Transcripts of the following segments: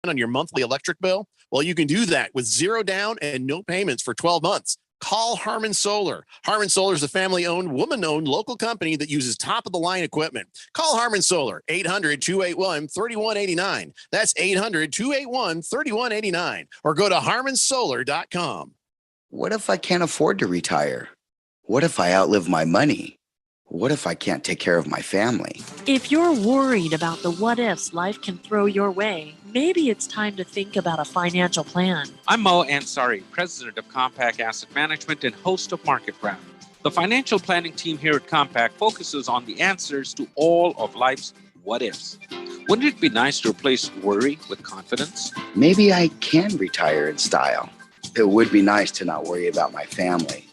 on your monthly electric bill? Well, you can do that with zero down and no payments for 12 months. Call Harmon Solar. Harmon Solar is a family-owned, woman-owned local company that uses top-of-the-line equipment. Call Harmon Solar, 800-281-3189. That's 800-281-3189. Or go to harmonsolar.com. What if I can't afford to retire? What if I outlive my money? What if I can't take care of my family? If you're worried about the what-ifs life can throw your way, maybe it's time to think about a financial plan. I'm Mo Ansari, president of Compact Asset Management and host of Market Wrap. The financial planning team here at Compact focuses on the answers to all of life's what-ifs. Wouldn't it be nice to replace worry with confidence? Maybe I can retire in style. It would be nice to not worry about my family.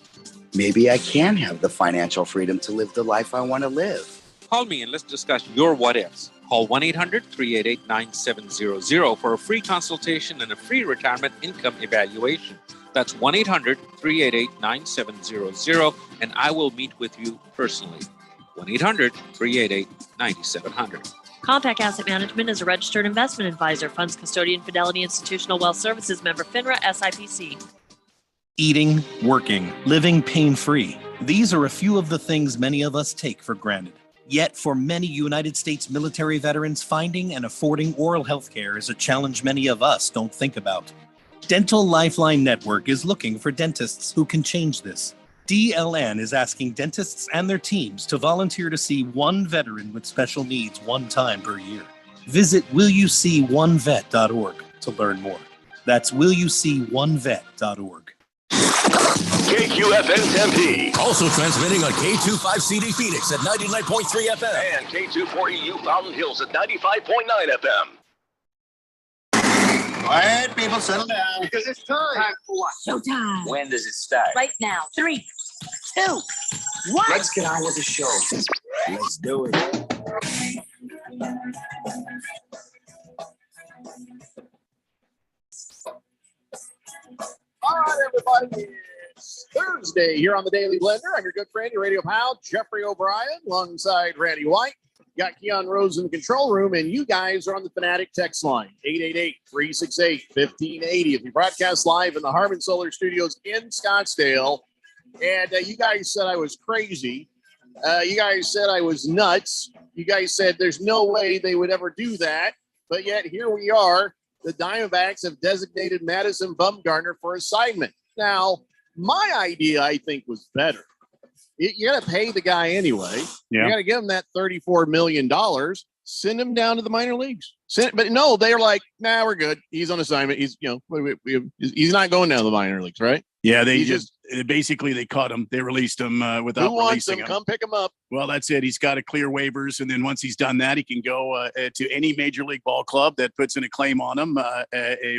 Maybe I can have the financial freedom to live the life I want to live. Call me and let's discuss your what-ifs. Call 1-800-388-9700 for a free consultation and a free retirement income evaluation. That's 1-800-388-9700, and I will meet with you personally. 1-800-388-9700. Compact Asset Management is a registered investment advisor, funds custodian, Fidelity Institutional Wealth Services, member FINRA, SIPC. Eating, working, living pain-free. These are a few of the things many of us take for granted. Yet, for many United States military veterans, finding and affording oral health care is a challenge many of us don't think about. Dental Lifeline Network is looking for dentists who can change this. DLN is asking dentists and their teams to volunteer to see one veteran with special needs one time per year. Visit willyouseeonevet.org to learn more. That's willyouseeonevet.org. KQFN Tempe. Also transmitting on K25CD Phoenix at 99.3 FM. And K240U Fountain Hills at 95.9 FM. Quiet, people, settle down. Because it's time. Time for what? Showtime. When does it start? Right now. 3, 2, 1. Let's get on with the show. Let's do it. All right, everybody. It's Thursday here on the Daily Blender. I'm your good friend, your radio pal, Jeffrey O'Brien, alongside Randy White. Got Keon Rose in the control room, and you guys are on the Fanatic text line, 888-368-1580. If you broadcast live in the Harmon Solar Studios in Scottsdale, and you guys said I was crazy. You guys said I was nuts. You guys said there's no way they would ever do that, but yet here we are. The Diamondbacks have designated Madison Bumgarner for assignment. Now, my idea, I think, was better. You got to pay the guy anyway. Yeah. You got to give him that $34 million. Send him down to the minor leagues. But no, they're like, nah, we're good. He's on assignment. He's, he's not going down to the minor leagues, right? Yeah, they basically they caught him. They released him without releasing him. Come pick him up. Well, that's it. He's got to clear waivers, and then once he's done that, he can go to any major league ball club that puts in a claim on him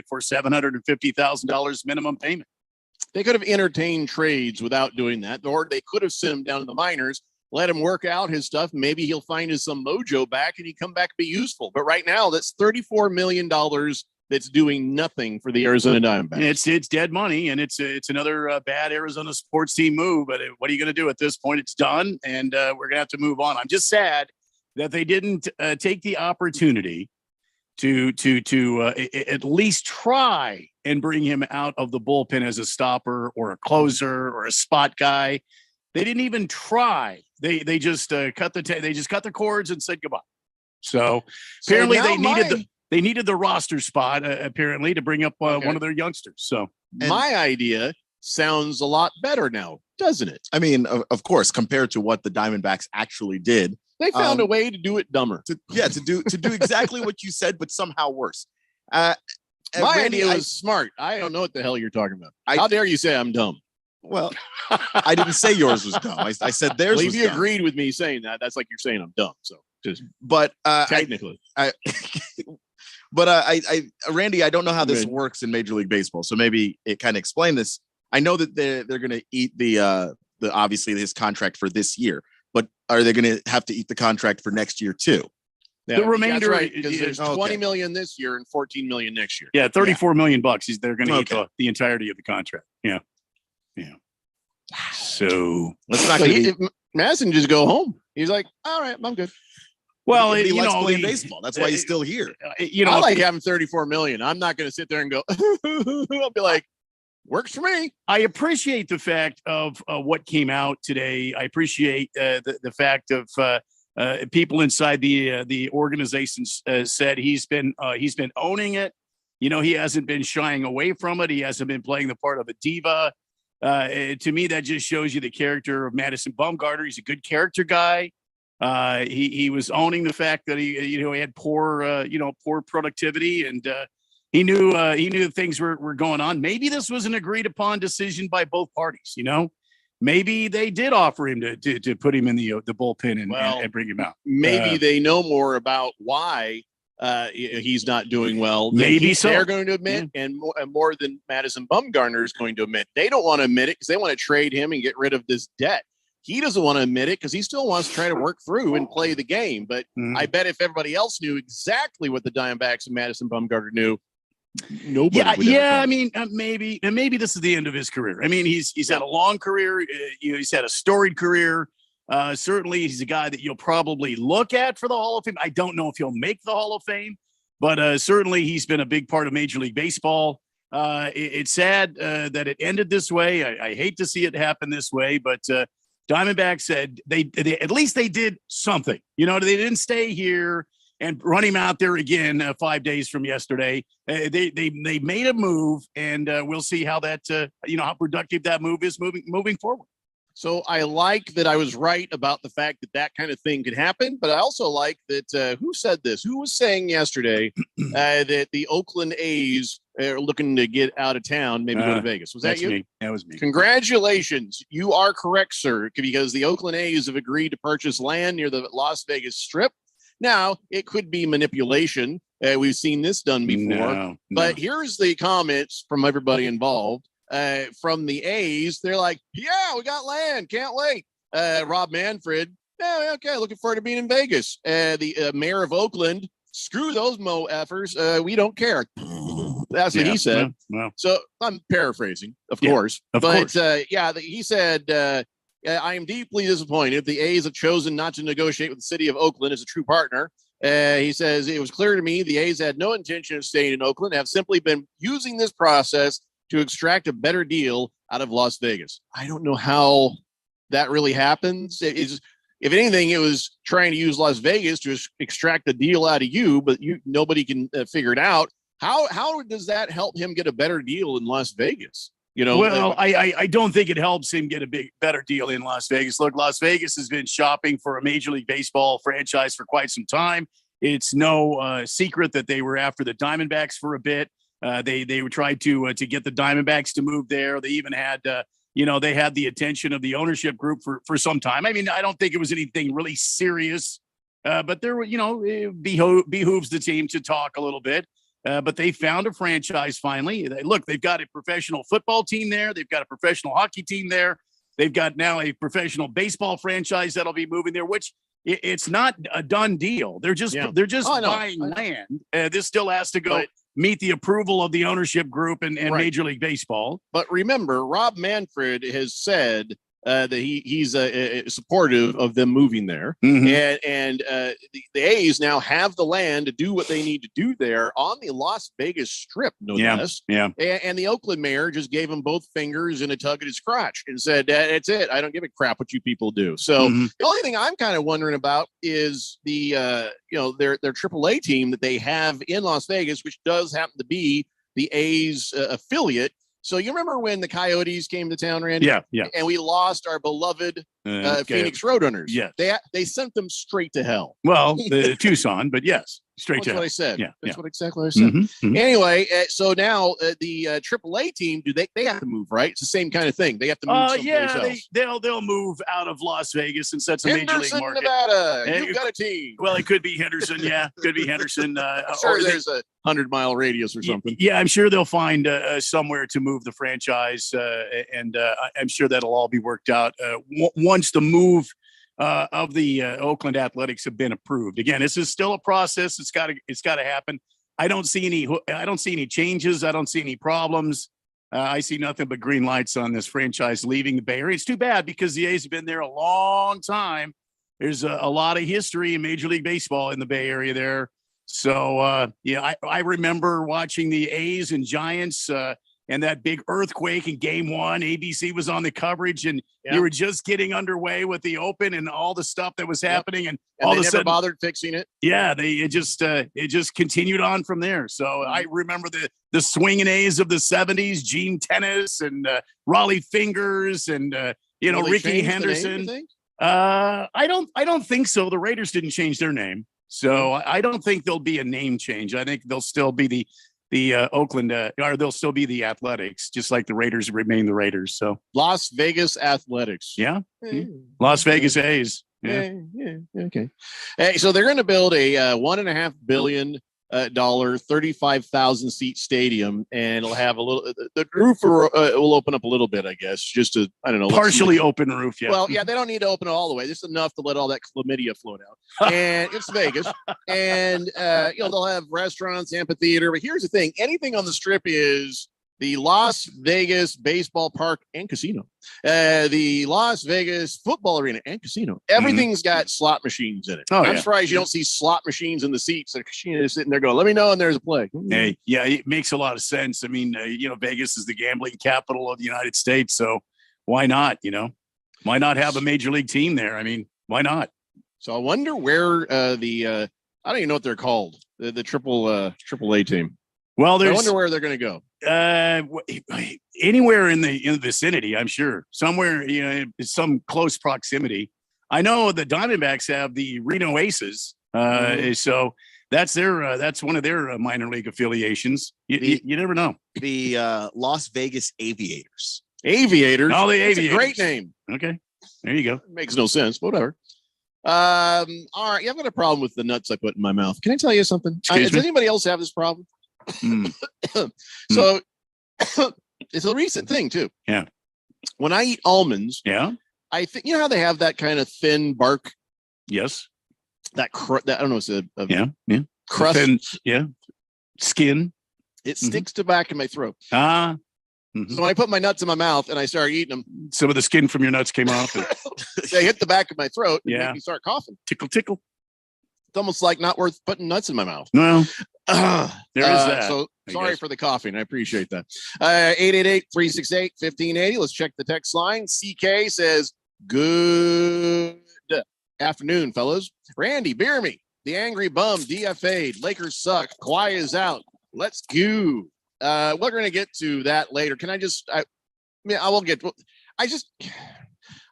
for $750,000 minimum payment. They could have entertained trades without doing that, or they could have sent him down to the minors, let him work out his stuff. Maybe he'll find his some mojo back, and he come back and be useful. But right now, that's $34 million. That's doing nothing for the Arizona Diamondbacks. It's dead money, and it's another bad Arizona sports team move. But what are you going to do at this point? It's done, and we're going to have to move on. I'm just sad that they didn't take the opportunity to at least try and bring him out of the bullpen as a stopper or a closer or a spot guy. They didn't even try. They just cut the cords and said goodbye. So apparently they needed the roster spot, apparently, to bring up one of their youngsters. So my idea sounds a lot better now, doesn't it? I mean, of course, compared to what the Diamondbacks actually did. They found a way to do it dumber. To do exactly what you said, but somehow worse. My idea was smart. I don't know what the hell you're talking about. How dare you say I'm dumb? Well, I didn't say yours was dumb. I said theirs was dumb. If you agreed with me saying that, that's like you're saying I'm dumb. So technically. Randy, I don't know how this works in Major League Baseball, so maybe it kind of explain this. I know that they're going to eat the obviously his contract for this year, but are they going to have to eat the contract for next year too? Yeah, the remainder, right? Because there's $20 million this year and $14 million next year. Yeah, $34 million. They're going to eat the entirety of the contract. Yeah. So let's not. Madison just go home. He's like, all right, I'm good. Well, he you likes know, playing baseball. That's why he's still here. You know, I like having 34 million. I'm not going to sit there and go. I'll be like, works for me. I appreciate the fact of what came out today. I appreciate the fact of people inside the organization said he's been owning it. You know, he hasn't been shying away from it. He hasn't been playing the part of a diva. To me, that just shows you the character of Madison Bumgarner. He's a good character guy. He was owning the fact that he had poor productivity, and he knew things were going on. Maybe this was an agreed upon decision by both parties. You know, maybe they did offer him to put him in the bullpen and bring him out. Maybe they know more about why he's not doing well. Maybe so. They're going to admit, and more than Madison Bumgarner is going to admit. They don't want to admit it because they want to trade him and get rid of this debt. He doesn't want to admit it because he still wants to try to work through and play the game. But I bet if everybody else knew exactly what the Diamondbacks and Madison Bumgarner knew, nobody. I mean, maybe this is the end of his career. I mean, he's had a long career. He's had a storied career. Certainly, he's a guy that you'll probably look at for the Hall of Fame. I don't know if he'll make the Hall of Fame, but certainly he's been a big part of Major League Baseball. It's sad that it ended this way. I hate to see it happen this way, but Diamondbacks said they at least they did something. You know, they didn't stay here and run him out there again 5 days from yesterday. They made a move, and we'll see how that how productive that move is moving forward. So I like that I was right about the fact that kind of thing could happen, but I also like that who said this? Who was saying yesterday that the Oakland A's are looking to get out of town, maybe go to Vegas? Was that you? Me. That was me. Congratulations. You are correct, sir, because the Oakland A's have agreed to purchase land near the Las Vegas Strip. Now, it could be manipulation. We've seen this done before. But here's the comments from everybody involved. From the A's, they're like, yeah, we got land. Can't wait. Rob Manfred, yeah, okay, looking forward to being in Vegas. The mayor of Oakland, screw those Mo-effers. We don't care. That's what he said. Well. So I'm paraphrasing, of course. He said, I am deeply disappointed. The A's have chosen not to negotiate with the city of Oakland as a true partner. He says, it was clear to me the A's had no intention of staying in Oakland, have simply been using this process to extract a better deal out of Las Vegas. I don't know how that really happens. If anything, it was trying to use Las Vegas to extract a deal out of you, but nobody can figure it out. How does that help him get a better deal in Las Vegas? You know, well, I don't think it helps him get a better deal in Las Vegas. Look, Las Vegas has been shopping for a Major League Baseball franchise for quite some time. It's no secret that they were after the Diamondbacks for a bit. They tried to get the Diamondbacks to move there. They even had, they had the attention of the ownership group for some time. I mean, I don't think it was anything really serious, but there were, it behooves the team to talk a little bit. But they found a franchise finally. Look, they've got a professional football team there. They've got a professional hockey team there. They've got now a professional baseball franchise that'll be moving there, which it's not a done deal. They're just buying land. This still has to go meet the approval of the ownership group and Major League Baseball. But remember, Rob Manfred has said that he's supportive of them moving there. Mm-hmm. And the A's now have the land to do what they need to do there on the Las Vegas Strip, no less. Yeah. And the Oakland mayor just gave him both fingers and a tug at his crotch and said, that's it. I don't give a crap what you people do. So the only thing I'm kind of wondering about is the, their AAA team that they have in Las Vegas, which does happen to be the A's affiliate. So you remember when the Coyotes came to town, Randy? Yeah. And we lost our beloved Phoenix Roadrunners. Yes. They sent them straight to hell. Well, the Tucson, but yes, straight to hell. That's what I said. Yeah. That's exactly what I said. Mm-hmm. Anyway, so now the AAA team, they have to move, right? It's the same kind of thing. They have to move someplace else. They'll move out of Las Vegas and set some Major League market. Nevada, you've got a team. Well, it could be Henderson. Yeah, could be Henderson. Sure, there's a 100-mile radius or something. Yeah, I'm sure they'll find somewhere to move the franchise, and I'm sure that'll all be worked out once the move of the Oakland Athletics have been approved. Again, this is still a process. It's got to happen. I don't see any changes. I don't see any problems. I see nothing but green lights on this franchise leaving the Bay Area. It's too bad because the A's have been there a long time. there's a lot of history in Major League Baseball in the Bay Area there. So, I remember watching the A's and Giants and that big earthquake in game one. ABC was on the coverage, and you were just getting underway with the Open and all the stuff that was happening. And all they of a never sudden, bothered fixing it. yeah, it just continued on from there. So I remember the swinging A's of the 70s, Gene Tennis and Raleigh Fingers and Will they Ricky change the Henderson. name, you think? I don't think so. The Raiders didn't change their name, so I don't think there'll be a name change. I think they'll still be the Oakland, or they'll still be the Athletics, just like the Raiders remain the Raiders. So Las Vegas Athletics. yeah, Las Vegas A's. Yeah. Okay. Hey, so they're going to build a $1.5 billion 35,000 seat stadium, and it'll have a little. The roof will open up a little bit, I guess, just to partially open roof. Yeah. Well, yeah, they don't need to open it all the way. Just enough to let all that chlamydia float out. And it's Vegas, and they'll have restaurants, amphitheater. But here's the thing: anything on the Strip is the Las Vegas baseball park and casino, the Las Vegas football arena and casino. Everything's got slot machines in it. I'm surprised you don't see slot machines in the seats. They're just sitting there going, let me know when there's a play. Hey, yeah, it makes a lot of sense. I mean, Vegas is the gambling capital of the United States. So why not, why not have a major league team there? I mean, why not? So I wonder where I don't even know what they're called. The triple A team. Well, I wonder where they're going to go. Anywhere in the vicinity, I'm sure. Somewhere, in some close proximity. I know the Diamondbacks have the Reno Aces, so that's one of their minor league affiliations. You never know. The Las Vegas Aviators. Aviators. Oh, the That's Aviators. a great name. Okay, there you go. Makes no sense. Whatever. All right, I've got a problem with the nuts I put in my mouth. Can I tell you something? Does anybody else have this problem? So it's a recent thing too. Yeah. When I eat almonds, I think how they have that kind of thin bark. Yes. That I don't know. It's a crust. Thin, skin. It sticks to back in my throat. So when I put my nuts in my mouth and I started eating them, some of the skin from your nuts came off. They hit the back of my throat and make me start coughing. Tickle, tickle. It's almost like not worth putting nuts in my mouth. Well, there is that. So sorry for the coughing. I appreciate that. 888-368-1580. Let's check the text line. CK says, good afternoon, fellas. Randy, beer me. The angry bum DFA'd. Lakers suck. Kawhi is out. Let's go. We're going to get to that later. Can I just, I will get, I just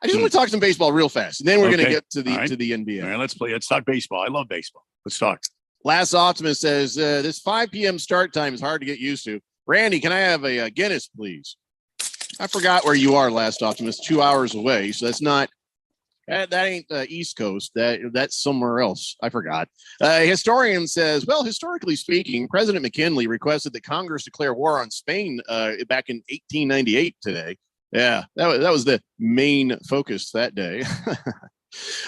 want to talk some baseball real fast. And then we're going to get to the NBA. All right, let's talk baseball. I love baseball. Let's talk. Last Optimist says, this 5 p.m. start time is hard to get used to. Randy, can I have a Guinness, please? I forgot where you are, Last Optimist, 2 hours away. So that's not, that ain't East Coast. That's somewhere else. I forgot. Historian says, well, historically speaking, President McKinley requested that Congress declare war on Spain back in 1898 today. Yeah, that was the main focus that day.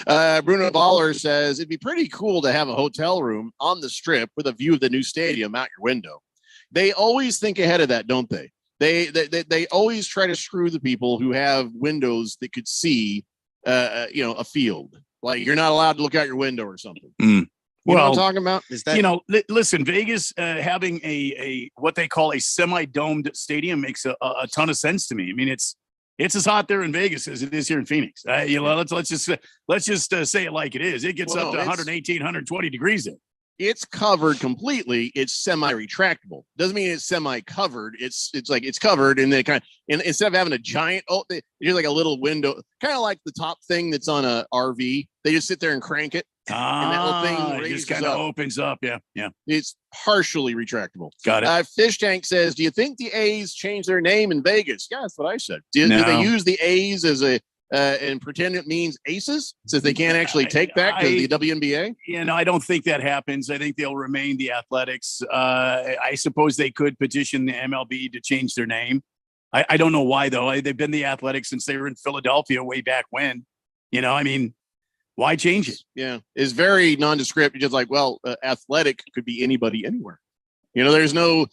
Bruno Baller says it'd be pretty cool to have a hotel room on the Strip with a view of the new stadium out your window. They always think ahead of that, don't they? They always try to screw the people who have windows that could see, a field. Like you're not allowed to look out your window or something. You know what I'm talking about? Is that listen, Vegas having a what they call a semi-domed stadium makes a ton of sense to me. I mean, it's as hot there in Vegas as it is here in Phoenix. Let's just say it like it is. It gets up to 118, 120 degrees there. It's covered completely. It's semi-retractable. Doesn't mean it's semi-covered. It's like it's covered, and then instead of having a giant, there's like a little window, kind of like the top thing that's on a RV. They just sit there and crank it. And that little thing just kind of opens up. Yeah. It's partially retractable. Got it. Fish Tank says, do you think the A's changed their name in Vegas? Yeah, that's what I said. Do they use the A's as and pretend it means aces since they can't actually take that to the WNBA? I don't think that happens. I think they'll remain the Athletics. I suppose they could petition the MLB to change their name. I don't know why, though. They've been the Athletics since they were in Philadelphia way back when. Why change it? Yeah, it's very nondescript. You're just like, well, athletic could be anybody anywhere. There's no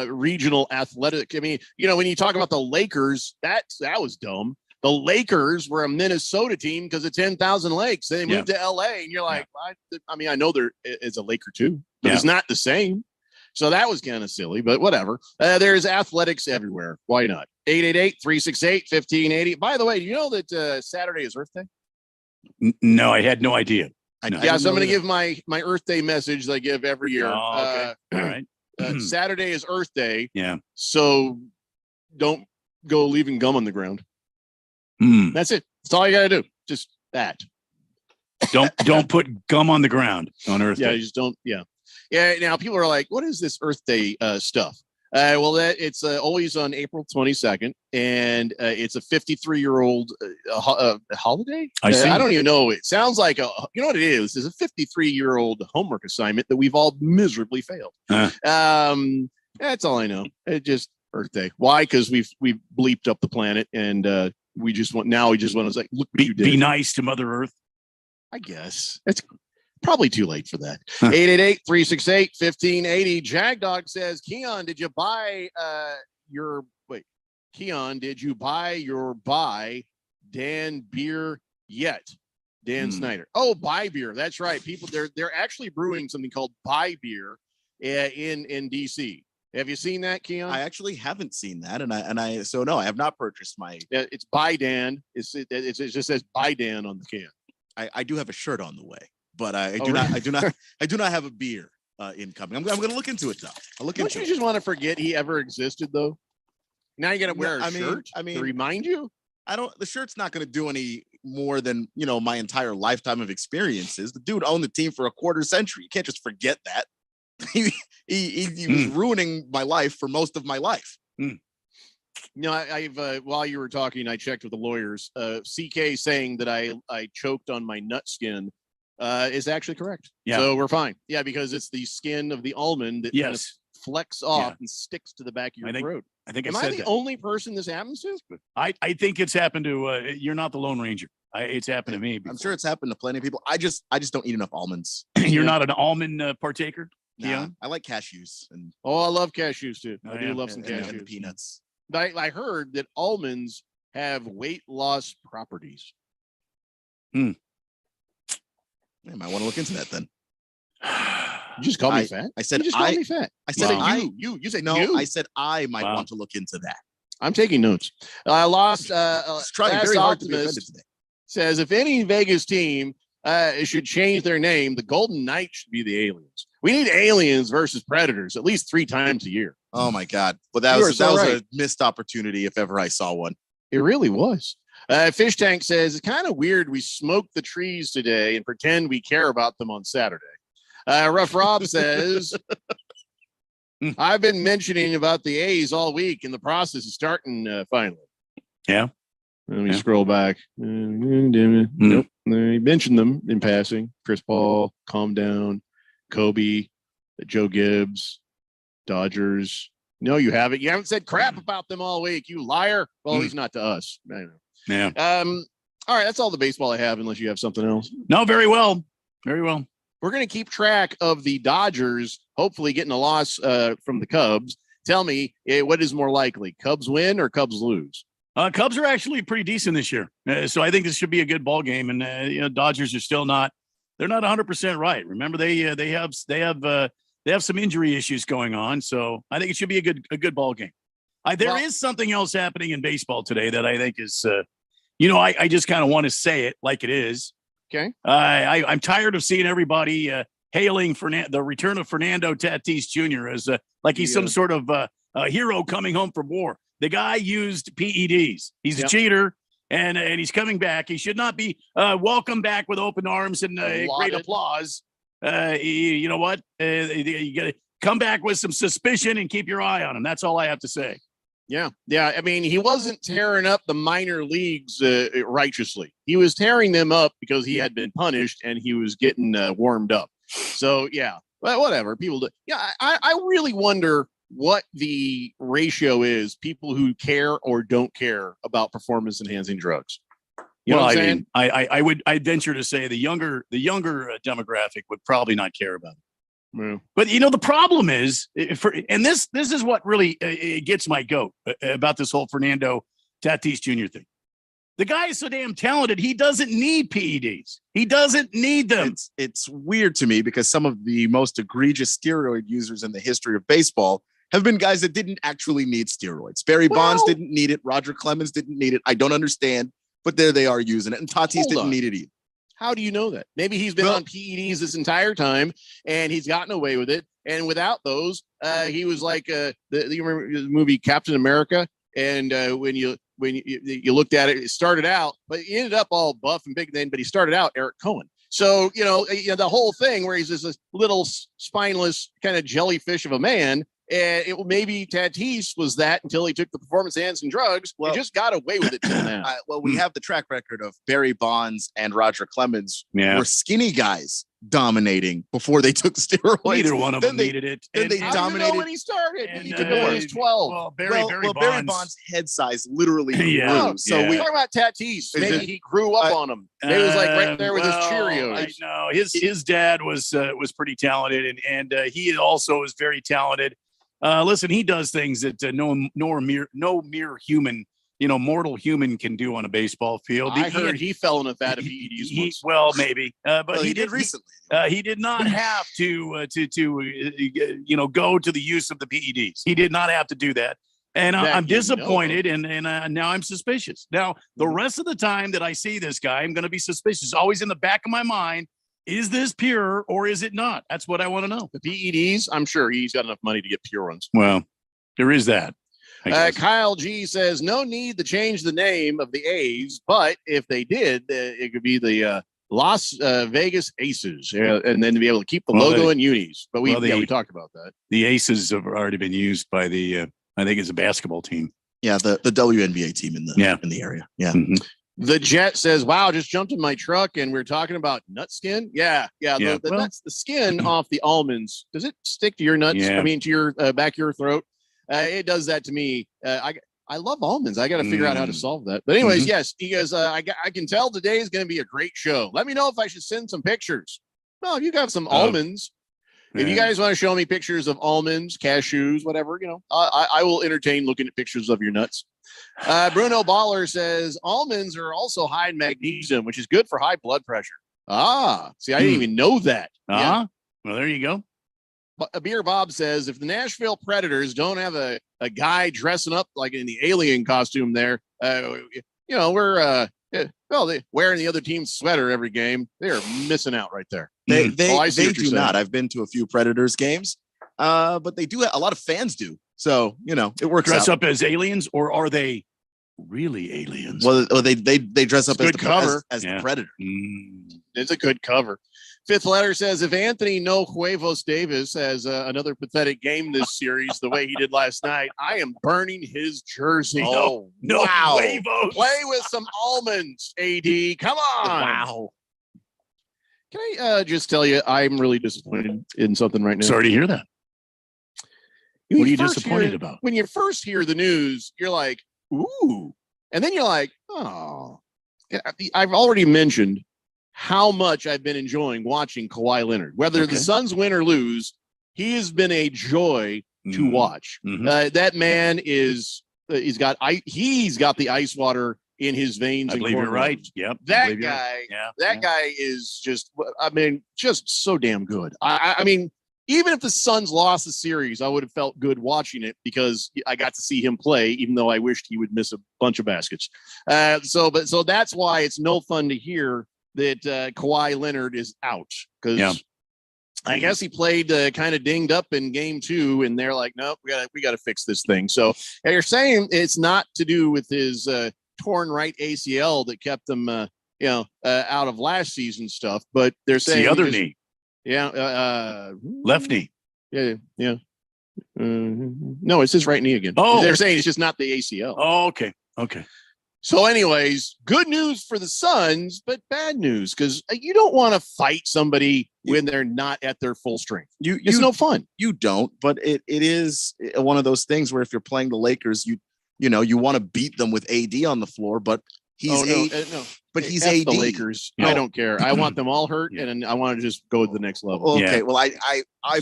regional athletic. I mean, when you talk about the Lakers, that was dumb. The Lakers were a Minnesota team because of 10,000 lakes. They moved to LA, and you're like, I mean, I know there is a Laker too, but it's not the same. So that was kind of silly, but whatever. There's athletics everywhere. Why not? 888-368-1580. By the way, do you know that Saturday is Earth Day? No, I had no idea. So I'm going to give my Earth Day message that I give every year. Oh, okay. All right. Saturday is Earth Day. Yeah. So don't go leaving gum on the ground. That's it. That's all you got to do. Just that. Don't put gum on the ground on Earth Day. You just don't. Yeah. Now people are like, what is this Earth Day stuff? Well, it's always on April 22nd, and it's a 53-year-old holiday. I don't even know. It sounds like you know what it is? It's a 53-year-old homework assignment that we've all miserably failed. That's all I know. It just Earth Day. Why? Because we've bleeped up the planet, and we just want to say, look, be nice to Mother Earth. I guess it's probably too late for that. 888-368-1580. Jagdog says, Keon, did you buy Dan beer yet? Dan Snyder. Oh, buy beer. That's right. People, they're actually brewing something called buy beer in DC. Have you seen that, Keon? I actually haven't seen that, and I I have not purchased my. It's buy Dan. It just says buy Dan on the can. I do have a shirt on the way, but I do not have a beer incoming. I'm going to look into it though. Don't you just want to forget he ever existed though? Now you got to wear a shirt. To remind you. The shirt's not going to do any more than my entire lifetime of experiences. The dude owned the team for a quarter century. You can't just forget that. He was ruining my life for most of my life. I've while you were talking, I checked with the lawyers. CK saying that I choked on my nut skin is actually correct. Yeah. So we're fine. Yeah, because it's the skin of the almond that kind of flex off and sticks to the back of your throat. Am I the only person this happens to? I think it's happened to you're not the Lone Ranger. It's happened to me before. I'm sure it's happened to plenty of people. I just don't eat enough almonds. You're not an almond partaker? Nah, I like cashews. I love cashews too. I do love some cashews. And peanuts. I heard that almonds have weight loss properties. I might want to look into that then. You just call me fat. I said you just call me fat. I said you said no. you. I said I might want to look into that. I'm taking notes. I lost. Trying very hard to be offended today. Says if any Vegas team should change their name, the Golden Knights should be the Aliens. We need Aliens versus Predators at least 3 times a year. Oh my God! But that was a missed opportunity if ever I saw one. It really was. Fish Tank says it's kind of weird. We smoke the trees today and pretend we care about them on Saturday. Rough Rob says, I've been mentioning about the A's all week, and the process is starting finally. Yeah. Let me scroll back. Nope. They mentioned them in passing. Chris Paul, calm down. Kobe, Joe Gibbs, Dodgers. No, you haven't. You haven't said crap about them all week, you liar. Well, at least not to us. I know. Yeah. All right, that's all the baseball I have, unless you have something else. No, very well. Very well. We're going to keep track of the Dodgers, hopefully getting a loss from the Cubs. Tell me, what is more likely, Cubs win or Cubs lose? Cubs are actually pretty decent this year. So I think this should be a good ball game. And, Dodgers are still not. They're not 100% right. Remember, they have some injury issues going on, so I think it should be a good ball game. There is something else happening in baseball today that I think is, I just kind of want to say it like it is. Okay. I'm tired of seeing everybody hailing the return of Fernando Tatis Jr. as like he's some sort of a hero coming home from war. The guy used PEDs. He's a cheater. And he's coming back. He should not be welcomed back with open arms and great applause. You know what? You got to come back with some suspicion and keep your eye on him. That's all I have to say. Yeah. I mean, he wasn't tearing up the minor leagues righteously. He was tearing them up because he had been punished and he was getting warmed up. So, yeah, but whatever. People do. Yeah, I really wonder what the ratio is, people who care or don't care about performance enhancing drugs. You know what I'm saying? I'd venture to say the younger demographic would probably not care about it. Yeah. But the problem is, this is what really gets my goat about this whole Fernando Tatis Jr. thing. The guy is so damn talented. He doesn't need PEDs. He doesn't need them. It's weird to me because some of the most egregious steroid users in the history of baseball have been guys that didn't actually need steroids. Barry Bonds didn't need it. Roger Clemens didn't need it. I don't understand, but there they are using it. And Tatis didn't need it either. How do you know that? Maybe he's been on PEDs this entire time and he's gotten away with it. And without those, he was like you remember the movie Captain America? And when you looked at it, it started out, but he ended up all buff and big then, but he started out Eric Cohen. So, the whole thing where he's just this little spineless kind of jellyfish of a man. And maybe Tatis was that until he took the performance enhancing drugs. Well, he just got away with it till now. We have the track record of Barry Bonds and Roger Clemens were skinny guys dominating before they took steroids. Neither one of them needed it. Then they dominated when he started. And, he took it when he was 12. Well, Barry Bonds' head size literally grew. Yeah. So we talk about Tatis. Maybe he grew up on him. Maybe it was like right there with his Cheerios. No, his dad was pretty talented, and he also is very talented. Listen, he does things that no mere human, mortal human can do on a baseball field. I heard he fell in a vat of PEDs. Well, maybe, but he did recently. He did not have to go to the use of the PEDs. He did not have to do that. And I'm disappointed, and now I'm suspicious. Now, the rest of the time that I see this guy, I'm going to be suspicious. Always in the back of my mind, is this pure or is it not? That's what I want to know. The PEDs, I'm sure he's got enough money to get pure ones. Well, there is that. Kyle G says, no need to change the name of the A's, but if they did, it could be the Las Vegas Aces, and then to be able to keep the logo and unis. But we talked about that. The Aces have already been used by the, I think it's a basketball team. Yeah, the WNBA team in the area. Yeah. Mm-hmm. The Jet says, wow, just jumped in my truck and we're talking about nut skin. Yeah. The skin off the almonds. Does it stick to your nuts? Yeah. I mean, to your back of your throat. It does that to me. I love almonds. I got to figure out how to solve that. But anyways, yes, he goes, I can tell today is going to be a great show. Let me know if I should send some pictures. Well, you got some almonds. If you guys want to show me pictures of almonds, cashews, whatever, I will entertain looking at pictures of your nuts. Bruno Baller says almonds are also high in magnesium, which is good for high blood pressure. See, I didn't even know that. Well, there you go. Beer Bob says if the Nashville Predators don't have a guy dressing up like in the alien costume there, we're wearing the other team's sweater every game. They are missing out right there. They do not. I've been to a few Predators games, but they do. A lot of fans do. So, it works. Dress up as aliens, or are they really aliens? Well, they dress up as the cover as the Predator. It's a good cover. Fifth letter says if Anthony No Huevos Davis has another pathetic game this series the way he did last night, I am burning his jersey. No huevos. Play with some almonds, AD. Come on. Wow. Can I just tell you, I'm really disappointed in something right now. Sorry to hear that. What are you disappointed about? When you first hear the news, you're like, ooh. And then you're like, oh. I've already mentioned how much I've been enjoying watching Kawhi Leonard. Whether the Suns win or lose, he has been a joy to watch. That man is he's got the ice water in his veins. I believe you're right. Yep. That guy is just so damn good. I mean, even if the Suns lost the series, I would have felt good watching it because I got to see him play, even though I wished he would miss a bunch of baskets. So that's why it's no fun to hear that Kawhi Leonard is out, because I guess he played kind of dinged up in game 2, and they're like, nope, we got to fix this thing. So you're saying it's not to do with his torn right ACL that kept him out of last season's stuff, but they're saying the other knee. Left knee. Yeah. No, it's his right knee again. Oh, they're saying it's just not the ACL. Oh, okay. So anyways, good news for the Suns, but bad news because you don't want to fight somebody when they're not at their full strength. It's no fun. You don't, but it is one of those things where if you're playing the Lakers, you want to beat them with AD on the floor, but he's but he's F AD. the Lakers. No. I don't care. I want them all hurt, and I want to just go to the next level. Okay, Yeah. well, I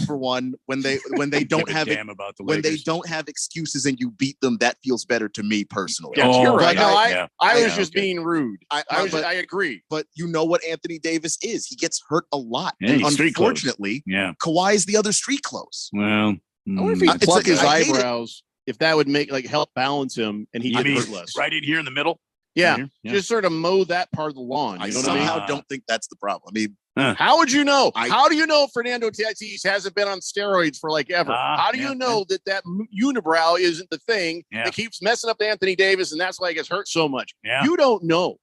for one, when they don't Give a have it, damn about the when they Lakers. don't have excuses and you beat them, that feels better to me personally. Yes, Oh, you're right. but No, yeah. I was I- just being rude. I I agree. but you know what Anthony Davis is. He gets hurt a lot. Yeah, and he's street clothes. unfortunately, Yeah. Kawhi is the other street clothes. Well, I wonder if he It's pluck like- his I hate it. eyebrows, if that would make help balance him, and he I could mean, hurt less. right in here in the middle. Yeah, Right here. just sort of mow that part of the lawn. I You know what I mean? somehow don't think that's the problem. I mean, How would you know? I- How do you know Fernando Tatis hasn't been on steroids for ever? How do yeah, you know that unibrow isn't the thing Yeah. that keeps messing up Anthony Davis, and that's why he gets hurt so much? Yeah. You don't know.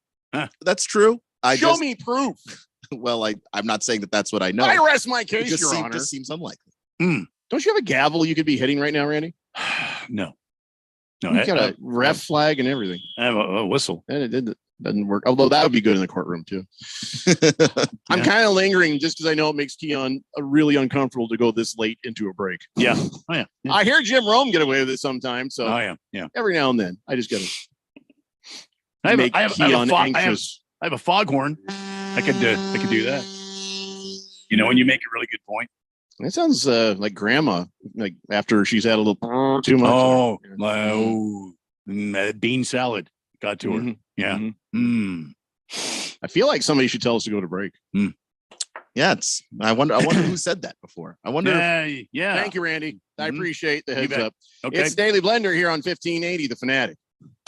that's true. Show me proof. Well, I'm not saying that that's what I know. I rest my It case, just, Your Honor. just seems unlikely. Don't you have a gavel you could be hitting right now, Randy? No. You I, got a ref flag and everything. I have a whistle. And it doesn't work. Although that would be good in the courtroom too. I'm kind of lingering just because I know it makes Keon really uncomfortable to go this late into a break. Yeah. Oh, yeah. Yeah. I hear Jim Rome get away with it sometimes. So Oh, yeah. Yeah. every now and then, I just got to I have, make I have, I have, Keon a fog, anxious. I have a foghorn. I could do that. You know, when you make a really good point. That sounds like grandma, like after she's had a little too much. Oh, Yeah. bean salad got to her. Mhm. Yeah. Mhm. Mm. I feel like somebody should tell us to go to break. Yeah, I wonder who said that before. I wonder. Yeah. Thank you, Randy. I Mhm. appreciate the You heads bet. up. Okay. It's Daily Blender here on 1580, The Fanatic.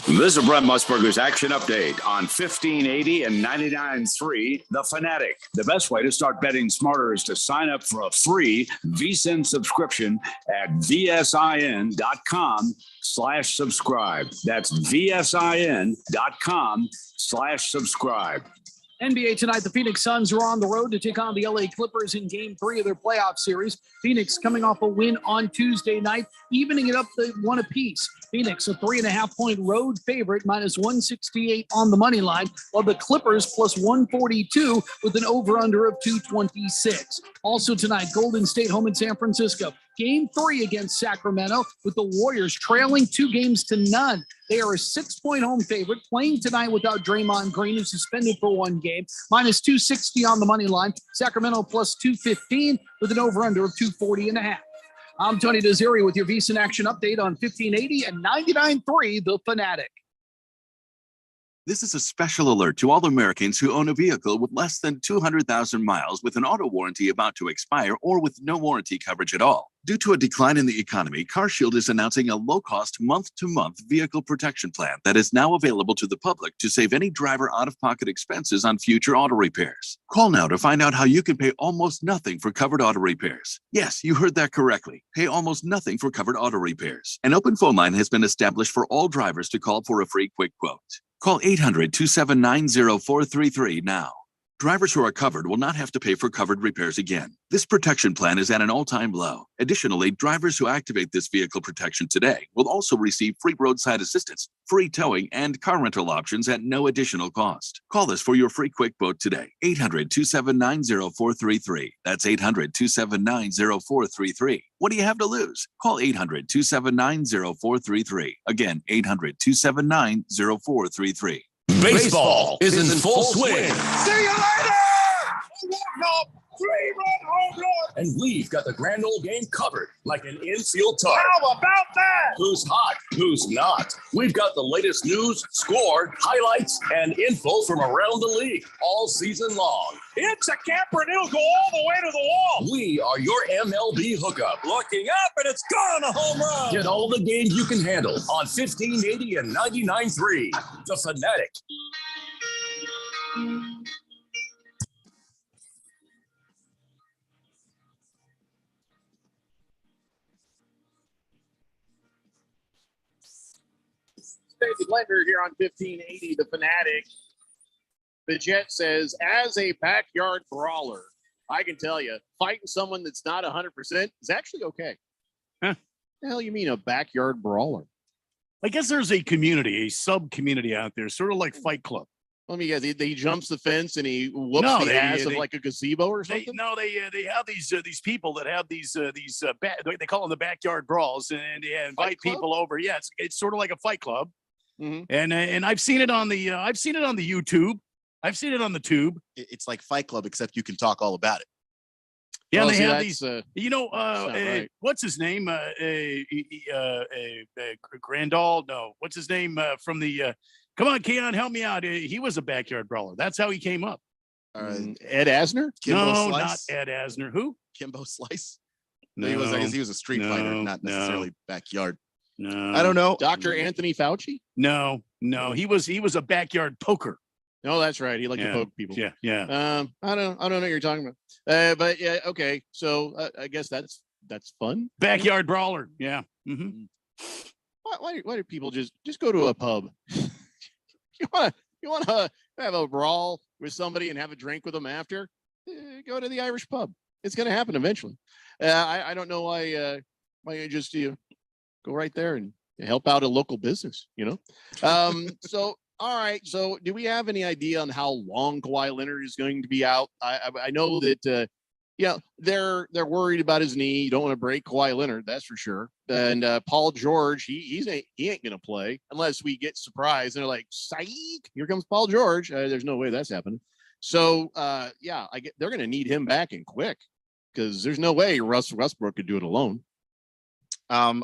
This is Brent Musburger's action update on 1580 and 99.3 The Fanatic. The best way to start betting smarter is to sign up for a free VSIN subscription at vsin.com/subscribe. That's vsin.com/subscribe. NBA tonight, the Phoenix Suns are on the road to take on the LA Clippers in Game 3 of their playoff series. Phoenix coming off a win on Tuesday night, evening it up to one apiece. Phoenix, a 3.5-point road favorite, minus 168 on the money line, while the Clippers plus 142 with an over-under of 226. Also tonight, Golden State home in San Francisco. Game 3 against Sacramento, with the Warriors trailing 2-0. They are a 6-point home favorite, playing tonight without Draymond Green, who's suspended for one game. Minus 260 on the money line. Sacramento plus 215 with an over-under of 240.5. I'm Tony Desiri with your VSiN Action Update on 1580 and 99.3 The Fanatic. This is a special alert to all Americans who own a vehicle with less than 200,000 miles with an auto warranty about to expire or with no warranty coverage at all. Due to a decline in the economy, CarShield is announcing a low-cost month-to-month vehicle protection plan that is now available to the public to save any driver out-of-pocket expenses on future auto repairs. Call now to find out how you can pay almost nothing for covered auto repairs. Yes, you heard that correctly. Pay almost nothing for covered auto repairs. An open phone line has been established for all drivers to call for a free quick quote. Call 800-279-0433 now. Drivers who are covered will not have to pay for covered repairs again. This protection plan is at an all-time low. Additionally, drivers who activate this vehicle protection today will also receive free roadside assistance, free towing, and car rental options at no additional cost. Call us for your free quick quote today. 800-279-0433. That's 800-279-0433. What do you have to lose? Call 800-279-0433. Again, 800-279-0433. Baseball is in full swing. See you later! Three-run home run! And we've got the grand old game covered like an infield target. How about that? Who's hot? Who's not? We've got the latest news, score, highlights, and info from around the league all season long. It's a camper and it'll go all the way to the wall. We are your MLB hookup. Looking up and it's gone, a home run. Get all the games you can handle on 1580 and 99.3. The Fanatic. Daily Blender here on 1580, The Fanatic. The Jet says, as a backyard brawler, I can tell you, fighting someone that's not 100% is actually okay. Huh. The hell you mean a backyard brawler? I guess there's a community, a sub-community out there, sort of like Fight Club. Let me guess, he jumps the fence and he whoops No, the ass of they- like a gazebo or something? They have these people that have these they call them the backyard brawls, and they invite people over. Yeah, it's sort of like a fight club. Mhm. And I've seen it on the YouTube. I've seen it on the tube. It's like Fight Club, except you can talk all about it. Yeah, Well, and see, they have that's, these. You know, not right. what's his name? Grandal? No, what's his name from the? Come on, Keon, help me out. He was a backyard brawler. That's how he came up. Ed Asner? Kimbo No, Slice? not Ed Asner. Who? Kimbo Slice. No, He was, I guess he was a street fighter, no, not necessarily backyard. No, I don't know. Dr. Anthony Fauci? No, he was a backyard poker. No, that's right. He liked to Yeah. poke people. Yeah. I don't know what you're talking about. But yeah, okay. So I guess that's fun. Backyard brawler. Yeah. Mm-hmm. Why do people just go to a pub? you want to have a brawl with somebody and have a drink with them after? Go to the Irish pub. It's going to happen eventually. I don't know why you just go right there and help out a local business, So, all right. So do we have any idea on how long Kawhi Leonard is going to be out? I know that, they're worried about his knee. You don't want to break Kawhi Leonard, that's for sure. And Paul George, he ain't going to play unless we get surprised. And they're like, psych, here comes Paul George. There's no way that's happening. So, they're going to need him back and quick because there's no way Russ Westbrook could do it alone. I'm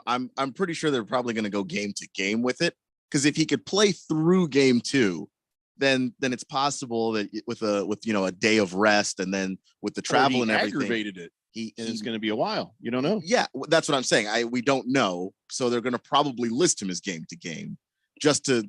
pretty sure they're probably going to go game to game with it, because if he could play through game 2, then it's possible that with a day of rest and then with the travel and everything, aggravated it. It's going to be a while. You don't know. Yeah, that's what I'm saying. We don't know, so they're going to probably list him as game to game, just to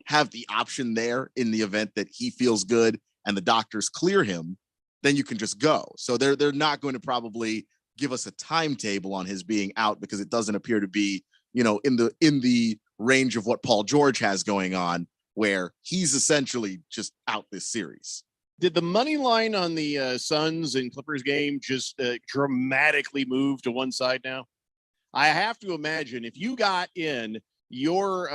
have the option there in the event that he feels good and the doctors clear him. Then you can just go. So they're not going to probably give us a timetable on his being out, because it doesn't appear to be, in the range of what Paul George has going on, where he's essentially just out this series. Did the money line on the Suns and Clippers game just dramatically move to one side now? I have to imagine if you got in, your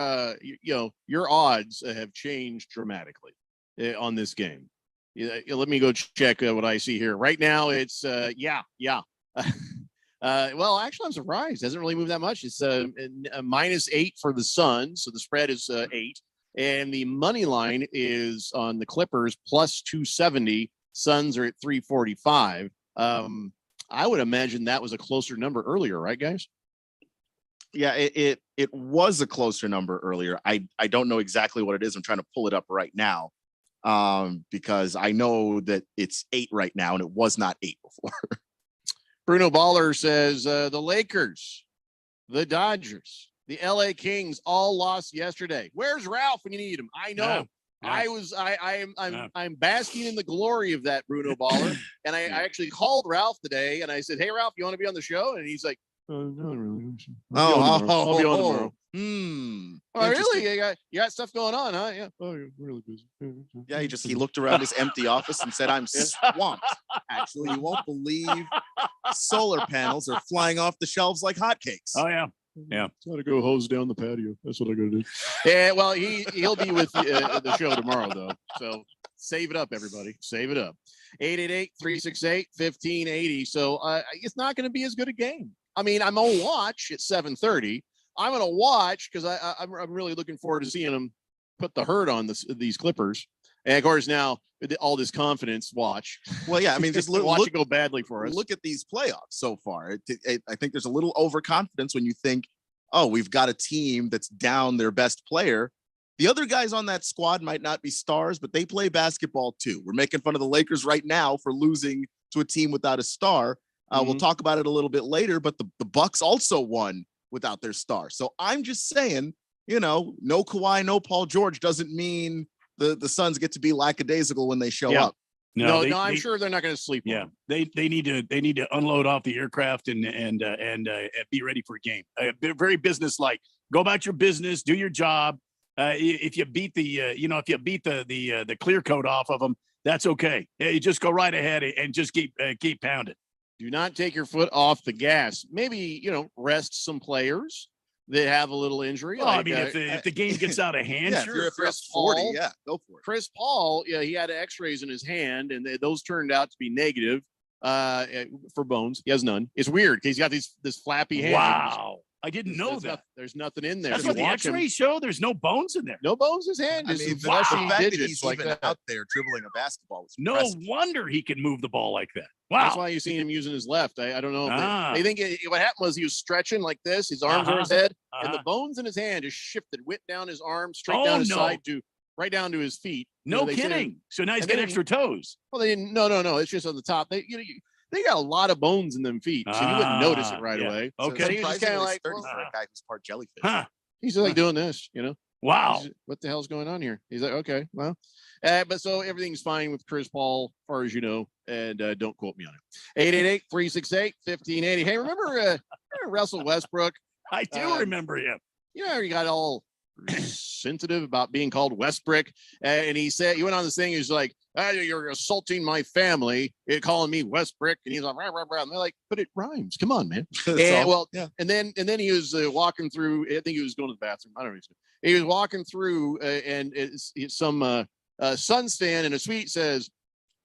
odds have changed dramatically on this game. Let me go check what I see here. Right now, it's well, actually, I'm surprised. It hasn't really moved that much. It's a -8 for the Suns, so the spread is 8, and the money line is on the Clippers +270. Suns are at 345. I would imagine that was a closer number earlier, right, guys? Yeah, it was a closer number earlier. I don't know exactly what it is. I'm trying to pull it up right now, because I know that it's 8 right now, and it was not 8 before. Bruno Baller says the Lakers, the Dodgers, the LA Kings all lost yesterday. Where's Ralph when you need him? I know. Yeah. I'm basking in the glory of that, Bruno Baller. And I actually called Ralph today and I said, "Hey Ralph, you want to be on the show?" And he's like, "Not really. I'll be on tomorrow." Oh, really? You got stuff going on, huh? Yeah. Oh, you're really busy. Yeah, he looked around his empty office and said, "I'm swamped." Actually, you won't believe solar panels are flying off the shelves like hotcakes. Oh yeah. Yeah, gotta go hose down the patio. That's what I gotta do. Yeah, well, he'll be with the show tomorrow though. So save it up, everybody. Save it up. 888-368-1580. So it's not going to be as good a game. I mean, I'm gonna watch at 7:30. I'm gonna watch because I'm really looking forward to seeing them put the hurt on these Clippers. And of course, now all this confidence, watch. Well, yeah, I mean, just watch it go badly for us. Look at these playoffs so far. I think there's a little overconfidence when you think, oh, we've got a team that's down their best player. The other guys on that squad might not be stars, but they play basketball too. We're making fun of the Lakers right now for losing to a team without a star. We'll talk about it a little bit later, but the Bucks also won without their star. So I'm just saying, no Kawhi, no Paul George doesn't mean the Suns get to be lackadaisical when they show up. No, I'm sure they're not going to sleep. Yeah, they need to unload off the aircraft and be ready for a game. Very businesslike. Go about your business, do your job. If you beat the clear coat off of them, that's okay. You just go right ahead and just keep pounding. Do not take your foot off the gas. Maybe rest some players that have a little injury. Well, I mean, if the game gets out of hand, sure. If you're 40, yeah, go for it. Chris Paul, he had X-rays in his hand, and those turned out to be negative for bones. He has none. It's weird because he's got this flappy hand. Wow. I didn't know that. There's nothing in there. That's If what you the watch him- X-rays show. There's no bones in there. No bones in his hand. I Just mean, some the fleshy fact that digits he's like even that. out there dribbling a basketball is No impressive. wonder he can move the ball like that. Wow. That's why you see him using his left. I don't know. Ah. They think what happened was he was stretching like this. His arms on his Uh-huh. head, and the Uh-huh. bones in his hand just shifted, went down his arm, straight Oh, down his no. side to right down to his feet. No they said- kidding. So now he's and got then- extra toes. Well, they didn't. No. It's just on the top. They got a lot of bones in them feet, so you wouldn't notice it right yeah. away. Okay. So he was just kind of Surprisingly like, sturdy well, for a guy who's part jellyfish. Huh. he's just like doing this, you know. Wow. What the hell's going on here? He's like, okay, well, but so everything's fine with Chris Paul, as far as you know, and don't quote me on it. 888-368-1580. Hey, remember Russell Westbrook? I do remember him. You know, he got all sensitive about being called Westbrook, and he went on this thing. He's like, "You're assaulting my family, calling me Westbrook," and he's like, rah, rah, rah. And they're like, "But it rhymes. Come on, man." And then he was walking through. I think he was going to the bathroom. I don't know. He was walking through, and some Suns fan in a suite says,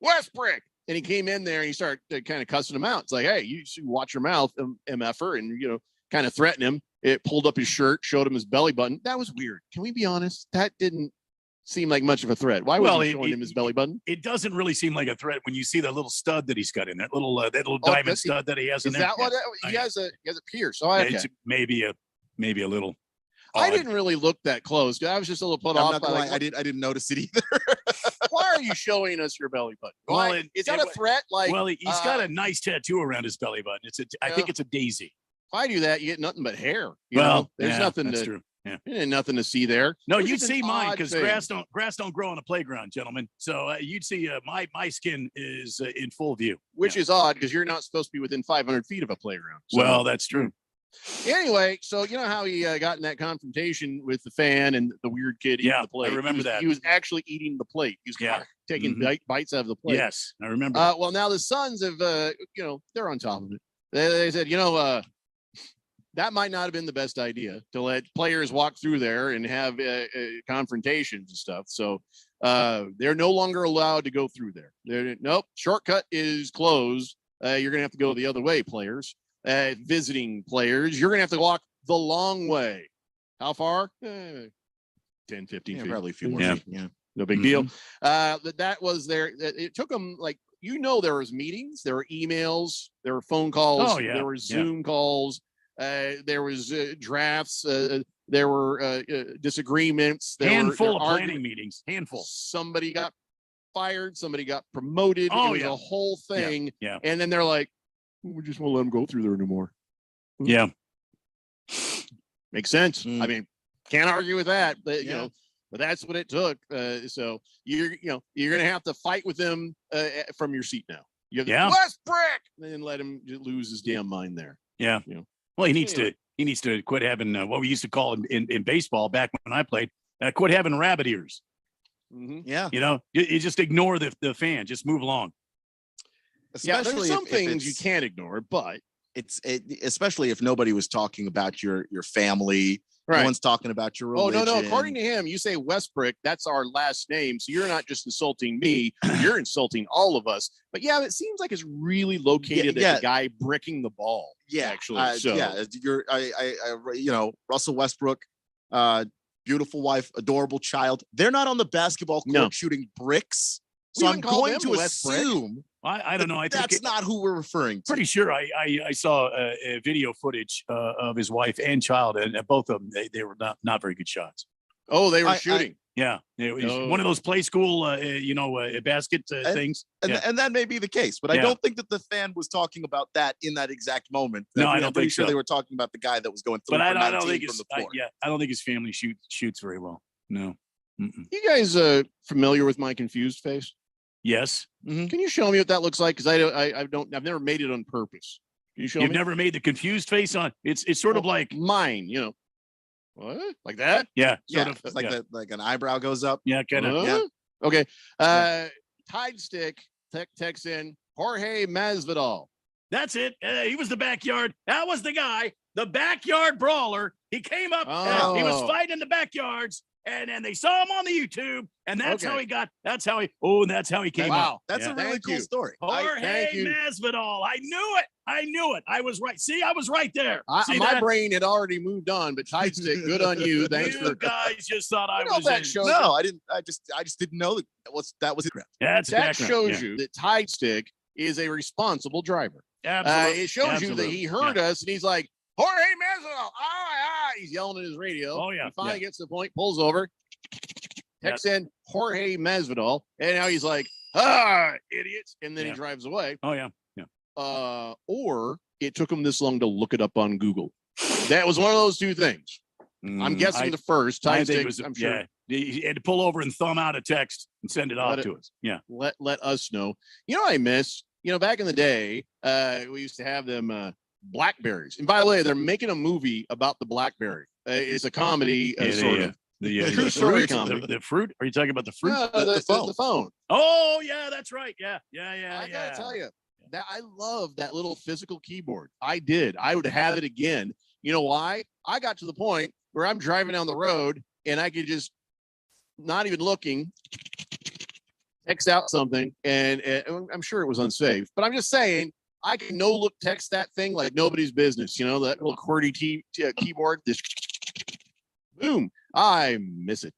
"Westbrook," and he came in there and he started kind of cussing him out. It's like, "Hey, you should watch your mouth, MFer," and kind of threaten him. It pulled up his shirt, showed him his belly button. That was weird. Can we be honest? That didn't seem like much of a threat. Why was he showing him his belly button? It doesn't really seem like a threat when you see that little stud that he's got in there, that little diamond stud that he has in Is there. that what he has a pierce? Oh, okay. It's maybe a little. I didn't really look that close. I was just a little put I'm off. not By gonna like, lie, I didn't notice it either. why are you showing us your belly button? Well, Why? Is that a threat? Like, well, he's got a nice tattoo around his belly button. I think it's a daisy. If I do that, you get nothing but hair. You Well, know? There's yeah, nothing that's to. true. Yeah. Nothing to see there. No, It's you'd just an see mine odd because thing. grass don't grow on a playground, gentlemen. So you'd see my skin is in full view, which is odd because you're not supposed to be within 500 feet of a playground. So, well, that's true. Anyway, so you know how he got in that confrontation with the fan and the weird kid eating Yeah, the plate. I remember that. He was actually eating the plate. He was taking Mhm. bites out of the plate. Yes, I remember. Well, now the Suns have, they're on top of it. They said, that might not have been the best idea to let players walk through there and have confrontations and stuff. So they're no longer allowed to go through there. Nope, shortcut is closed. You're going to have to go the other way, players. Visiting players, you're going to have to walk the long way. How far? 10, 15 feet. Probably a few more Yeah. feet. Yeah. No big deal. That was there. It took them there was meetings, there were emails, there were phone calls, Oh, yeah. there were Zoom calls, there was drafts, there were disagreements. Handful of arguments. planning meetings. Handful. Somebody got fired, somebody got promoted. Oh, it was yeah. a whole thing. Yeah. And then they're like, we just won't let them go through there anymore. Yeah. Makes sense. Mm. I mean, can't argue with that, but Yeah. but that's what it took. So you're going to have to fight with them from your seat now. You have Yeah. Westbrook, and then let him lose his damn mind there. Yeah. Well, he needs to quit having what we used to call in baseball back when I played. Quit having rabbit ears. Mm-hmm. Yeah. You just ignore the fan. Just move along. Yeah, there's some if things you it's- can't ignore, but especially if nobody was talking about your family. Right. No one's talking about your oh religion. no, according to him, you say Westbrook, that's our last name, so you're not just insulting me, you're insulting all of us. But yeah, it seems like it's really located Yeah. at the guy bricking the ball. Yeah, actually. So yeah, Russell Westbrook, beautiful wife, adorable child. They're not on the basketball court No. shooting bricks. We So I'm wouldn't call going them to Westbrook. assume I don't know. I think that's not who we're referring to. pretty sure I saw a video footage of his wife and child, and both of them they were not very good shots. oh, they were shooting. Yeah, it was Oh. one of those play school basket things. And that may be the case, but I Yeah. don't think that the fan was talking about that in that exact moment. No, I I'm don't pretty think sure so. they were talking about the guy that was going through But I for don't 19 think from his the floor. I don't think his family shoots very well. No. Mm-mm. You guys familiar with my confused face? Yes. Can you show me what that looks like? Because I've never made it on purpose. Can you show You've me? never made the confused face on. It's sort of like mine. What? Like that? yeah, Yeah, sort of it's like yeah. like an eyebrow goes up. Yeah, kind of. Huh? Yeah. Okay. Tide Stick texts in Jorge Masvidal. That's it. He was the backyard. That was the guy, the backyard brawler. He came up. He was Oh. fighting in the backyards, and they saw him on the YouTube, and that's Okay. how he got. That's how he. Oh, and that's how he came Wow. up. That's Yeah. a really Thank cool you. story. Jorge thank you. Masvidal. I knew it. I knew it. I was right. See, I was right there. My brain had already moved on, but Tide Stick, good on you. Thanks You for guys just thought I You know was that in. shows No, I didn't. I just didn't know that was correct. That's that background. shows Yeah. you that Tide Stick is a responsible driver. Absolutely. It shows you Absolutely. that he heard us and he's like, Jorge Masvidal. He's yelling at his radio. Oh, yeah. He finally gets to the point, pulls over, texts in Jorge Masvidal, and now he's like, idiots. And then he drives away. Oh, yeah. Yeah. Or it took him this long to look it up on Google. That was one of those two things. I'm guessing the first. I Tide think Stick, it was, I'm sure. yeah. He had to pull over and thumb out a text and send it off to us. Yeah. Let us know. You know what I miss? You know, back in the day, we used to have them Blackberries. And by the way, they're making a movie about the Blackberry. It's a comedy, sort of. True story comedy. The fruit? Are you talking about the fruit? No, the phone. Oh, yeah, that's right. Yeah. I gotta tell you, that I love that little physical keyboard. I did. I would have it again. You know why? I got to the point where I'm driving down the road and I could just, not even looking, text out something, and I'm sure it was unsafe, but I'm just saying I can no look text that thing like nobody's business. You know, that little QWERTY keyboard. This boom. I miss it.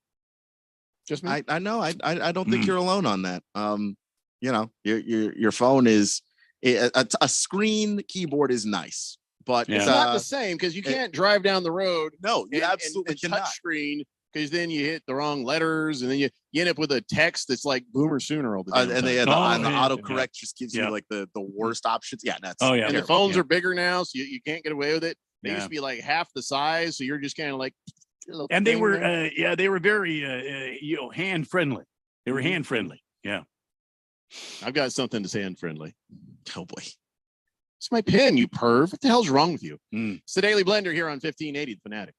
Just me. I know. I don't think you're alone on that. You know, your phone is a screen keyboard is nice, but it's not the same because you can't drive down the road. No, you absolutely and cannot. touch screen, because then you hit the wrong letters and then you end up with a text that's like Boomer Sooner all the time. And the autocorrect just gives you like the worst options. Yeah, that's And the phones are bigger now, so you can't get away with it. They used to be like half the size, so you're just kind of like. And they were, they were very, hand friendly. They were hand friendly. Yeah. I've got something to say hand friendly. Oh boy. It's my pen, you perv. What the hell's wrong with you? It's the Daily Blender here on 1580 The Fanatic.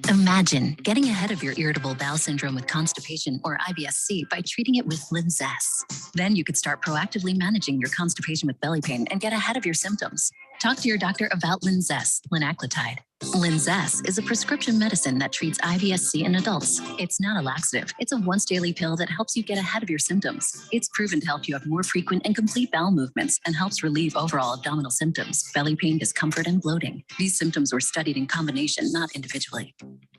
Imagine getting ahead of your irritable bowel syndrome with constipation or IBS-C by treating it with Linzess. Then you could start proactively managing your constipation with belly pain and get ahead of your symptoms. Talk to your doctor about Linzess, linaclotide. Linzess is a prescription medicine that treats IBS-C in adults. It's not a laxative. It's a once daily pill that helps you get ahead of your symptoms. It's proven to help you have more frequent and complete bowel movements and helps relieve overall abdominal symptoms, belly pain, discomfort, and bloating. These symptoms were studied in combination, not individually.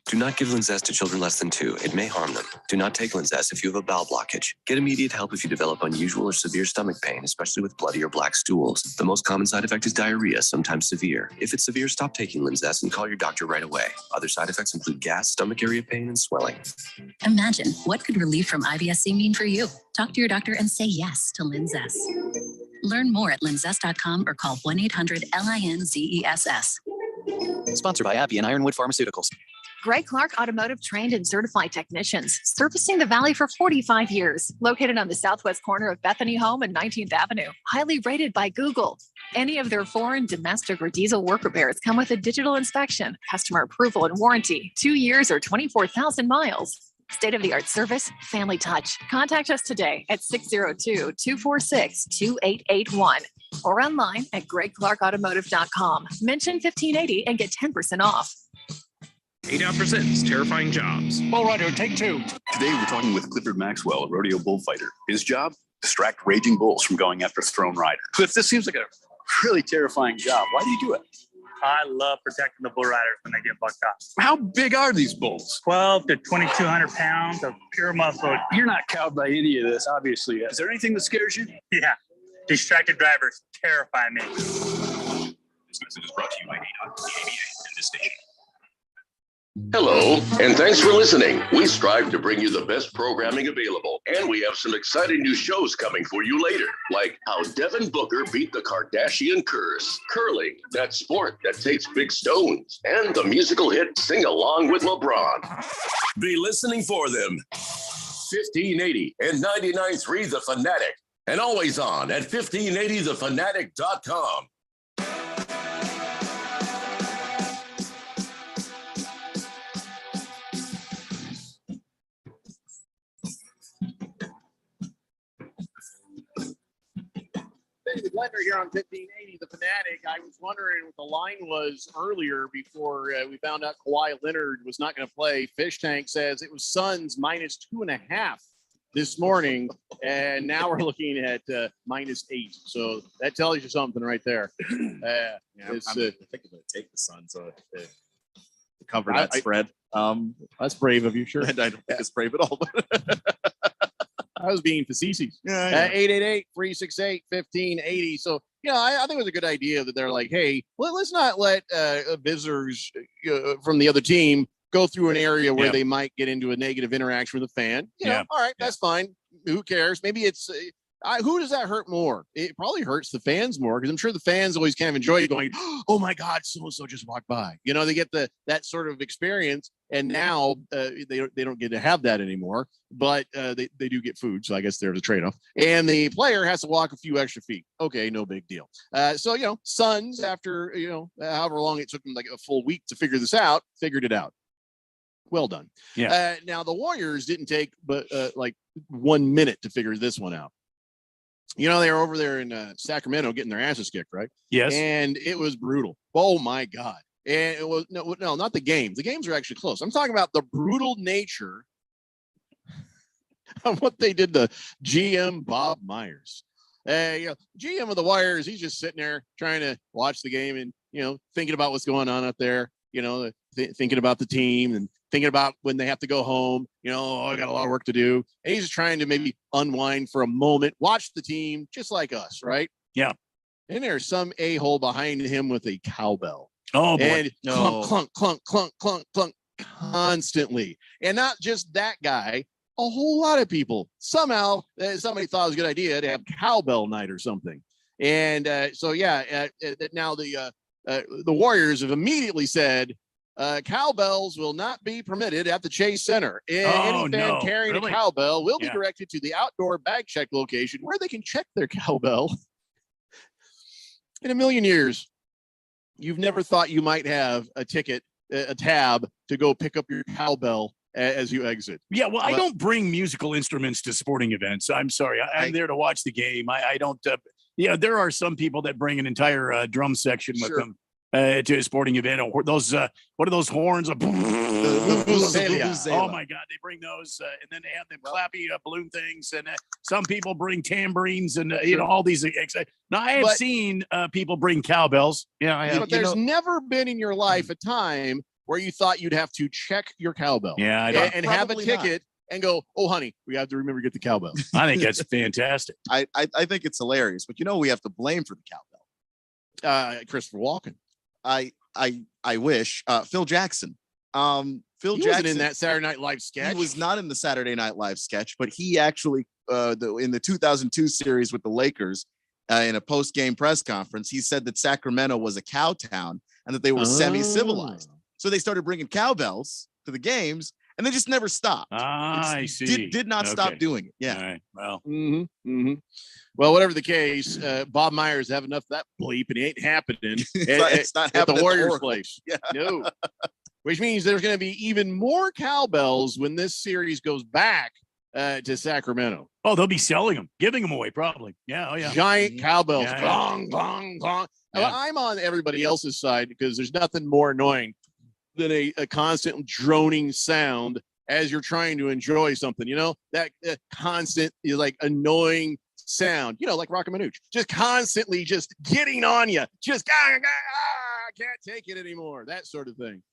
Do not give Linzess to children less than 2. It may harm them. Do not take Linzess if you have a bowel blockage. Get immediate help if you develop unusual or severe stomach pain, especially with bloody or black stools. The most common side effect is diarrhea, sometimes severe. If it's severe, stop taking Linzess and call your doctor right away. Other side effects include gas, stomach area pain, and swelling. Imagine what could relief from IBS-C mean for you. Talk to your doctor and say yes to Linzess. Learn more at linzess.com or call 1-800-LINZESS. Sponsored by Appy and Ironwood Pharmaceuticals. Greg Clark Automotive trained and certified technicians, servicing the Valley for 45 years. Located on the southwest corner of Bethany Home and 19th Avenue. Highly rated by Google. Any of their foreign, domestic, or diesel work repairs come with a digital inspection, customer approval, and warranty. 2 years or 24,000 miles. State-of-the-art service, family touch. Contact us today at 602-246-2881 or online at gregclarkautomotive.com. Mention 1580 and get 10% off. 8 Out presents Terrifying Jobs. All right, take 2. Today we're talking with Clifford Maxwell, a rodeo bullfighter. His job? Distract raging bulls from going after thrown riders. Cliff, this seems like a really terrifying job. Why do you do it? I love protecting the bull riders when they get bucked up. How big are these bulls? 12 to 2,200 pounds of pure muscle. You're not cowed by any of this, obviously. Is there anything that scares you? Yeah. Distracted drivers terrify me. This message is brought to you by ADOT, the ABA, and this station. Hello, and thanks for listening. We strive to bring you the best programming available, and we have some exciting new shows coming for you later, like how Devin Booker beat the Kardashian curse, curling, that sport that takes big stones, and the musical hit Sing Along with LeBron. Be listening for them. 1580 and 99.3 The Fanatic, and always on at 1580thefanatic.com. The Blender here on 1580 The Fanatic. I was wondering what the line was earlier before we found out Kawhi Leonard was not going to play. Fish Tank says it was Suns -2.5 this morning, and now we're looking at -8. So that tells you something right there. I'm It's, thinking to take the Sun, so to cover that spread. That's brave of you, sure. I don't think it's brave at all. But I was being facetious. Yeah, 888-368-1580. So, I think it was a good idea that they're like, hey, let's not let visitors from the other team go through an area where they might get into a negative interaction with a fan. All right, that's fine. Who cares? Maybe it's who does that hurt more? It probably hurts the fans more because I'm sure the fans always kind of enjoy going, oh my God, so-and-so just walked by. They get that sort of experience. And now they don't get to have that anymore, but they do get food. So I guess there's a trade-off. And the player has to walk a few extra feet. Okay, no big deal. So, Suns, after, however long it took them like a full week to figure this out, figured it out. Well done. Yeah. Now the Warriors didn't take but like 1 minute to figure this one out. They were over there in Sacramento getting their asses kicked, right? Yes. And it was brutal. Oh my God. And it was no, not the games. The games are actually close. I'm talking about the brutal nature of what they did to GM Bob Myers. GM of the Warriors, he's just sitting there trying to watch the game and, thinking about what's going on out there, thinking about the team and thinking about when they have to go home, I got a lot of work to do. And he's trying to maybe unwind for a moment, watch the team just like us, right? Yeah. And there's some a-hole behind him with a cowbell. Oh, boy. And clunk, clunk, clunk, clunk, clunk, clunk, constantly. And not just that guy, a whole lot of people. Somehow, somebody thought it was a good idea to have cowbell night or something. And now the Warriors have immediately said, cowbells will not be permitted at the Chase Center. Any fan carrying a cowbell will be directed to the outdoor bag check location where they can check their cowbell. In a million years, you've never thought you might have a ticket, a tab to go pick up your cowbell as you exit. Yeah, well, I don't bring musical instruments to sporting events. I'm sorry. I'm there to watch the game. I don't. There are some people that bring an entire drum section with them to a sporting event. Or those, what are those horns? Oh my God, they bring those, and then they have them clappy balloon things. And some people bring tambourines and all these. Now I have seen people bring cowbells. Yeah, I have. But there's never been in your life a time where you thought you'd have to check your cowbell. Yeah, and have a ticket and go, oh, honey, we have to remember to get the cowbell. I think that's fantastic. I think it's hilarious, but we have to blame for the cowbell. Christopher Walken. I wish Phil Jackson. Phil Jackson wasn't in that Saturday Night Live sketch. He was not in the Saturday Night Live sketch, but he actually in the 2002 series with the Lakers in a post-game press conference, he said that Sacramento was a cow town and that they were semi-civilized. So they started bringing cowbells to the games, and they just never stopped. I see. Did not stop doing it. Yeah. All right. Well. Well, whatever the case, Bob Myers have enough of that bleep, and it ain't happening. It's not at the happening Warriors' place. Yeah. No. Which means there's going to be even more cowbells when this series goes back to Sacramento. Oh, they'll be selling them, giving them away, probably. Yeah. Oh, yeah. Giant cowbells. Yeah. Gong, gong, gong. Yeah. I'm on everybody else's side because there's nothing more annoying than a constant droning sound as you're trying to enjoy something, that constant like annoying sound, like Rocket Manooch, just constantly just getting on you, just I can't take it anymore, that sort of thing.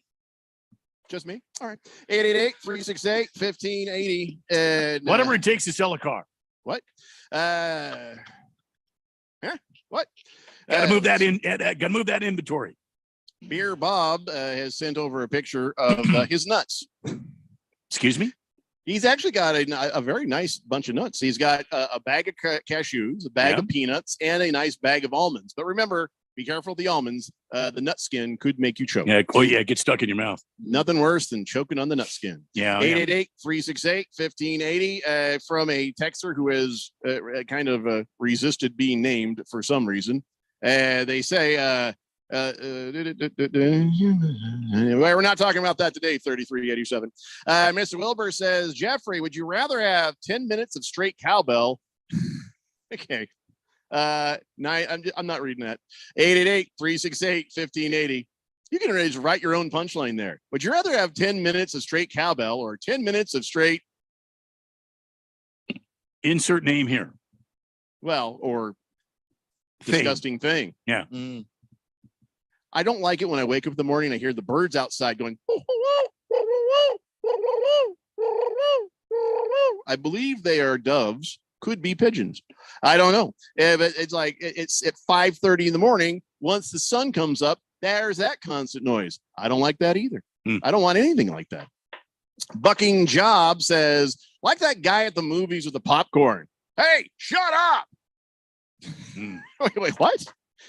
Just me. All right. 888-368-1580. And whatever it takes to sell a car. What? What? Gotta move that in. Gotta move that inventory. Beer Bob has sent over a picture of his nuts. Excuse me? He's actually got a very nice bunch of nuts. He's got a bag of cashews, a bag of peanuts, and a nice bag of almonds. But remember, be careful of the almonds. The nut skin could make you choke. Yeah. Oh, yeah. Get stuck in your mouth. Nothing worse than choking on the nut skin. Yeah. 888-368-1580 from a texter who has kind of resisted being named for some reason. They say, we're not talking about that today. 3387. Mr. Wilbur says, Jeffrey, would you rather have 10 minutes of straight cowbell? Okay. I'm not reading that. 888-368-1580. You can just write your own punchline there. Would you rather have 10 minutes of straight cowbell or 10 minutes of straight Insert name here. Well, or Thing. disgusting thing. Yeah. I don't like it when I wake up in the morning and I hear the birds outside going. I believe they are doves. Could be pigeons. I don't know. But it's like it's at 5:30 in the morning. Once the sun comes up, there's that constant noise. I don't like that either. I don't want anything like that. Bucking Job says, like that guy at the movies with the popcorn. Hey, shut up. Wait, what?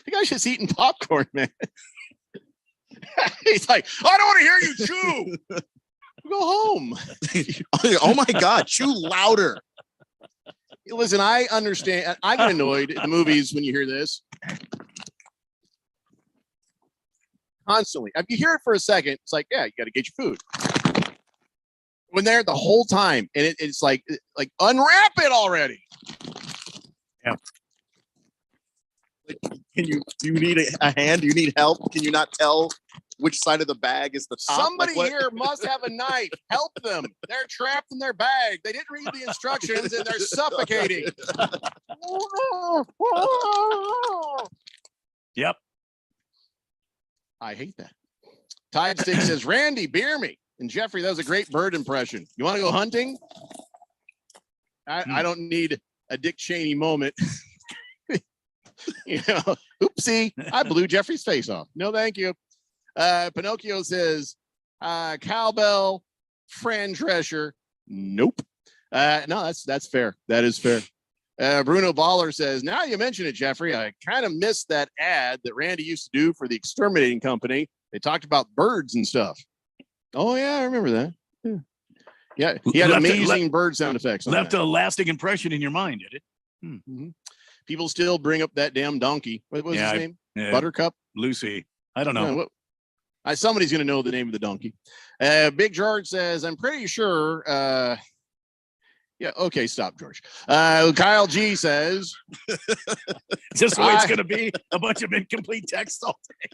The guy's just eating popcorn, man. He's like, I don't want to hear you chew. Go home. Oh my God, chew louder. Listen, I understand. I get annoyed at the movies when you hear this. Constantly. If you hear it for a second, it's like, yeah, you got to get your food. When they're the whole time, and it's like unwrap it already. Yeah. Do you need a hand? Do you need help? Can you not tell which side of the bag is the top? Somebody here must have a knife. Help them. They're trapped in their bag. They didn't read the instructions and they're suffocating. Yep. I hate that. Tide Stick says, Randy, beer me. And Jeffrey, that was a great bird impression. You want to go hunting? I don't need a Dick Cheney moment. Oopsie, I blew Jeffrey's face off. No, thank you. Pinocchio says, cowbell, Fran Drescher. Nope. No, that's fair. That is fair. Bruno Baller says, now you mention it, Jeffrey, I kind of missed that ad that Randy used to do for the exterminating company. They talked about birds and stuff. Oh, yeah, I remember that. Yeah, he had amazing bird sound effects. Left a lasting impression in your mind, did it? Mm-hmm. People still bring up that damn donkey. What was his name? Buttercup? Lucy. I don't know. Somebody's going to know the name of the donkey. Big George says, I'm pretty sure. Yeah, okay, stop, George. Kyle G says, is this the way it's going to be? A bunch of incomplete text all day?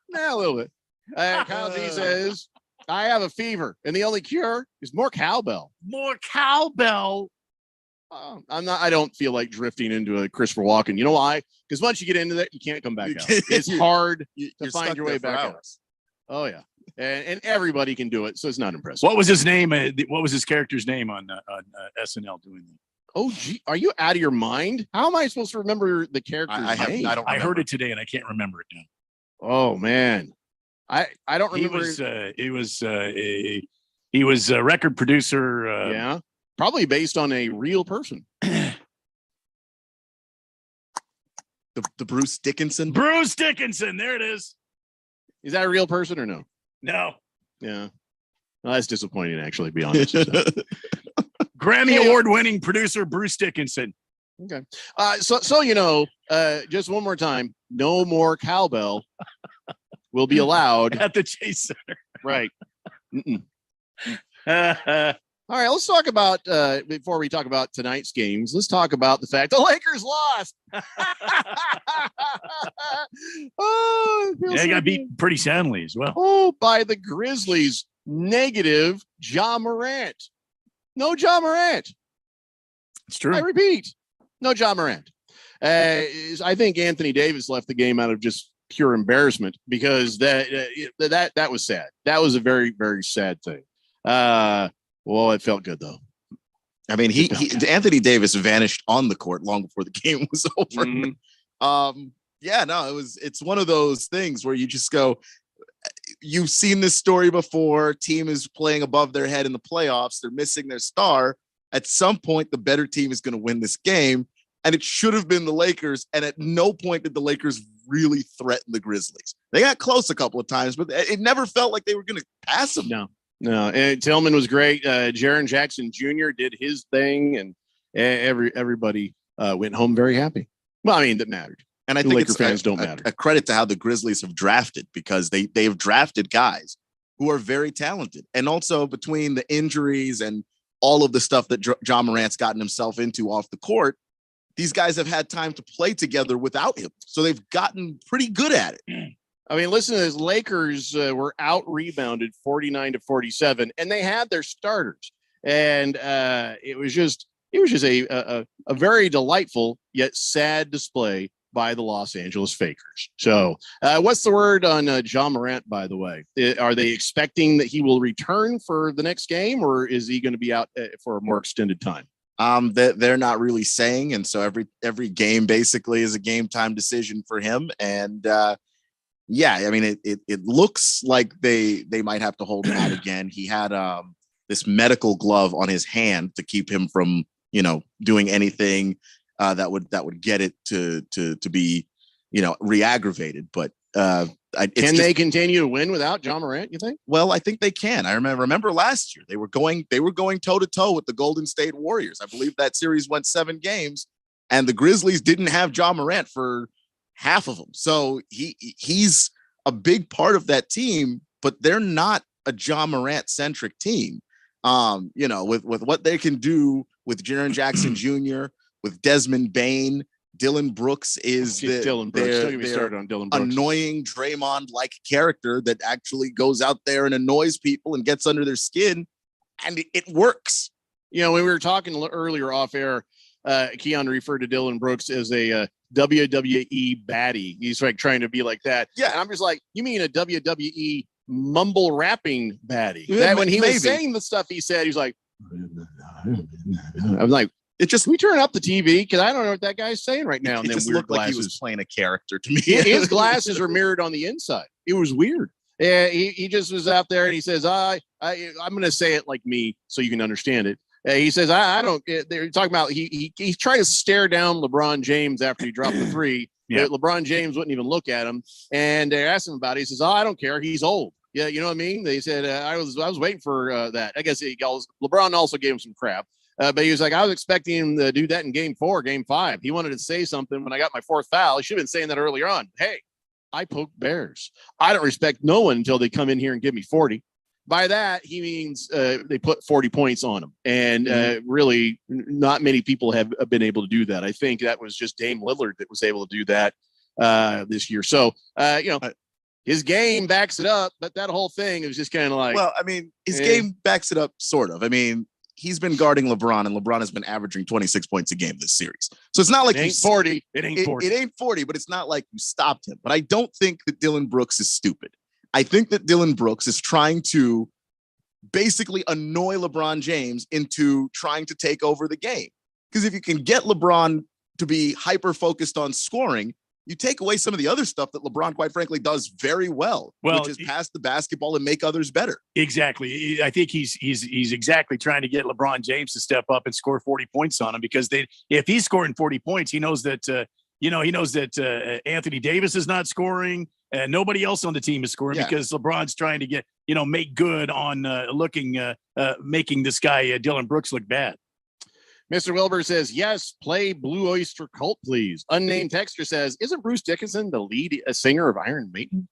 Nah, a little bit. Kyle G says, I have a fever, and the only cure is more cowbell. More cowbell. I don't feel like drifting into a Christopher Walken. You know why? Because once you get into that, you can't come back out. It's hard to find your way back out. Oh yeah, and everybody can do it, so it's not impressive. What was his name? What was his character's name on SNL doing that? Oh, gee, are you out of your mind? How am I supposed to remember the character's name? I heard it today, and I can't remember it now. Oh man, I don't remember. He was a record producer. Yeah, probably based on a real person. The Bruce Dickinson. Bruce Dickinson. There it is. Is that a real person or no? No. Yeah. Well, that's disappointing, actually, to be honest. Grammy Award-winning producer Bruce Dickinson. Okay. So just one more time, no more cowbell will be allowed at the Chase Center. Right. All right, let's talk about before we talk about tonight's games. Let's talk about the fact the Lakers lost. They got beat pretty soundly as well. Oh, by the Grizzlies. Negative Ja Morant. No Ja Morant. It's true. I repeat, no Ja Morant. I think Anthony Davis left the game out of just pure embarrassment because that was sad. That was a very, very sad thing. Well, it felt good though. I mean, Anthony Davis vanished on the court long before the game was over. Mm-hmm. It's one of those things where you just go, you've seen this story before. Team is playing above their head in the playoffs. They're missing their star. At some point, the better team is going to win this game. And it should have been the Lakers. And at no point did the Lakers really threaten the Grizzlies. They got close a couple of times, but it never felt like they were going to pass them. No, and Tillman was great. Jaren Jackson Jr. did his thing, and everybody went home very happy. Well, I mean, that mattered. And I think Laker fans don't matter. A credit to how the Grizzlies have drafted, because they've drafted guys who are very talented. And also between the injuries and all of the stuff that Ja Morant's gotten himself into off the court, these guys have had time to play together without him. So they've gotten pretty good at it. I mean, listen to this. Lakers were out-rebounded 49-47, and they had their starters. And it was just it was just a very delightful yet sad display by the Los Angeles Fakers. So what's the word on John Morant, by the way? Are they expecting that he will return for the next game, or is he going to be out for a more extended time? They're not really saying, and so every game basically is a game time decision for him. And yeah, I mean, it looks like they might have to hold him out again. He had this medical glove on his hand to keep him from, doing anything that would get it to be, re-aggravated. But can they continue to win without John Morant, you think? Well, I think they can. I remember last year they were going toe to toe with the Golden State Warriors. I believe that series went 7 games, and the Grizzlies didn't have John Morant for half of them. So he's a big part of that team, but they're not a John Morant centric team. With what they can do with Jaren Jackson Jr., with Desmond Bane. Dylan Brooks is Dylan Brooks. Don't get me started on Dylan Brooks. Annoying Draymond-like character that actually goes out there and annoys people and gets under their skin, and it works. When we were talking earlier off air, Keon referred to Dylan Brooks as a WWE baddie. He's like trying to be like that. Yeah, and I'm just like, you mean a WWE mumble rapping baddie? That when he was saying the stuff he said, he's like, I'm like, we turn up the TV because I don't know what that guy's saying right now. And then just weird looked glasses. Like he was playing a character to me. His glasses were mirrored on the inside. It was weird. Yeah, he just was out there and he says, I'm going to say it like me so you can understand it. He says, I don't. They're talking about he's trying to stare down LeBron James after he dropped the 3. Yeah. LeBron James wouldn't even look at him, and they asked him about it. He says, I don't care. He's old. Yeah, you know what I mean. They said I was waiting for that. I guess LeBron also gave him some crap. But he was like, I was expecting him to do that in game 4, game 5. He wanted to say something when I got my 4th foul. He should have been saying that earlier on. Hey, I poke bears. I don't respect no one until they come in here and give me 40. By that, he means they put 40 points on him. And really, not many people have been able to do that. I think that was just Dame Lillard that was able to do that this year. So, his game backs it up, but that whole thing is just kind of like. Well, I mean, his game backs it up, sort of. I mean, he's been guarding LeBron, and LeBron has been averaging 26 points a game this series. So it's not like it ain't 40. It ain't 40. It ain't 40, but it's not like you stopped him. But I don't think that Dylan Brooks is stupid. I think that Dylan Brooks is trying to basically annoy LeBron James into trying to take over the game. Because if you can get LeBron to be hyper-focused on scoring, you take away some of the other stuff that LeBron, quite frankly, does very well, which is pass the basketball and make others better. Exactly. I think he's exactly trying to get LeBron James to step up and score 40 points on him, because if he's scoring 40 points, he knows that Anthony Davis is not scoring and nobody else on the team is scoring because LeBron's trying to get, make good on making this guy Dylan Brooks look bad. Mr. Wilbur says, yes, play Blue Oyster Cult, please. Unnamed texter says, isn't Bruce Dickinson the lead singer of Iron Maiden?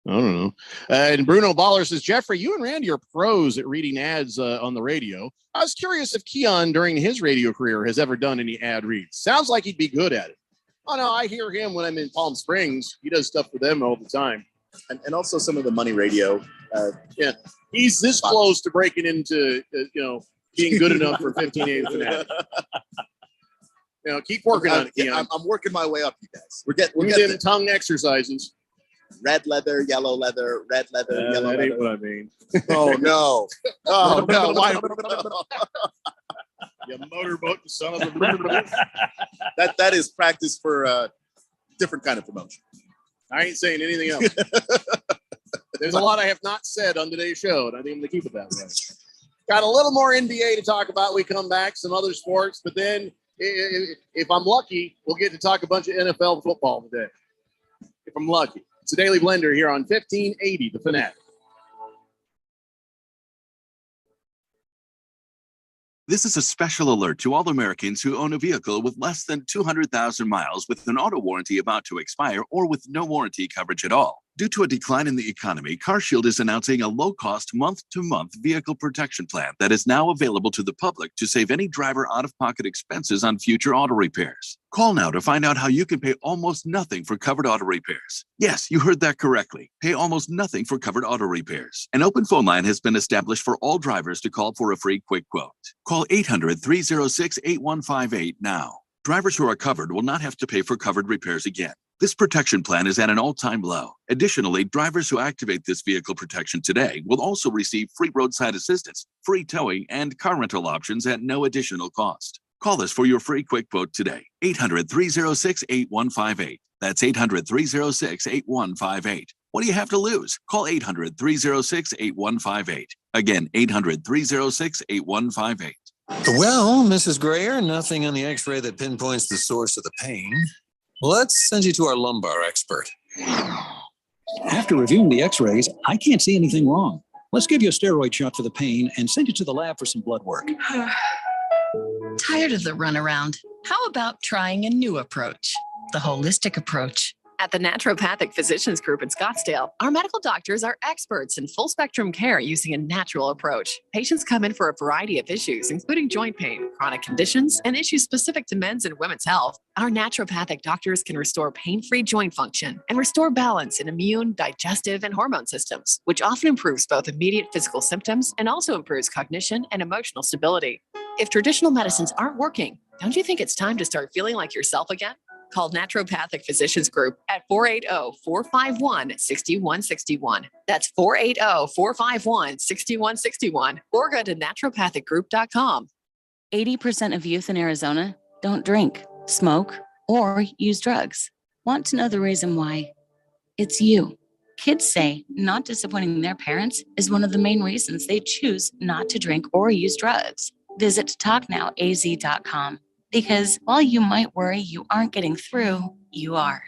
I don't know. And Bruno Baller says, Jeffrey, you and Randy are pros at reading ads on the radio. I was curious if Keon, during his radio career, has ever done any ad reads. Sounds like he'd be good at it. Oh, no, I hear him when I'm in Palm Springs. He does stuff for them all the time. And also some of the money radio. He's this close to breaking into, being good enough for 1580 Fanatic. Keep working on it, Keon. I'm working my way up, you guys. We're getting them tongue exercises. Red leather, yellow leather, red leather, yellow leather. That ain't what I mean. Oh, no. Oh, no. Why? You motorboat, son of a... That is practice for a different kind of promotion. I ain't saying anything else. There's a lot I have not said on today's show, and I think I'm going to keep it that way. Got a little more NBA to talk about. We come back, some other sports, but then if I'm lucky, we'll get to talk a bunch of NFL football today. If I'm lucky. It's a Daily Blender here on 1580 The Fanatic. This is a special alert to all Americans who own a vehicle with less than 200,000 miles with an auto warranty about to expire or with no warranty coverage at all. Due to a decline in the economy, CarShield is announcing a low-cost month-to-month vehicle protection plan that is now available to the public to save any driver out-of-pocket expenses on future auto repairs. Call now to find out how you can pay almost nothing for covered auto repairs. Yes, you heard that correctly. Pay almost nothing for covered auto repairs. An open phone line has been established for all drivers to call for a free quick quote. Call 800-306-8158 now. Drivers who are covered will not have to pay for covered repairs again. This protection plan is at an all-time low. Additionally, drivers who activate this vehicle protection today will also receive free roadside assistance, free towing, and car rental options at no additional cost. Call us for your free quick quote today. 800-306-8158. That's 800-306-8158. What do you have to lose? Call 800-306-8158. Again, 800-306-8158. Well, Mrs. Grayer, nothing on the x-ray that pinpoints the source of the pain. Let's send you to our lumbar expert. After reviewing the x-rays, I can't see anything wrong. Let's give you a steroid shot for the pain and send you to the lab for some blood work. Tired of the runaround? How about trying a new approach? The holistic approach. At the Naturopathic Physicians Group in Scottsdale, our medical doctors are experts in full spectrum care using a natural approach. Patients come in for a variety of issues, including joint pain, chronic conditions, and issues specific to men's and women's health. Our naturopathic doctors can restore pain-free joint function and restore balance in immune, digestive, and hormone systems, which often improves both immediate physical symptoms and also improves cognition and emotional stability. If traditional medicines aren't working, don't you think it's time to start feeling like yourself again? Call Naturopathic Physicians Group at 480-451-6161. That's 480-451-6161. Or go to naturopathicgroup.com. 80% of youth in Arizona don't drink, smoke, or use drugs. Want to know the reason why? It's you. Kids say not disappointing their parents is one of the main reasons they choose not to drink or use drugs. Visit talknowaz.com. Because while you might worry you aren't getting through, you are.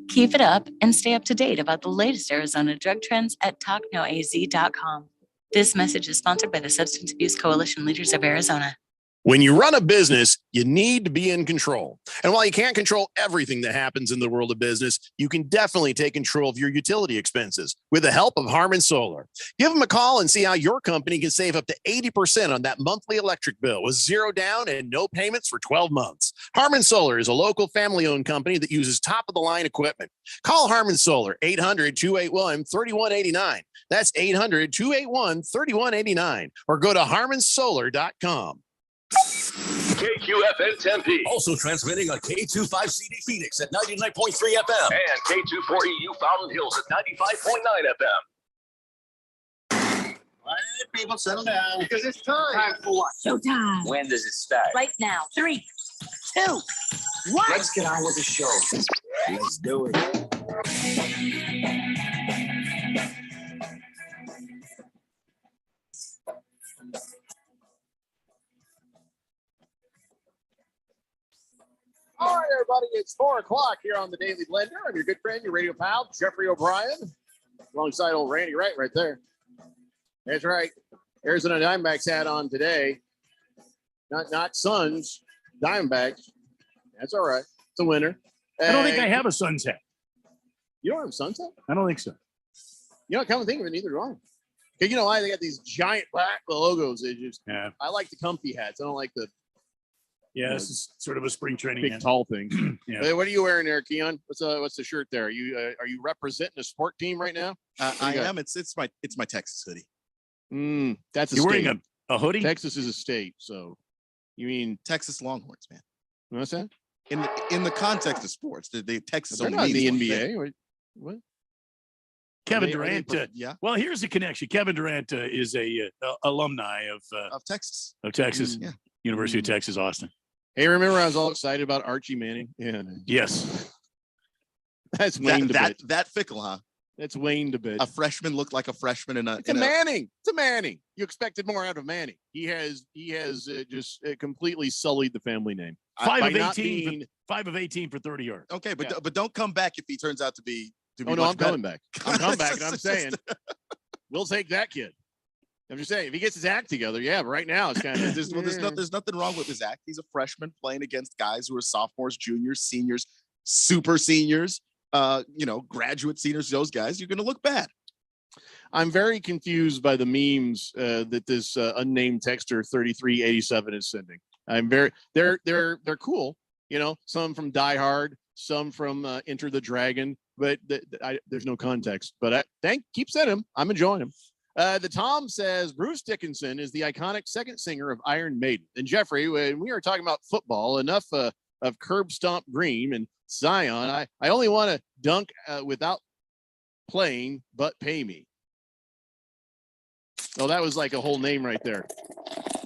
Keep it up and stay up to date about the latest Arizona drug trends at talknowaz.com. This message is sponsored by the Substance Abuse Coalition Leaders of Arizona. When you run a business, you need to be in control. And while you can't control everything that happens in the world of business, you can definitely take control of your utility expenses with the help of Harmon Solar. Give them a call and see how your company can save up to 80% on that monthly electric bill with zero down and no payments for 12 months. Harmon Solar is a local family-owned company that uses top-of-the-line equipment. Call Harmon Solar, 800-281-3189. That's 800-281-3189. Or go to harmonsolar.com. KQFN Tempe. Also transmitting on K25CD Phoenix at 99.3 FM. And K24EU Fountain Hills at 95.9 FM. All right, people, settle down. Because it's time. Time for what? Showtime. When does it start? Right now. 3, 2, 1. Let's get on with the show. Let's do it. All right, everybody, it's 4 o'clock here on the Daily Blender. I'm your good friend, your radio pal, Jeffrey O'Brien, alongside old Randy Wright right there. That's right. Arizona Diamondbacks hat on today. Not Suns, Diamondbacks. That's all right. It's a winner. I don't think I have a Suns hat. You don't have a Suns hat? I don't think so. You know, come and think of it, neither do I. Because you know why? They got these giant black logos. They just, Yeah. I like the comfy hats. I don't like the Yeah, this is sort of a spring training big hat. tall thing. Yeah. Hey, what are you wearing there, Keon? What's the shirt there? Are you representing a sport team right now? I am. It's my Texas hoodie. That's a You're state. wearing a hoodie? Texas is a state, so you mean Texas Longhorns, man. What's that? In the context of sports, the Texas They're only not in means the one NBA. thing. What? Kevin Are they- Durant. yeah. Well, here's the connection. Kevin Durant is a alumni of Texas. Of Texas, Yeah. University of Texas, Austin. Hey, remember I was all excited about Archie Manning? Yeah. Yes. That's waned a bit. That fickle, huh? That's waned a bit. A freshman looked like a freshman in a. It's a Manning. It's a Manning. You expected more out of Manning. He has just completely sullied the family name. 5 By of not 18. being- 5 of 18 for 30 yards. Okay, but Yeah. but don't come back if he turns out to be. Oh no, much I'm better. coming back. I'm coming back, and I'm saying we'll take that kid. I'm just saying if he gets his act together, yeah. But right now it's kind of There's nothing wrong with his act. He's a freshman playing against guys who are sophomores, juniors, seniors, super seniors. graduate seniors, those guys, you're going to look bad. I'm very confused by the memes that this unnamed texter 3387 is sending. They're cool. Some from Die Hard, some from Enter the Dragon, but there's no context. But keep sending them. I'm enjoying them. The Tom says Bruce Dickinson is the iconic second singer of Iron Maiden. And Jeffrey, when we are talking about football, enough of Curb Stomp Green and Zion. I only want to dunk without playing, but pay me. Oh, that was like a whole name right there.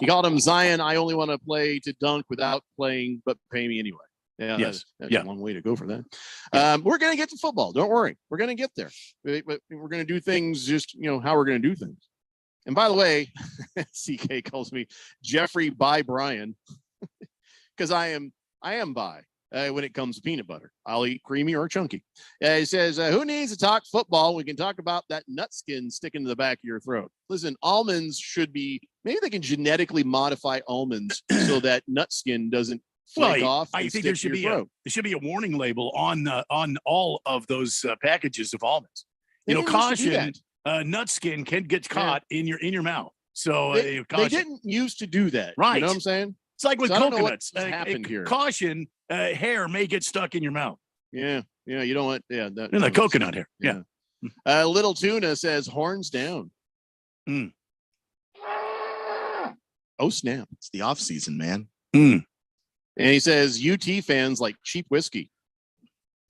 He called him Zion. I only want to play to dunk without playing, but pay me anyway. Yeah, yes. That's a long way to go for that. We're going to get to football. Don't worry. We're going to get there. We're going to do things just, how we're going to do things. And by the way, CK calls me Jeffrey by Brian because I am by when it comes to peanut butter. I'll eat creamy or chunky. He says, who needs to talk football? We can talk about that nut skin sticking to the back of your throat. Listen, almonds should be, maybe they can genetically modify almonds so that nut skin doesn't flake off. I think there should be a warning label on all of those packages of almonds. Caution, nut skin can get caught in your mouth. So they didn't used to do that. Right. You know what I'm saying? It's like with coconuts. Happened here. Caution, hair may get stuck in your mouth. Yeah. You don't want in the coconut hair. Yeah. Little Tuna says horns down. Oh snap! It's the off season, man. And he says UT fans like cheap whiskey.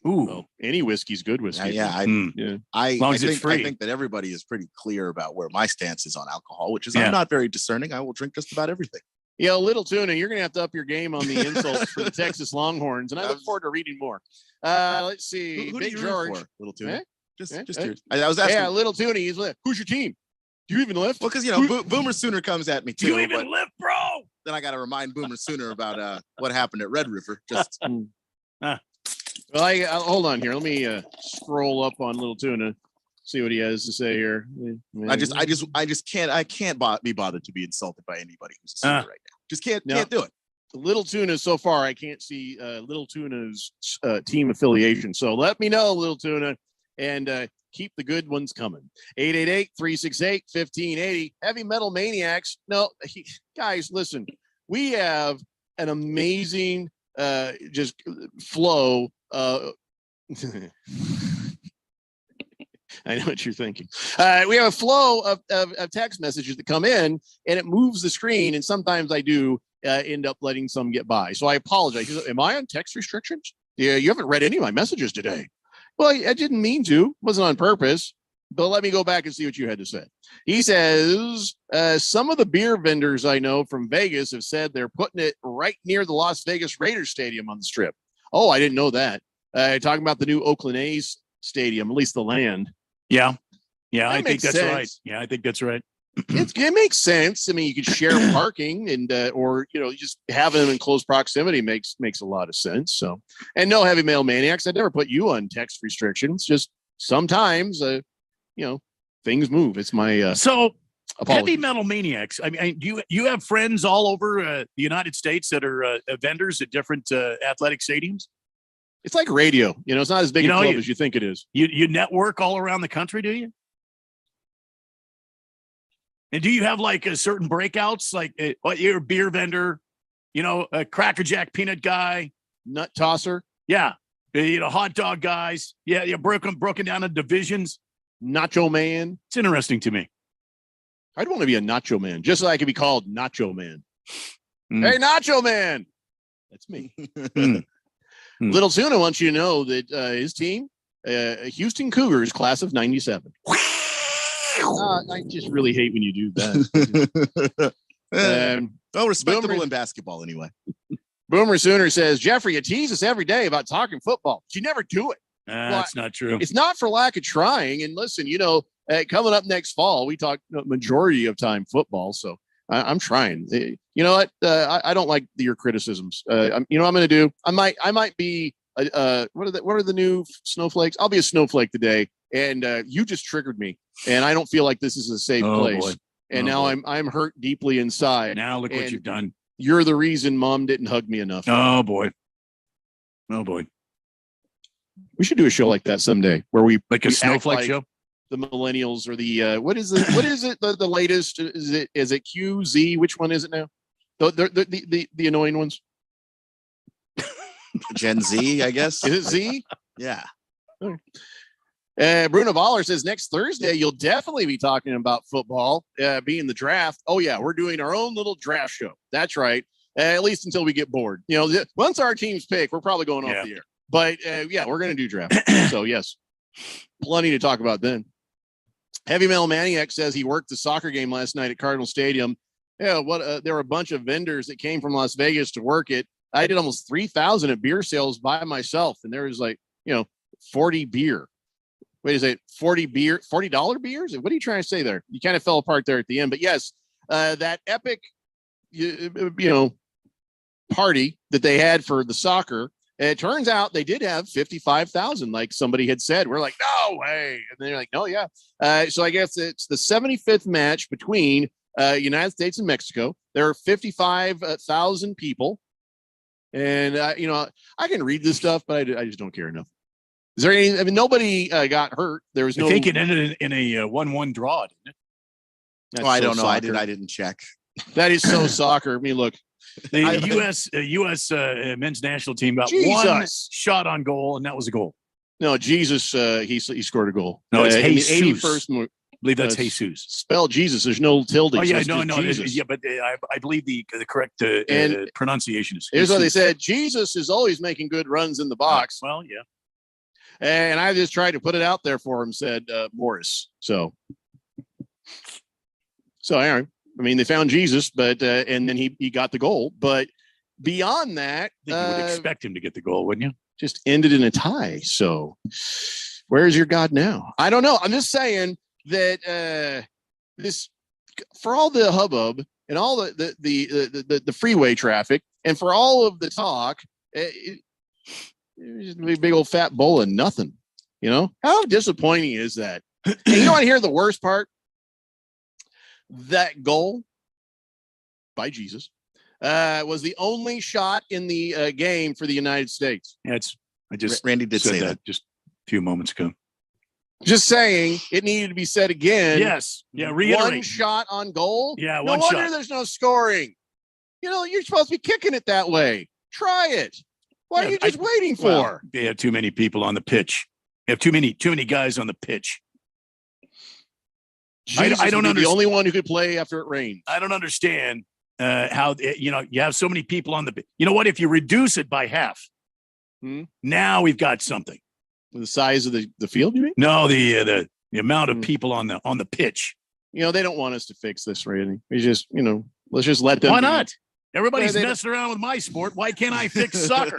Ooh, well, any whiskey's good whiskey. I think that everybody is pretty clear about where my stance is on alcohol, which is I'm not very discerning. I will drink just about everything. Yeah, Little Tuna, you're gonna have to up your game on the insults for the Texas Longhorns, and I look forward to reading more. Let's see, who Big do you root George, for, Little Tuna. Eh? Just Eh? curious. I was asking. Yeah, Little Tuna, who's your team? Do you even lift? Well, because Boomer Sooner comes at me too. Do you even lift, bro? Then I got to remind Boomer Sooner about what happened at Red River. Just well, hold on here. Let me scroll up on Little Tuna, see what he has to say here. I just can't be bothered to be insulted by anybody who's a Sooner right now. Just can't do it. Little Tuna, so far, I can't see Little Tuna's team affiliation. So let me know, Little Tuna, and keep the good ones coming. 888-368-1580. Heavy Metal Maniacs. No, guys, listen. We have an amazing just flow. I know what you're thinking. We have a flow of text messages that come in, and it moves the screen, and sometimes I do end up letting some get by. So I apologize. Am I on text restrictions? Yeah, you haven't read any of my messages today. Well, I didn't mean to. It wasn't on purpose. But let me go back and see what you had to say. He says, some of the beer vendors I know from Vegas have said they're putting it right near the Las Vegas Raiders Stadium on the Strip. Oh, I didn't know that. Talking about the new Oakland A's stadium, at least the land. Yeah, I think that's sense. right. Yeah, I think that's right. It makes sense. I mean, you could share parking and or just having them in close proximity makes a lot of sense. So, and no Heavy Metal Maniacs. I never put you on text restrictions. Just sometimes, things move. It's my so apologies. Heavy Metal Maniacs. I mean, you have friends all over the United States that are vendors at different athletic stadiums. It's like radio. It's not as big a club as you think it is. You network all around the country, do you? And do you have like a certain breakouts, like you're a beer vendor, a Cracker Jack peanut guy, nut tosser? Yeah. Hot dog guys. Yeah. You broken down in divisions. Nacho man. It's interesting to me. I'd want to be a nacho man, just so I could be called Nacho Man. Hey, Nacho Man. That's me. Little Tuna wants you to know that his team, Houston Cougars, class of 97. I just really hate when you do that. Respectable in basketball anyway. Boomer Sooner says, Jeffrey, you tease us every day about talking football, but you never do it. That's not true. It's not for lack of trying. And listen, coming up next fall, we talk majority of time football. So I'm trying. You know what? I don't like your criticisms. I'm going to do? I might be. What are the new snowflakes? I'll be a snowflake today. And you just triggered me, and I don't feel like this is a safe place. Boy. And now I'm hurt deeply inside. Now look what you've done. You're the reason Mom didn't hug me enough. Oh boy. We should do a show like that someday where we like a we act snowflake like show. The millennials or the what is it? What is it? The latest is it QZ? Which one is it now? The annoying ones. Gen Z, I guess. Is it Z? Yeah. Bruno Baller says next Thursday you'll definitely be talking about football, being the draft. Oh yeah, we're doing our own little draft show. That's right. At least until we get bored. You know, once our teams pick, we're probably going off the air. But yeah, we're going to do draft. So yes, plenty to talk about then. Heavy Metal Maniac says he worked the soccer game last night at Cardinal Stadium. Yeah, there were a bunch of vendors that came from Las Vegas to work it. I did almost 3,000 at beer sales by myself, and there was 40 beer. Wait, is it $40 beers? What are you trying to say there? You kind of fell apart there at the end, but yes, that epic, party that they had for the soccer. It turns out they did have 55,000, like somebody had said. We're like, no way. And they're like, no, yeah. So I guess it's the 75th match between United States and Mexico. There are 55,000 people. And, I can read this stuff, but I just don't care enough. Is there any, nobody got hurt. There was no. I think it ended in a 1-1 draw, didn't it? That's I don't know. Soccer. I didn't check. That is so soccer. I mean, look. The U.S. men's national team got one shot on goal, and that was a goal. No, Jesus, he scored a goal. No, it's Jesus. 81st. I believe that's Jesus. Spell Jesus. There's no tilde. Oh yeah, no. Yeah, but I believe the correct pronunciation is. Here's what they said: Jesus is always making good runs in the box. Well, yeah. And I just tried to put it out there for him. Said Morris. So Aaron. I mean, they found Jesus, but and then he got the goal. But beyond that, you would expect him to get the goal, wouldn't you? Just ended in a tie. So, where's your God now? I don't know. I'm just saying that this, for all the hubbub and all the freeway traffic, and for all of the talk, it was a big old fat bowl of nothing. How disappointing is that? And you want to hear the worst part? That goal by Jesus was the only shot in the game for the United States. Yeah, Randy did say that just a few moments ago. Just saying, it needed to be said again. Yes, yeah, reiterate. One shot on goal. Yeah, no wonder there's no scoring. You're supposed to be kicking it that way. Try it. What are you just waiting for? Well, they have too many people on the pitch. They have too many guys on the pitch. Jesus I don't understand. The only one who could play after it rained. I don't understand how you have so many people on the. You know what? If you reduce it by half, now we've got something. The size of the field, you mean? No, the amount of people on the pitch. They don't want us to fix this, Randy. We just let's just let them. Why not? Everybody's messing around with my sport. Why can't I fix soccer?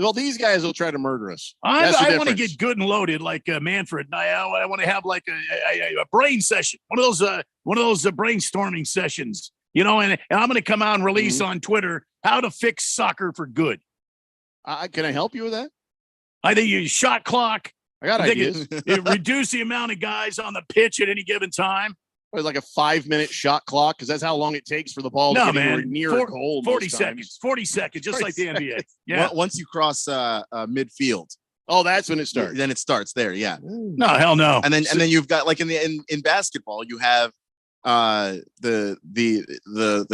Well, these guys will try to murder us. I want to get good and loaded like Manfred. I want to have like a brain session, one of those brainstorming sessions, and I'm going to come out and release on Twitter how to fix soccer for good. Can I help you with that? I think you shot clock. I got ideas. Reduce the amount of guys on the pitch at any given time. Or like a 5-minute shot clock, because that's how long it takes for the ball to get near a goal. 40 seconds. 40 seconds, just 40 like the NBA. Yeah. Once you cross midfield. Oh, that's when it starts. Then it starts there. Yeah. No, hell no. And then you've got like in basketball, you have the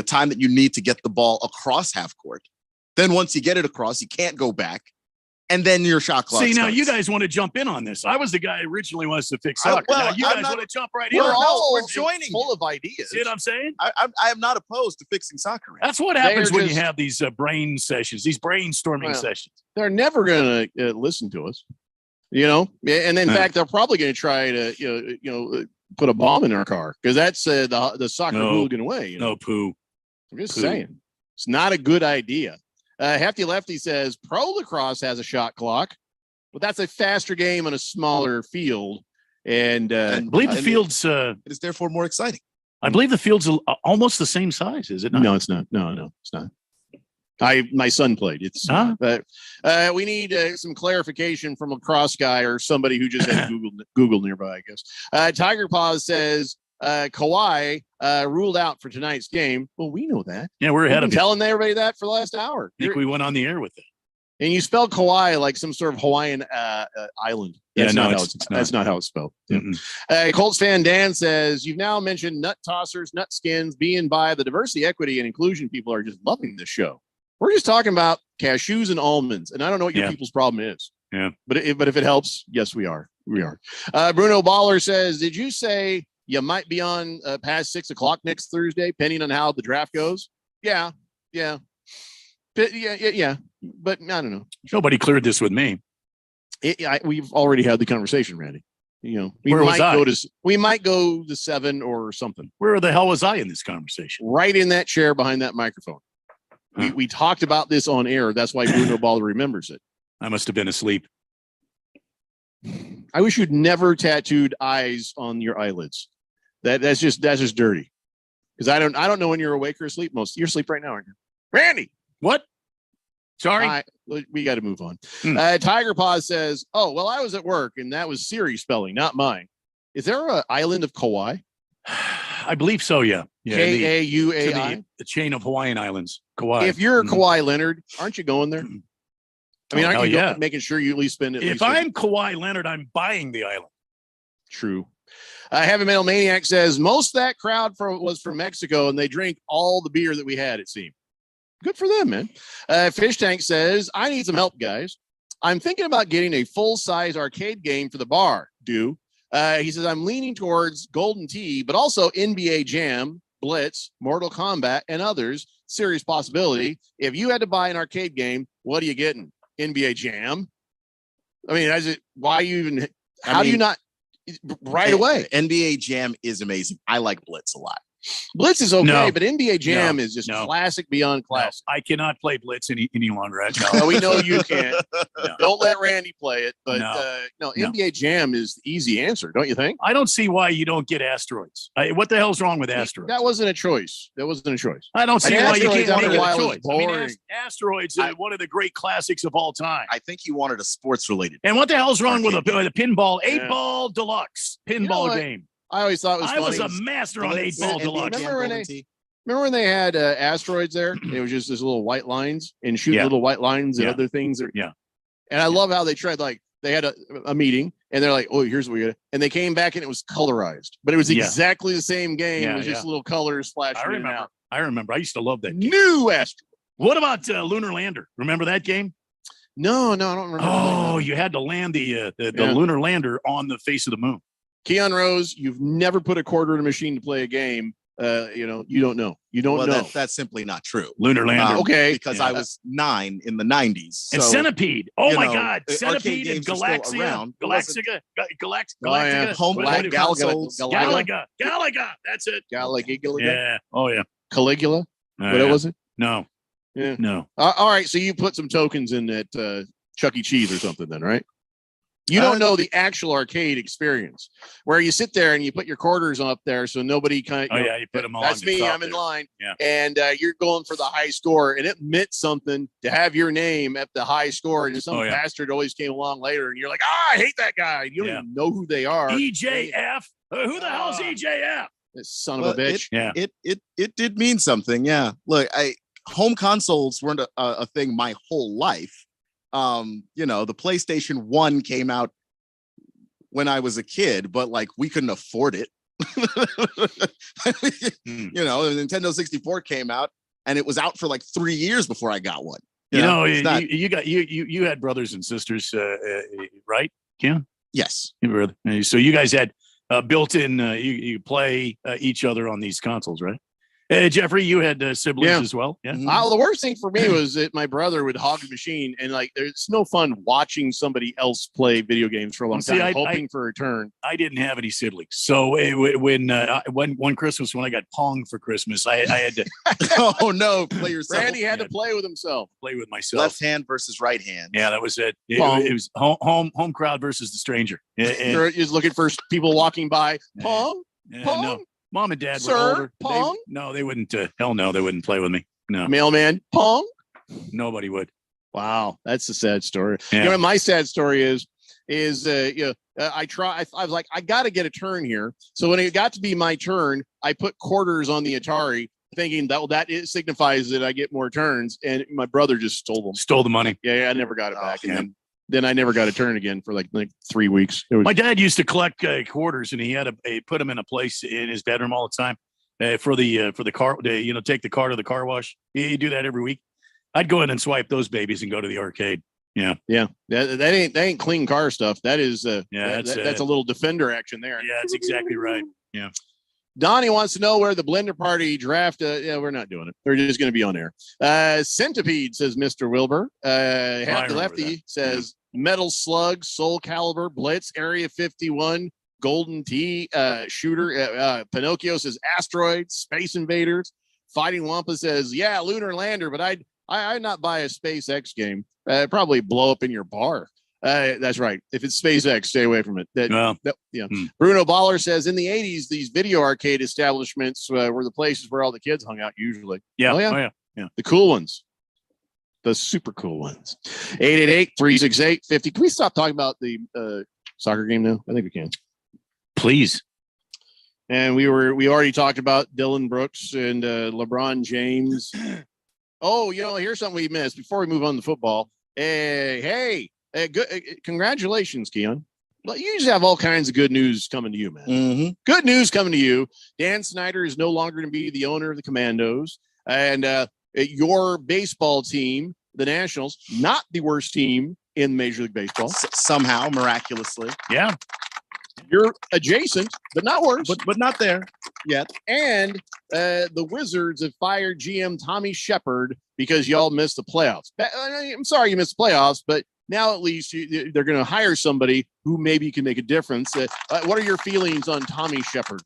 time that you need to get the ball across half court. Then once you get it across, you can't go back. And then your shot clock. See, now you guys want to jump in on this. I was the guy who originally wants to fix soccer. Now you guys want to jump right in. We're joining. Full of ideas. See what I'm saying? I am not opposed to fixing soccer. That's what happens when you have these brain sessions, these brainstorming sessions. They're never going to listen to us, And in fact, they're probably going to try to, put a bomb in our car because that's the soccer hooligan way. No poo. I'm just saying, it's not a good idea. Hefty Lefty says pro lacrosse has a shot clock, but that's a faster game on a smaller field. And I believe the field's it is therefore more exciting. I believe the field's almost the same size, is it not? No, it's not. No, it's not. My son played. It's but we need some clarification from a lacrosse guy or somebody who just had Google nearby, I guess. Tiger Paws says Kawhi ruled out for tonight's game. Well, we know that. Yeah, we're ahead of you. Telling everybody that for the last hour. I think we went on the air with it. And you spell Kauai like some sort of Hawaiian island. That's not how that's not how it's spelled. Yeah. Colts fan Dan says, you've now mentioned nut tossers, nut skins, being by the diversity, equity, and inclusion people are just loving this show. We're just talking about cashews and almonds. And I don't know what your people's problem is. Yeah. But if it helps, yes, we are. We are. Bruno Baller says, did you say you might be on past 6 o'clock next Thursday, depending on how the draft goes? Yeah. Yeah. Yeah. But I don't know. Nobody cleared this with me. We've already had the conversation, Randy. You know, we might go to 7 or something. Where the hell was I in this conversation? Right in that chair behind that microphone. We talked about this on air. That's why Bruno Baller remembers it. I must have been asleep. I wish you'd never tattooed eyes on your eyelids. That's just dirty. Because I don't know when you're awake or asleep. You're asleep right now, aren't you? Randy, what? Sorry, we got to move on. Tiger Paw says, "Oh well, I was at work and that was Siri spelling, not mine. Is there an island of Kauai? I believe so. Yeah. Kauai, the chain of Hawaiian islands. Kauai. If you're Kawhi Leonard, aren't you going there? I mean, aren't you making sure you at least spend it? If I'm Kawhi Leonard, I'm buying the island. True. Heavy Metal Maniac says most of that crowd was from Mexico, and they drank all the beer that we had. It seemed good for them, man. Fish Tank says I need some help, guys. I'm thinking about getting a full-size arcade game for the bar. He says I'm leaning towards Golden Tee, but also NBA Jam, Blitz, Mortal Kombat, and others. Serious possibility. If you had to buy an arcade game, what are you getting? NBA Jam. I mean, why you even? How do you not right away? NBA Jam is amazing. I like Blitz a lot. Blitz is okay, but NBA Jam is just classic beyond classic. I cannot play Blitz any longer. No, we know you can't. Don't let Randy play it. But NBA Jam is the easy answer, don't you think? I don't see why you don't get Asteroids. What the hell's wrong with Asteroids? That wasn't a choice. I don't see why you can't make it a choice. I mean, Boring. Asteroids is one of the great classics of all time. I think you wanted a sports related. And what the hell's wrong with a pinball 8-ball deluxe pinball game? I always thought it was funny. I was a master on 8-ball deluxe. Remember when they had Asteroids there? It was just this little white lines and shoot little white lines and other things. And I love how they tried, like they had a meeting and they're like, oh, here's what we got. And they came back and it was colorized, but it was exactly the same game. It was just little colors flashing in and out. I remember. I used to love that game. New Asteroid. What about Lunar Lander? Remember that game? No, I don't remember. Oh, you had to land the lunar lander on the face of the moon. Keon Rose, you've never put a quarter in a machine to play a game. You don't know. You don't know. That's simply not true. Lunar Lander. Okay. Because I was 9 in the 90s. And Centipede. Oh my God. Centipede and Galaxia. Galactica. Home consoles. Galaga. That's it. Galaga. Yeah. Oh yeah. Caligula. What was it? No. Yeah. No. All right. So you put some tokens in that Chuck E. Cheese or something then, right? You don't know the actual arcade experience where you sit there and you put your quarters up there so nobody kind of. You put them all. That's me. I'm in line. Yeah. And you're going for the high score, and it meant something to have your name at the high score. And some bastard always came along later, and you're like, I hate that guy. You don't even know who they are. EJF. Who the hell's EJF? This son of a bitch. It did mean something. Yeah. Look, home consoles weren't a thing my whole life. The PlayStation 1 came out when I was a kid, but like we couldn't afford it. The Nintendo 64 came out and it was out for like 3 years before I got one. You had brothers and sisters, right? Yeah. Yes. So you guys had built-in, you play each other on these consoles, right? Jeffrey, you had siblings as well. Yeah. The worst thing for me was that my brother would hog the machine, and like, there's no fun watching somebody else play video games for a long time, hoping for a turn. I didn't have any siblings, so when Christmas, when I got Pong for Christmas, I had to. Oh no! Play yourself. Randy had to play with himself. Play with myself. Left hand versus right hand. Yeah, that was it. It was home crowd versus the stranger. You're just looking for people walking by. Pong. Pong. No. Mom and Dad were older. Pong? They wouldn't. Hell no, they wouldn't play with me. No. Mailman, Pong? Nobody would. Wow, that's a sad story. Yeah. My sad story is I was like, I got to get a turn here. So when it got to be my turn, I put quarters on the Atari, thinking that it signifies that I get more turns. And my brother just stole them. Stole the money. Yeah, I never got it back. And then I never got a turn again for like 3 weeks. My dad used to collect quarters, and he had put them in a place in his bedroom all the time for the car. Take the car to the car wash. He'd do that every week. I'd go in and swipe those babies and go to the arcade. Yeah. That ain't clean car stuff. That is that's a little Defender action there. Yeah, that's exactly right. Yeah. Donnie wants to know where the Blender Party draft. We're not doing it. We're just going to be on air. Centipede, says Mr. Wilbur. Happy Lefty says Metal Slug, Soul Calibur, Blitz, Area 51, Golden Tee, Shooter. Pinocchio says Asteroids, Space Invaders. Fighting Wampa says, yeah, Lunar Lander, but I'd not buy a SpaceX game. Probably blow up in your bar. That's right. If it's SpaceX, stay away from it. Bruno Baller says in the 80s, these video arcade establishments were the places where all the kids hung out usually. Yeah. The cool ones. The super cool ones. 888-368-50. Can we stop talking about the soccer game now? I think we can. Please. And we already talked about Dylan Brooks and LeBron James. Oh, here's something we missed before we move on to football. Hey, good. Congratulations, Keon. Well, you just have all kinds of good news coming to you, man. Mm-hmm. Good news coming to you. Dan Snyder is no longer going to be the owner of the Commandos, and your baseball team, the Nationals, not the worst team in Major League Baseball. Somehow, miraculously. Yeah. You're adjacent, but not worse. But not there yet. And the Wizards have fired GM Tommy Shepard because y'all missed the playoffs. I'm sorry you missed the playoffs, but now at least they're going to hire somebody who maybe can make a difference. What are your feelings on Tommy Shepard?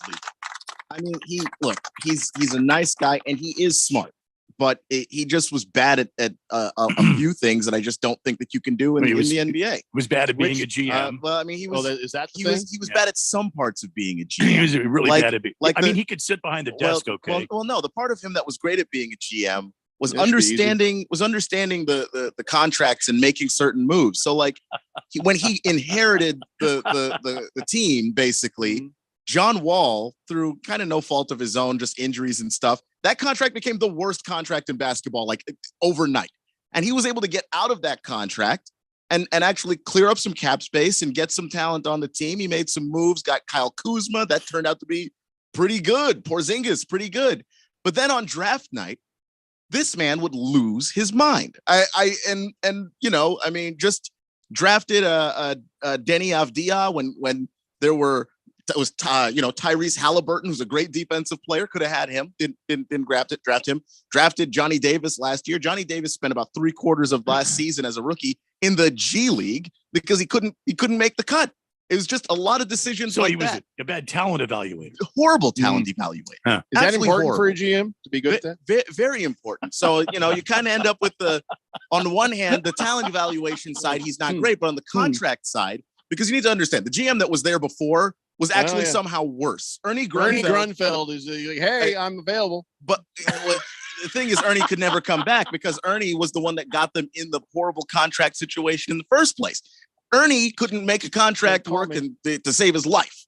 I mean, he's a nice guy and he is smart, but he just was bad at a few things that I just don't think that you can do in the NBA. Was bad at being a GM. Well, I mean, he was. Is that he was bad at some parts of being a GM. He was really bad at being. He could sit behind the desk. Okay. Well, no. The part of him that was great at being a GM was understanding the contracts and making certain moves. So when he inherited the team, basically, John Wall, through kind of no fault of his own, just injuries and stuff, that contract became the worst contract in basketball, overnight. And he was able to get out of that contract and actually clear up some cap space and get some talent on the team. He made some moves, got Kyle Kuzma. That turned out to be pretty good. Porzingis, pretty good. But then on draft night, this man would lose his mind. Just drafted Denny Avdia when there were. That was Tyrese Halliburton, who's a great defensive player. Could have had him. Didn't draft him. Drafted Johnny Davis last year. Johnny Davis spent about 3/4 of last season as a rookie in the G League because he couldn't make the cut. It was just a lot of decisions so like he was that. A bad talent evaluator. Horrible talent evaluator. Huh. Is that important for a GM to be good at that? Very important. So, you kind of end up with on the one hand, the talent evaluation side, he's not great, but on the contract side, because you need to understand the GM that was there before was actually somehow worse. Ernie Grunfeld is like, hey, I'm available. But the thing is, Ernie could never come back because Ernie was the one that got them in the horrible contract situation in the first place. Ernie couldn't make a contract work to save his life,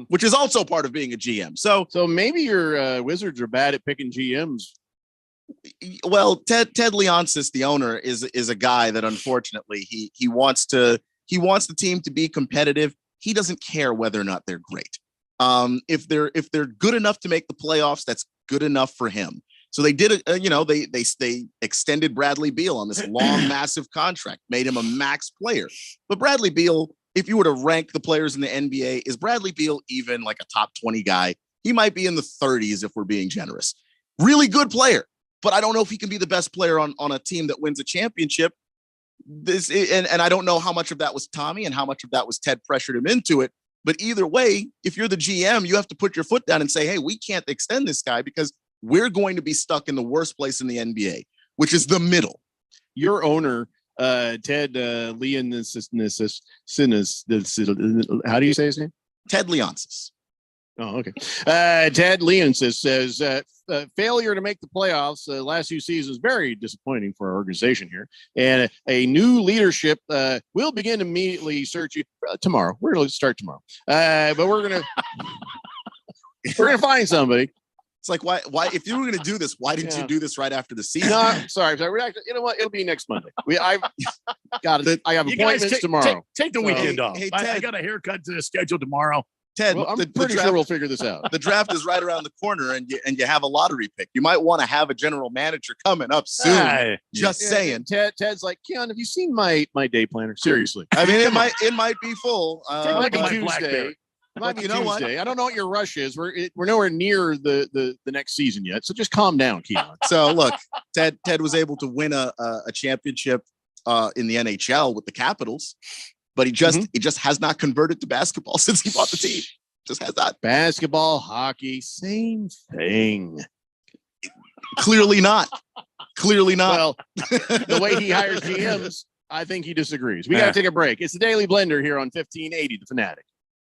which is also part of being a GM. So maybe your Wizards are bad at picking GMs. Well, Ted Leonsis, the owner, is a guy that unfortunately he wants the team to be competitive. He doesn't care whether or not they're great. If they're good enough to make the playoffs, that's good enough for him. So they did they extended Bradley Beal on this long, massive contract, made him a max player. But Bradley Beal, if you were to rank the players in the NBA, is Bradley Beal even like a top 20 guy? He might be in the 30s if we're being generous. Really good player, but I don't know if he can be the best player on a team that wins a championship. And I don't know how much of that was Tommy and how much of that was Ted pressured him into it. But either way, if you're the GM, you have to put your foot down and say, hey, we can't extend this guy because we're going to be stuck in the worst place in the NBA, which is the middle. Your owner, Ted Leonsis, how do you say his name? Ted Leonsis. Oh, okay. Ted Leonsis says failure to make the playoffs last few seasons very disappointing for our organization here, and a new leadership will begin immediately searching tomorrow. We're going to start tomorrow, but we're going to find somebody It's like, why, if you were going to do this, why didn't you do this right after the season? No, sorry. You know what? It'll be next Monday. I have You guys appointments tomorrow. Take the weekend off. Hey, I Ted. got a haircut to schedule tomorrow. Ted, Well, I'm the pretty draft, sure we'll figure this out. the draft is right around the corner, and you have a lottery pick. You might want to have a general manager coming up soon. Hey. Just saying. Ted's like, Keon, have you seen my day planner? Seriously. I mean, it might be full. Take a look at my Tuesday. BlackBerry. It might be you know what? Tuesday. I don't know what your rush is. We're nowhere near the next season yet. So just calm down, Keon. So look, Ted was able to win a championship in the NHL with the Capitals, but he just has not converted to basketball since he bought the team. Just has not. Basketball, hockey, same thing. Clearly not. Well, the way he hires GMs, I think he disagrees. We got to take a break. It's the Daily Blender here on 1580 The Fanatic.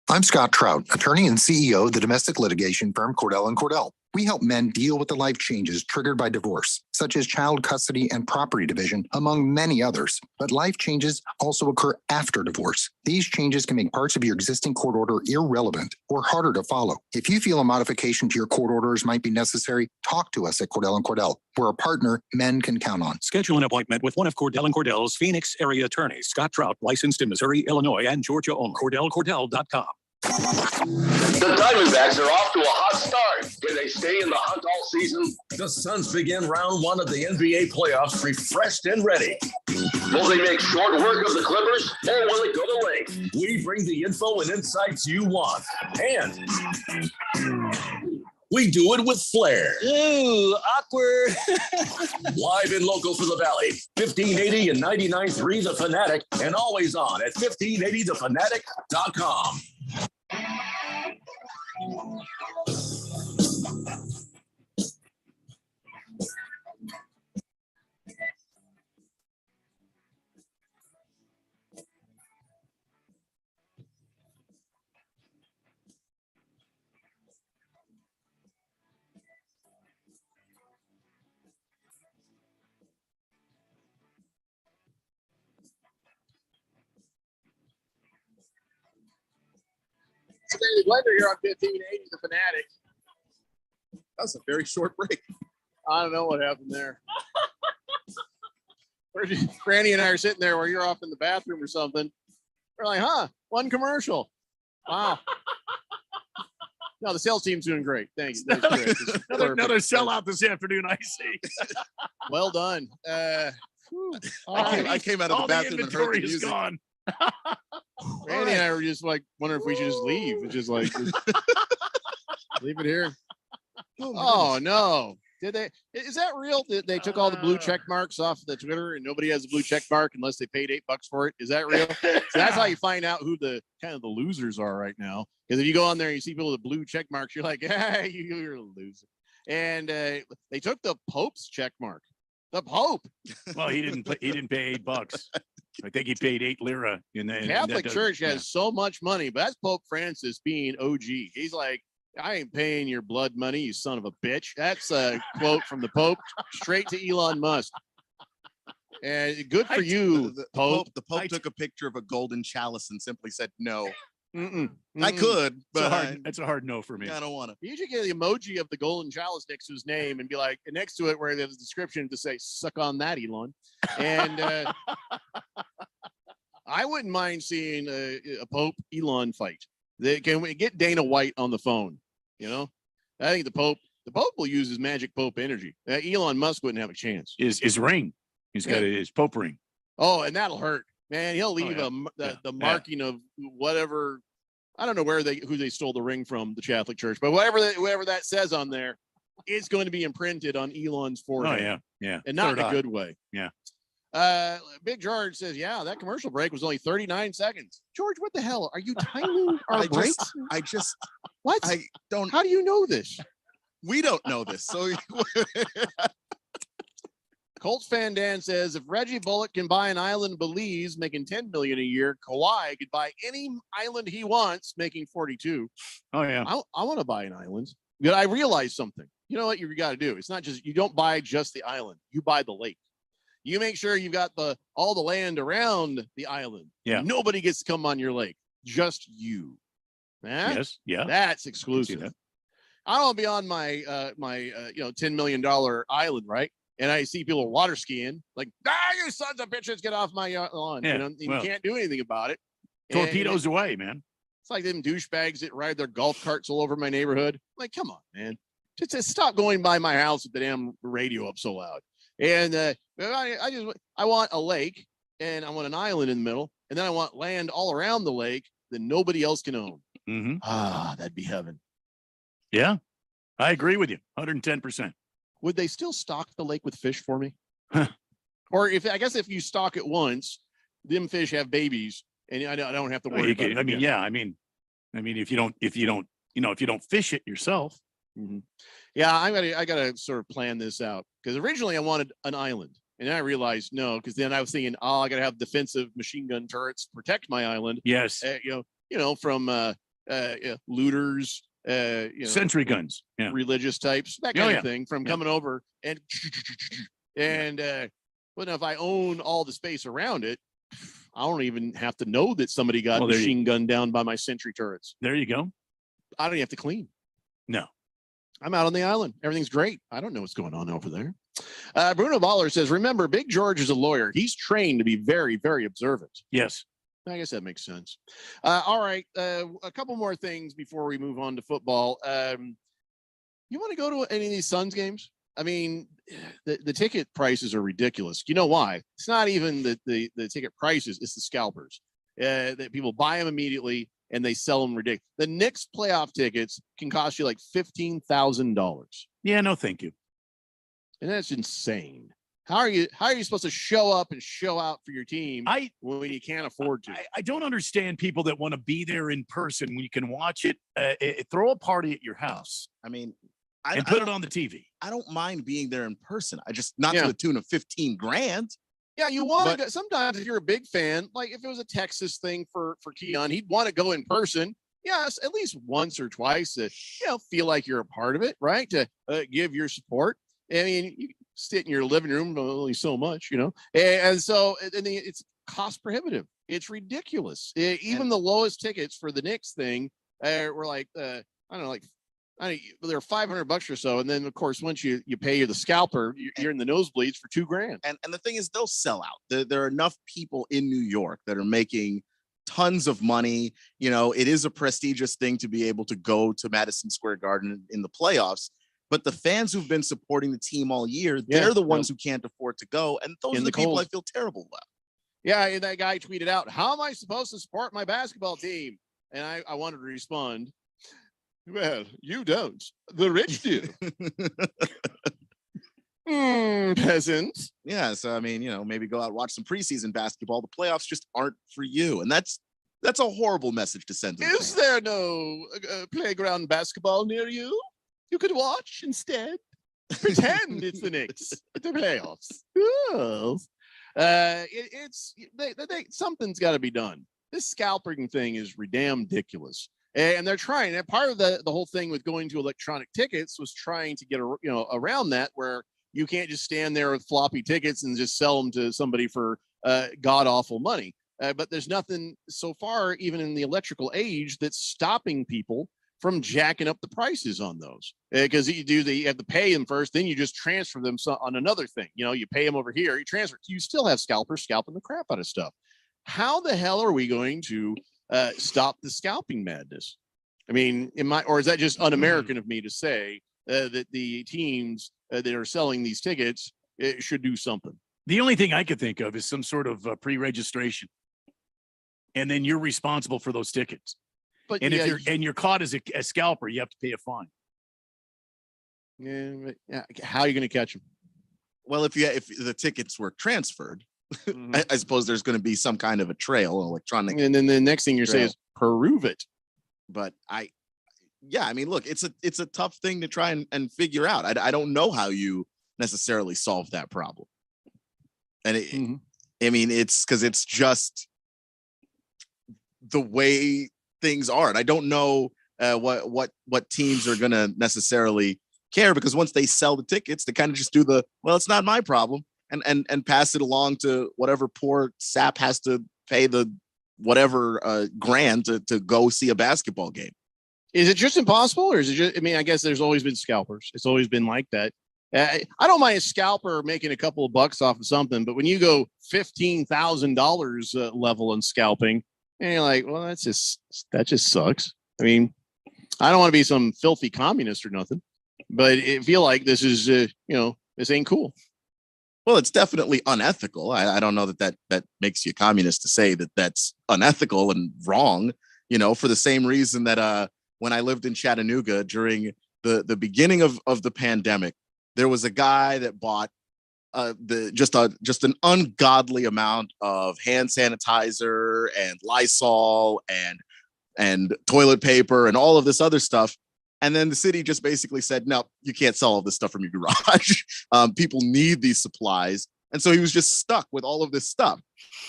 I'm Scott Trout, attorney and CEO of the domestic litigation firm Cordell & Cordell. We help men deal with the life changes triggered by divorce, such as child custody and property division, among many others. But life changes also occur after divorce. These changes can make parts of your existing court order irrelevant or harder to follow. If you feel a modification to your court orders might be necessary, talk to us at Cordell & Cordell. We're a partner men can count on. Schedule an appointment with one of Cordell & Cordell's Phoenix area attorneys, Scott Trout, licensed in Missouri, Illinois, and Georgia only. CordellCordell.com. The Diamondbacks are off to a hot start. Can they stay in the hunt all season? The Suns begin round one of the NBA playoffs refreshed and ready. Will they make short work of the Clippers, or will it go to length? We bring the info and insights you want. And we do it with flair. Ooh, awkward. Live and local for the Valley. 1580 and 99.3 The Fanatic, and always on at 1580thefanatic.com. Daily Blender here on 1580 The Fanatic. That was a very short break. I don't know what happened there. Granny and I are sitting there where you're off in the bathroom or something. We're like, one commercial. Wow. No, the sales team's doing great. Thanks. Another sellout this afternoon, I see. Well done. I came out of the bathroom and heard the is music. gone. Randy and I were just like wondering if we should just leave. It's just like leave it here. Oh no. Did they? Is that real? They took all the blue check marks off the Twitter and nobody has a blue check mark unless they paid $8 for it. Is that real? So that's how you find out who the kind of the losers are right now. Because if you go on there and you see people with blue check marks, you're like, hey, you're a loser. And they took the Pope's check mark. The Pope. Well, he didn't pay $8. I think he paid 8 lira. In the Catholic Church has so much money, but that's Pope Francis being OG. He's like, I ain't paying your blood money, you son of a bitch. That's a quote from the Pope straight to Elon Musk. And good for you, Pope. The Pope took a picture of a golden chalice and simply said no. Mm-mm. I could, but it's a hard no for me. I don't want to. You should get the emoji of the golden chalice next to his name and be like, and next to it where there's a description to say, suck on that, Elon. And I wouldn't mind seeing a Pope Elon fight. Can we get Dana White on the phone? You know, I think the Pope will use his magic Pope energy. Elon Musk wouldn't have a chance. His ring. He's got his Pope ring. Oh, and that'll hurt. Man, he'll leave the marking of whatever. I don't know who they stole the ring from, the Catholic Church, but whatever that says on there, it's going to be imprinted on Elon's forehead. Oh yeah, and not in a good way. Yeah. Big George says, yeah, that commercial break was only 39 seconds. George, what the hell? Are you timing our breaks? What? I don't. How do you know this? We don't know this. So Colts fan Dan says, if Reggie Bullock can buy an island in Belize making $10 million a year, Kawhi could buy any island he wants making 42. Oh yeah. I want to buy an island. But I realized something. You know what you got to do? It's not just, you don't buy just the island. You buy the lake. You make sure you've got all the land around the island. Yeah. Nobody gets to come on your lake. Just you. Yes. Yeah. That's exclusive. I don't want to be on my $10 million island, right? And I see people water skiing, like, you sons of bitches, get off my lawn. Yeah, You can't do anything about it. Torpedoes away, man. It's like them douchebags that ride their golf carts all over my neighborhood. Like, come on, man. Just stop going by my house with the damn radio up so loud. And I want a lake, and I want an island in the middle, and then I want land all around the lake that nobody else can own. Mm-hmm. That'd be heaven. Yeah, I agree with you 110%. Would they still stock the lake with fish for me? Or if you stock it once, them fish have babies, and I don't have to worry about it. I mean, if you don't fish it yourself. Mm-hmm. Yeah, I gotta sort of plan this out, because originally I wanted an island, and then I realized no, because then I was thinking, I gotta have defensive machine gun turrets to protect my island. Yes, from looters, sentry guns, religious types, that kind of thing, from coming over and but if I own all the space around it, I don't even have to know that somebody got machine gunned down by my sentry turrets. There you go. I don't have to clean. No. I'm out on the island. Everything's great. I don't know what's going on over there. Bruno Baller says, remember, Big George is a lawyer. He's trained to be very, very observant. Yes. I guess that makes sense. All right. A couple more things before we move on to football. You want to go to any of these Suns games? I mean, the ticket prices are ridiculous. You know why? It's not even the ticket prices. It's the scalpers. That people buy them immediately and they sell them ridiculous. The Knicks playoff tickets can cost you like $15,000. Yeah, no, thank you. And that's insane. How are you supposed to show up and show out for your team when you can't afford to? I don't understand people that want to be there in person when you can watch it. Throw a party at your house. I mean, and put it on the TV. I don't mind being there in person. I just not to the tune of $15,000. Yeah, you want to go. Sometimes if you're a big fan, like if it was a Texas thing for Keon, he'd want to go in person. Yes, at least once or twice to feel like you're a part of it, right? To give your support. I mean, you sit in your living room only so much, and so it's cost prohibitive. It's ridiculous. Even the lowest tickets for the Knicks thing were like they're $500 or so, and then of course once you pay the scalper, you're in the nosebleeds for $2,000. And the thing is, they'll sell out. There are enough people in New York that are making tons of money. It is a prestigious thing to be able to go to Madison Square Garden in the playoffs. But the fans who've been supporting the team all year, they're the ones who can't afford to go, and those are the people I feel terrible about. Yeah, and that guy tweeted out, "How am I supposed to support my basketball team?" And I wanted to respond, "Well, you don't. The rich do." Peasants. Yeah, so I mean, maybe go out and watch some preseason basketball. The playoffs just aren't for you, and that's a horrible message to send. Is there no playground basketball near you? You could watch instead. Pretend it's the Knicks at the playoffs. Something's got to be done. This scalping thing is damn ridiculous. And they're trying. And part of the whole thing with going to electronic tickets was trying to get around that, where you can't just stand there with floppy tickets and just sell them to somebody for god awful money. But there's nothing so far, even in the electrical age, that's stopping people from jacking up the prices on those, because you have to pay them first, then you just transfer them on another thing. You pay them over here, you transfer. You still have scalpers scalping the crap out of stuff. How the hell are we going to stop the scalping madness? I mean, or is that just un-American of me to say that the teams that are selling these tickets should do something? The only thing I could think of is some sort of pre-registration, and then you're responsible for those tickets. But if you're caught as a scalper, you have to pay a fine. Yeah, how are you going to catch them? Well, if the tickets were transferred, I suppose there's going to be some kind of a trail, electronic. And then the next thing you're saying is prove it. But I mean, look, it's a tough thing to try and figure out. I don't know how you necessarily solve that problem. And I mean, it's because it's just the way things are. And I don't know what teams are going to necessarily care, because once they sell the tickets, they kind of just do it's not my problem and pass it along to whatever poor sap has to pay the whatever grand to go see a basketball game. Is it just impossible, or is it just? I mean, I guess there's always been scalpers. It's always been like that. I don't mind a scalper making a couple of bucks off of something, but when you go $15,000 level in scalping, and you're like, well, that just sucks. I mean, I don't want to be some filthy communist or nothing, but I feel like this is, this ain't cool. Well, it's definitely unethical. I don't know that makes you a communist to say that that's unethical and wrong, for the same reason that when I lived in Chattanooga during the beginning of the pandemic, there was a guy that bought just an ungodly amount of hand sanitizer and Lysol and toilet paper and all of this other stuff. And then the city just basically said, no, you can't sell all this stuff from your garage. People need these supplies. And so he was just stuck with all of this stuff.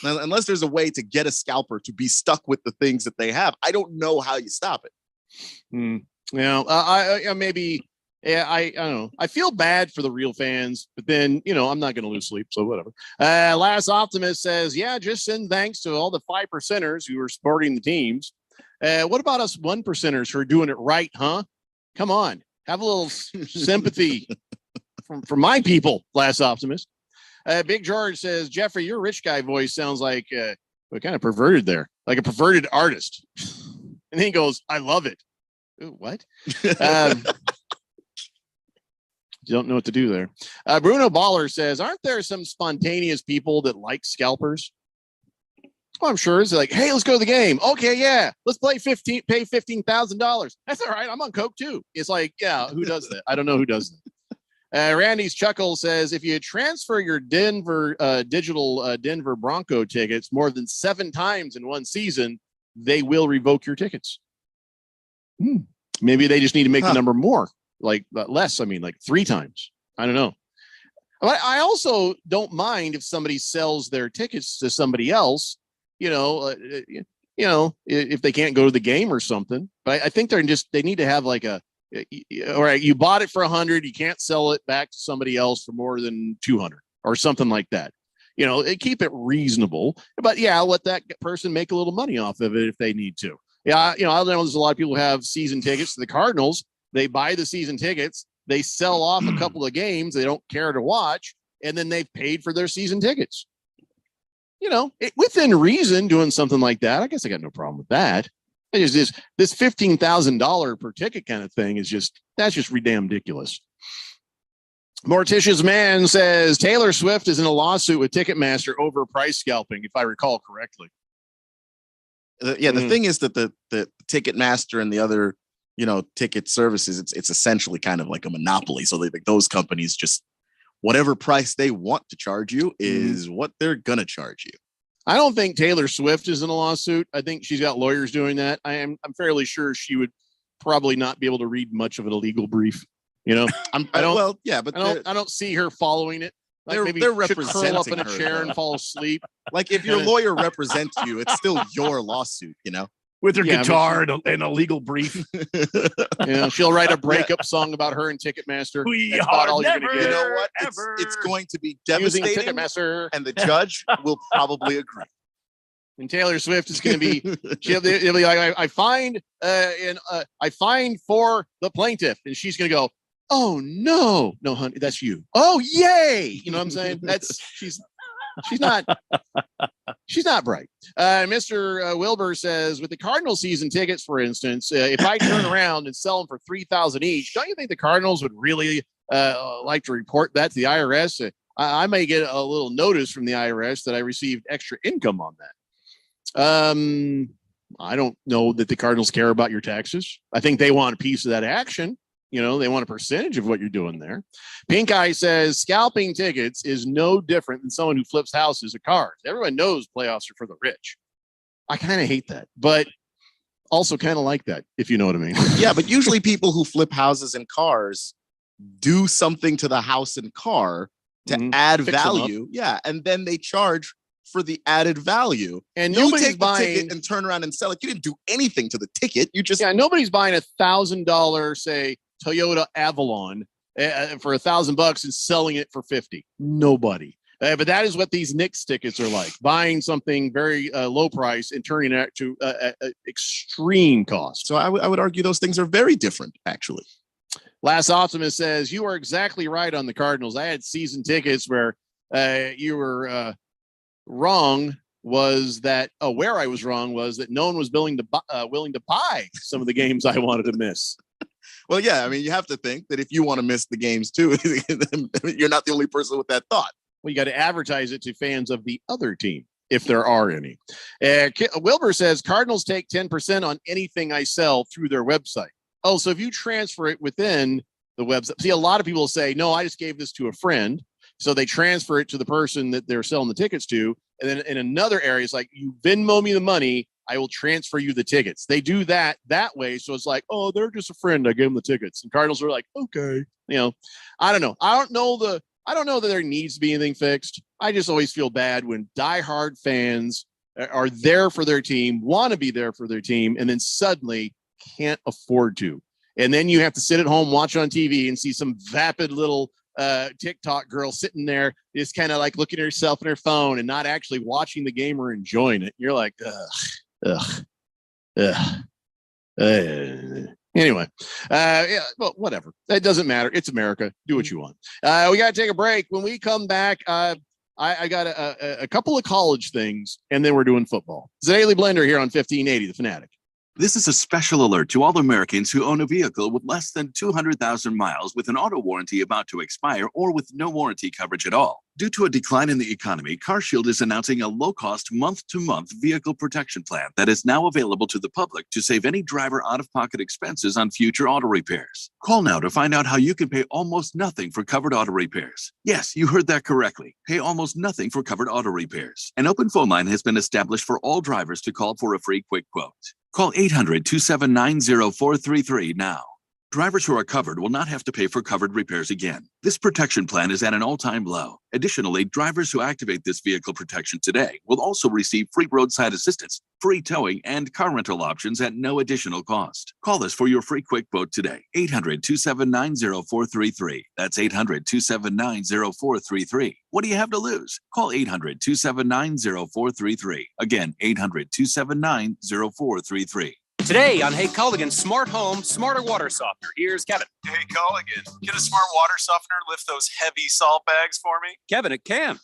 Now, unless there's a way to get a scalper to be stuck with the things that they have, I don't know how you stop it. I don't know. I feel bad for the real fans, but then, I'm not going to lose sleep. So whatever. Last Optimist says, yeah, just send thanks to all the 5%ers who are supporting the teams. What about us 1%ers who are doing it right, huh? Come on, have a little sympathy from my people, Last Optimist. Big George says, Jeffrey, your rich guy voice sounds like what kind of perverted there, like a perverted artist. And then he goes, I love it. Ooh, what? You don't know what to do there. Bruno Baller says, aren't there some spontaneous people that like scalpers? Well, I'm sure it's like, hey, let's go to the game. Okay, yeah, let's pay $15,000. That's all right. I'm on coke too. It's like, yeah, who does that? I don't know who does that. Randy's Chuckle says, if you transfer your digital Denver Bronco tickets more than 7 times in one season, they will revoke your tickets. Maybe they just need to make the number more, like less. I mean, like 3 times. I don't know. But I also don't mind if somebody sells their tickets to somebody else. If they can't go to the game or something, but I think they need to have like all right, you bought it for 100, you can't sell it back to somebody else for more than 200 or something like that. Keep it reasonable, but yeah, let that person make a little money off of it if they need to. Yeah. I know there's a lot of people who have season tickets to the Cardinals. They buy the season tickets, they sell off a couple of games they don't care to watch, and then they've paid for their season tickets. Within reason, doing something like that, I guess I got no problem with that. It's just this $15,000 per ticket kind of thing that's just damn ridiculous. Morticia's Man says Taylor Swift is in a lawsuit with Ticketmaster over price scalping, if I recall correctly. The thing is that the Ticketmaster and the other, ticket services, it's essentially kind of like a monopoly. So those companies just, whatever price they want to charge you is what they're going to charge you. I don't think Taylor Swift is in a lawsuit. I think she's got lawyers doing that. I'm fairly sure she would probably not be able to read much of a legal brief. I don't see her following it. Like they're representing curl up in a her, chair though. And fall asleep. Like if your lawyer represents you, it's still your lawsuit, with her guitar and a legal brief. She'll write a breakup song about her and Ticketmaster. That's about all you're gonna get. You know what? It's going to be devastating, Ticketmaster, and the judge will probably agree. And Taylor Swift is going to be, she'll be like, I find for the plaintiff, and she's going to go, oh no, honey, that's you. Oh yay, you know what I'm saying? She's not bright. Mr. Wilbur says, with the Cardinal season tickets, for instance, if I turn around and sell them for $3,000 each, don't you think the Cardinals would really like to report that to the IRS? I may get a little notice from the IRS that I received extra income on that. I don't know that the Cardinals care about your taxes. I think they want a piece of that action. They want a percentage of what you're doing there. Pink Eye says scalping tickets is no different than someone who flips houses or cars. Everyone knows playoffs are for the rich. I kind of hate that, but also kind of like that, if you know what I mean. Yeah, but usually people who flip houses and cars do something to the house and car to add value. Yeah, and then they charge for the added value. And you take the ticket and turn around and sell it. You didn't do anything to the ticket. You just nobody's buying $1,000, say, Toyota Avalon for $1,000 and selling it for $50. Nobody. But that is what these Knicks tickets are like, buying something very low price and turning it to extreme cost. So I would argue those things are very different, actually. Last Optimist says, you are exactly right on the Cardinals. I had season tickets where you were wrong was that where I was wrong was that no one was willing to buy some of the games I wanted to miss. Well, yeah, I mean, you have to think that if you want to miss the games too, you're not the only person with that thought. Well, you got to advertise it to fans of the other team, if there are any. Wilbur says Cardinals take 10% on anything I sell through their website. Oh, so if you transfer it within the website, see, a lot of people say, no, I just gave this to a friend. So they transfer it to the person that they're selling the tickets to. And then in another area, it's like, you Venmo me the money, I will transfer you the tickets. They do that way. So it's like, oh, they're just a friend. I gave them the tickets. And Cardinals are like, okay. I don't know. I don't know that there needs to be anything fixed. I just always feel bad when diehard fans are there for their team, want to be there for their team, and then suddenly can't afford to. And then you have to sit at home, watch on TV, and see some vapid little TikTok girl sitting there, just kind of like looking at herself in her phone and not actually watching the game or enjoying it. You're like, anyway, yeah, well, whatever. It doesn't matter. It's America. Do what you want. We got to take a break. When we come back, I got a couple of college things, and then we're doing football. It's the Daily Blender here on 1580, The Fanatic. This is a special alert to all Americans who own a vehicle with less than 200,000 miles with an auto warranty about to expire or with no warranty coverage at all. Due to a decline in the economy, CarShield is announcing a low-cost month-to-month vehicle protection plan that is now available to the public to save any driver out-of-pocket expenses on future auto repairs. Call now to find out how you can pay almost nothing for covered auto repairs. Yes, you heard that correctly. Pay almost nothing for covered auto repairs. An open phone line has been established for all drivers to call for a free quick quote. Call 800-279-0433 now. Drivers who are covered will not have to pay for covered repairs again. This protection plan is at an all-time low. Additionally, drivers who activate this vehicle protection today will also receive free roadside assistance, free towing, and car rental options at no additional cost. Call us for your free quick quote today. 800-279-0433. That's 800-279-0433. What do you have to lose? Call 800-279-0433. Again, 800-279-0433. Today on Hey Culligan, Smart Home, Smarter Water Softener. Here's Kevin. Hey Culligan, can a smart water softener lift those heavy salt bags for me? Kevin, it can.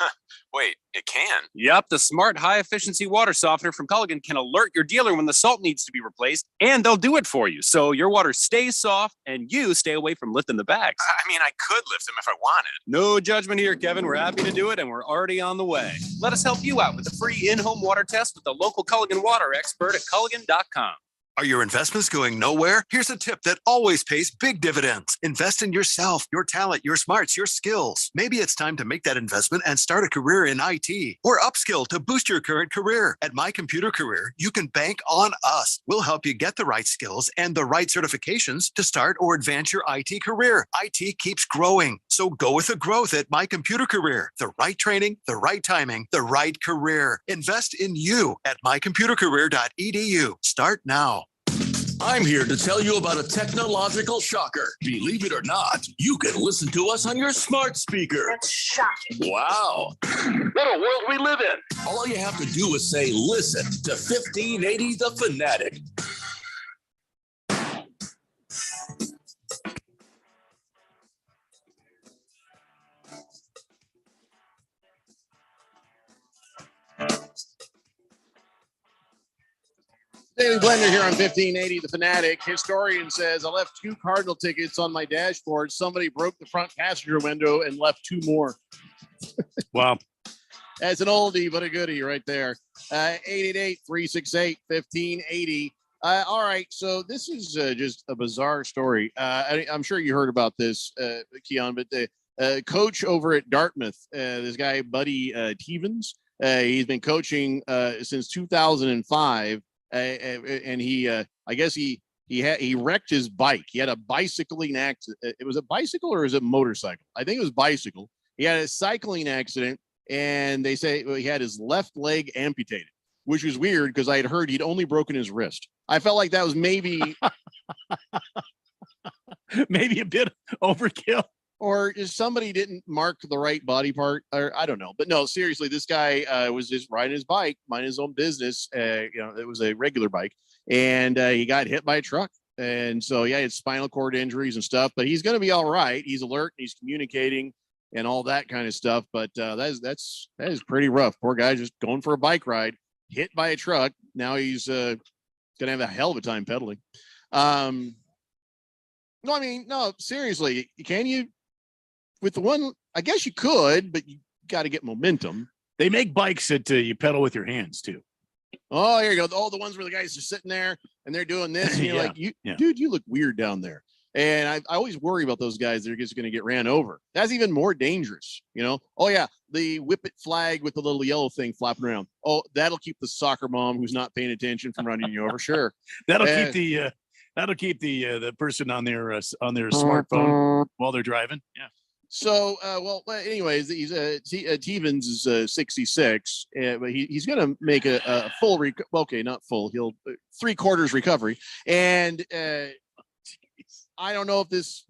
Wait, it can? Yep, the smart high-efficiency water softener from Culligan can alert your dealer when the salt needs to be replaced, and they'll do it for you, so your water stays soft and you stay away from lifting the bags. I mean, I could lift them if I wanted. No judgment here, Kevin. We're happy to do it, and we're already on the way. Let us help you out with a free in-home water test with the local Culligan water expert at Culligan.com. Are your investments going nowhere? Here's a tip that always pays big dividends. Invest in yourself, your talent, your smarts, your skills. Maybe it's time to make that investment and start a career in IT or upskill to boost your current career. At My Computer Career, you can bank on us. We'll help you get the right skills and the right certifications to start or advance your IT career. IT keeps growing, so go with the growth at My Computer Career. The right training, the right timing, the right career. Invest in you at mycomputercareer.edu. Start now. I'm here to tell you about a technological shocker. Believe it or not, you can listen to us on your smart speaker. That's shocking. Wow. What a world we live in. All you have to do is say, listen to 1580 The Fanatic. Daily Blender here on 1580 The Fanatic. Historian says, I left 2 Cardinal tickets on my dashboard. Somebody broke the front passenger window and left 2 more. Wow. That's an oldie, but a goodie right there. 888-368-1580. All right, so this is just a bizarre story. I'm sure you heard about this, Keon, but the coach over at Dartmouth, this guy, Buddy Tevens, he's been coaching since 2005. And he, I guess he wrecked his bike. He had a bicycling accident. It was a bicycle or is it a motorcycle? I think it was bicycle. He had a cycling accident, and they say he had his left leg amputated, which was weird because I had heard he'd only broken his wrist. I felt like that was maybe maybe a bit overkill. or is somebody didn't mark the right body part, or I don't know. But no, seriously, this guy was just riding his bike, minding his own business. It was a regular bike, and he got hit by a truck. And so, yeah, it's spinal cord injuries and stuff, but he's going to be all right. He's alert, he's communicating and all that kind of stuff. But that is pretty rough. Poor guy just going for a bike ride, hit by a truck. Now he's going to have a hell of a time pedaling. No, I mean, no, seriously, can you with the one? I guess you could, but you got to get momentum. They make bikes that you pedal with your hands too. Oh, here you go. All the ones where the guys are sitting there and they're doing this. And you're dude, you look weird down there. And I always worry about those guys that are just going to get ran over. That's even more dangerous, Oh, yeah. The whip it flag with the little yellow thing flopping around. Oh, that'll keep the soccer mom who's not paying attention from running you over. Sure. That'll keep the person on their smartphone while they're driving. Yeah. So, anyways, he's Stevens is 66, but he's going to make a full not full. He'll 3/4 recovery. And I don't know if does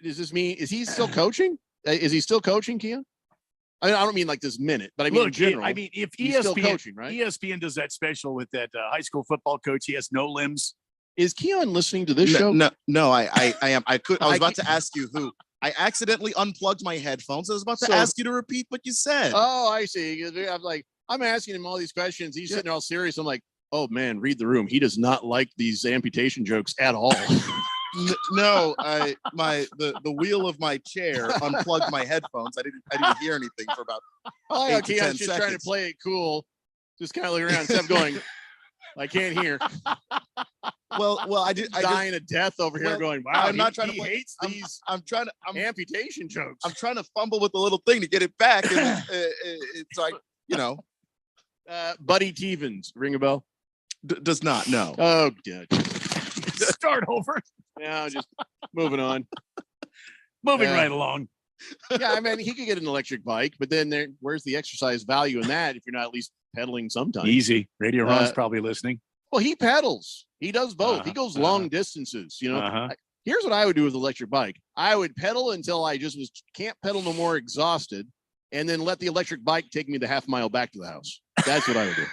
this mean, is he still coaching? Is he still coaching, Keon? I mean, I don't mean like this minute, but I mean, in general, if he's still coaching, right? ESPN does that special with that high school football coach. He has no limbs. Is Keon listening to this show? No, I am. I was about to ask you who. I accidentally unplugged my headphones. I was about to ask you to repeat what you said. Oh, I see. I'm asking him all these questions. He's sitting there all serious. I'm like, oh man, read the room. He does not like these amputation jokes at all. No, the wheel of my chair unplugged my headphones. I didn't hear anything for about 8 to 10 Keon's just seconds. trying to play it cool. Just kind of look around instead of going, I can't hear. Well, I dying of death over here, going, wow. I'm not trying to play. Hates these. I'm amputation jokes. I'm trying to fumble with the little thing to get it back, and it's like Buddy Stevens, ring a bell? Does not. No. Oh, good. Start over. Yeah, just moving on. Moving right along. Yeah, I mean, he could get an electric bike, but then where's the exercise value in that if you're not at least pedaling sometimes? Easy. Radio Ron's probably listening. Well, he pedals. He does both. He goes long distances. Here's what I would do with an electric bike. I would pedal until I just can't pedal no more, exhausted, and then let the electric bike take me the half mile back to the house. That's what I would do.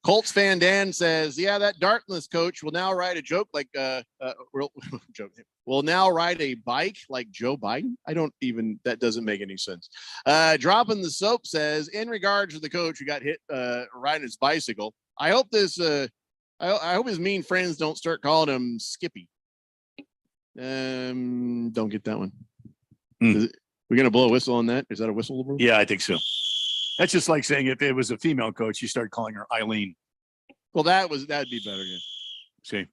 Colts fan Dan says, yeah, that Dartmouth coach will now ride a joke like will now ride a bike like Joe Biden. That doesn't make any sense. Dropping the soap says, in regards to the coach who got hit riding his bicycle, I hope I hope his mean friends don't start calling him Skippy. Don't get that one. We're gonna blow a whistle on that. Is that a whistle? Yeah, I think so. That's just like saying if it was a female coach, you start calling her Eileen. Well, that'd be better. Yeah. See.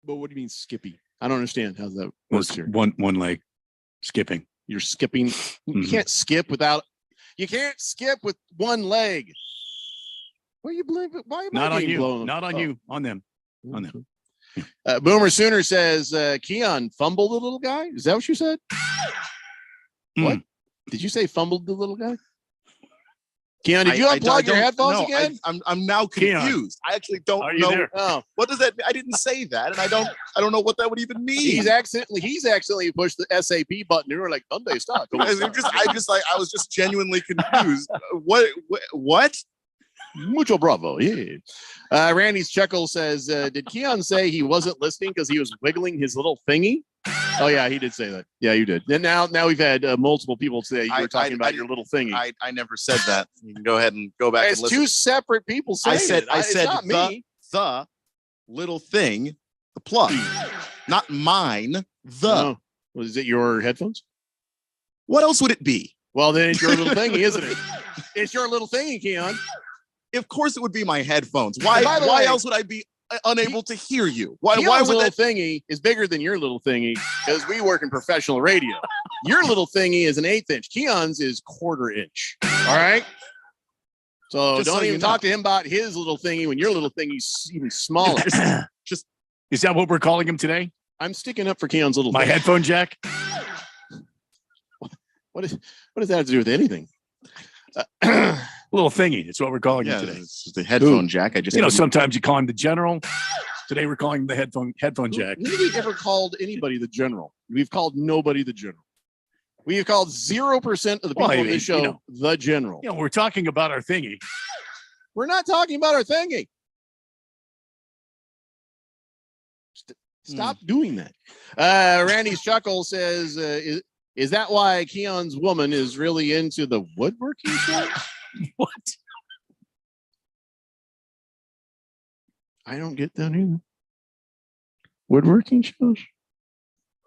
But what do you mean Skippy? I don't understand how that works here. One leg skipping. You're skipping. You can't skip with one leg. What are you blaming? Why am not I on you? blown? Not on you. On them. On them. Boomer Sooner says Keon fumbled the little guy. Is that what you said? What? Did you say fumbled the little guy? Keon, did you unplug your headphones again? I'm now confused. Keon, I actually don't know. There? Oh. What does that mean? I didn't say that, and I don't know what that would even mean. He's accidentally pushed the SAP button. You were like, Monday stop. I was just genuinely confused. What? Mucho bravo. Yeah. Randy's chuckle says, did Keon say he wasn't listening because he was wiggling his little thingy? Oh yeah, he did say that. Yeah, you did. And now we've had multiple people say you were talking about your little thingy. I never said that. You can go ahead and go back. It's and listen. Two separate people saying it. I said the little thing, the plug, not mine. Was it your headphones? What else would it be? Well, then it's your little thingy, isn't it? It's your little thingy, Keon. Of course, it would be my headphones. Why else would I be unable to hear you? Why would that thingy is bigger than your little thingy because we work in professional radio. Your little thingy is an 1/8 inch. Keon's is 1/4 inch. All right. So just don't even talk to him about his little thingy when your little thingy's even smaller. Is that what we're calling him today? I'm sticking up for Keon's little. My headphone jack. What does that have to do with anything? Little thingy. It's what we're calling him today. It's the headphone jack. I just sometimes you call him the general. Today we're calling the headphone jack. When have we ever called anybody the general? We've called nobody the general. We have called 0% of the people on this show the general. We're talking about our thingy. We're not talking about our thingy. Stop doing that. Randy's chuckle says, is that why Keon's woman is really into the woodworking show? What? I don't get that either. Woodworking shows?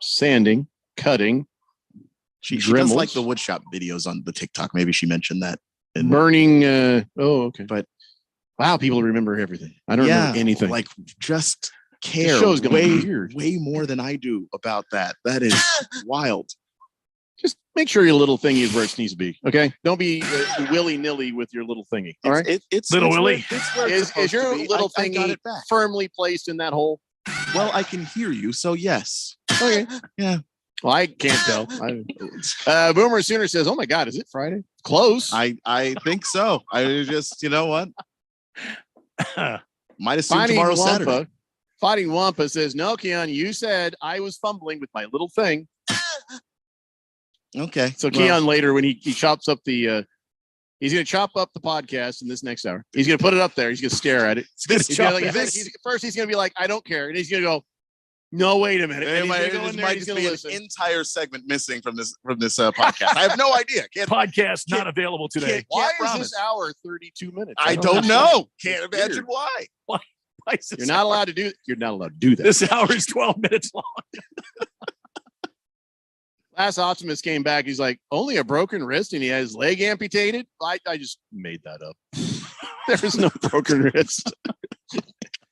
Sanding, cutting. She does like the woodshop videos on the TikTok. Maybe she mentioned that. Burning. Okay. But wow, people remember everything. I don't remember anything. Like, just care show's gonna be weird. Way more than I do about that. That is wild. Just make sure your little thingy is where it needs to be. Okay. Don't be willy-nilly with your little thingy. All right. It's little Willy. Is your little thingy firmly placed in that hole? Well, I can hear you, so yes. Okay. Yeah. Well, I can't tell. Boomer Sooner says, "Oh my God, is it Friday? Close." I think so. I just, you know what? Might assume tomorrow's Saturday. Fighting Wampa says, "No, Keon, you said I was fumbling with my little thing." Okay. So Keon later, when he chops up the, he's going to chop up the podcast in this next hour. He's going to put it up there. He's going to stare at it. First, he's going to be like, "I don't care," and he's going to go, "No, wait a minute." There might just be an entire segment missing from this podcast. I have no idea. Podcast not available today. Why is this hour 32 minutes? I don't know. Can't imagine why. Why is this You're not allowed to do. You're not allowed to do that. This hour is 12 minutes long. Last Optimus came back. He's like, only a broken wrist and he had his leg amputated. I just made that up. There was no broken wrist.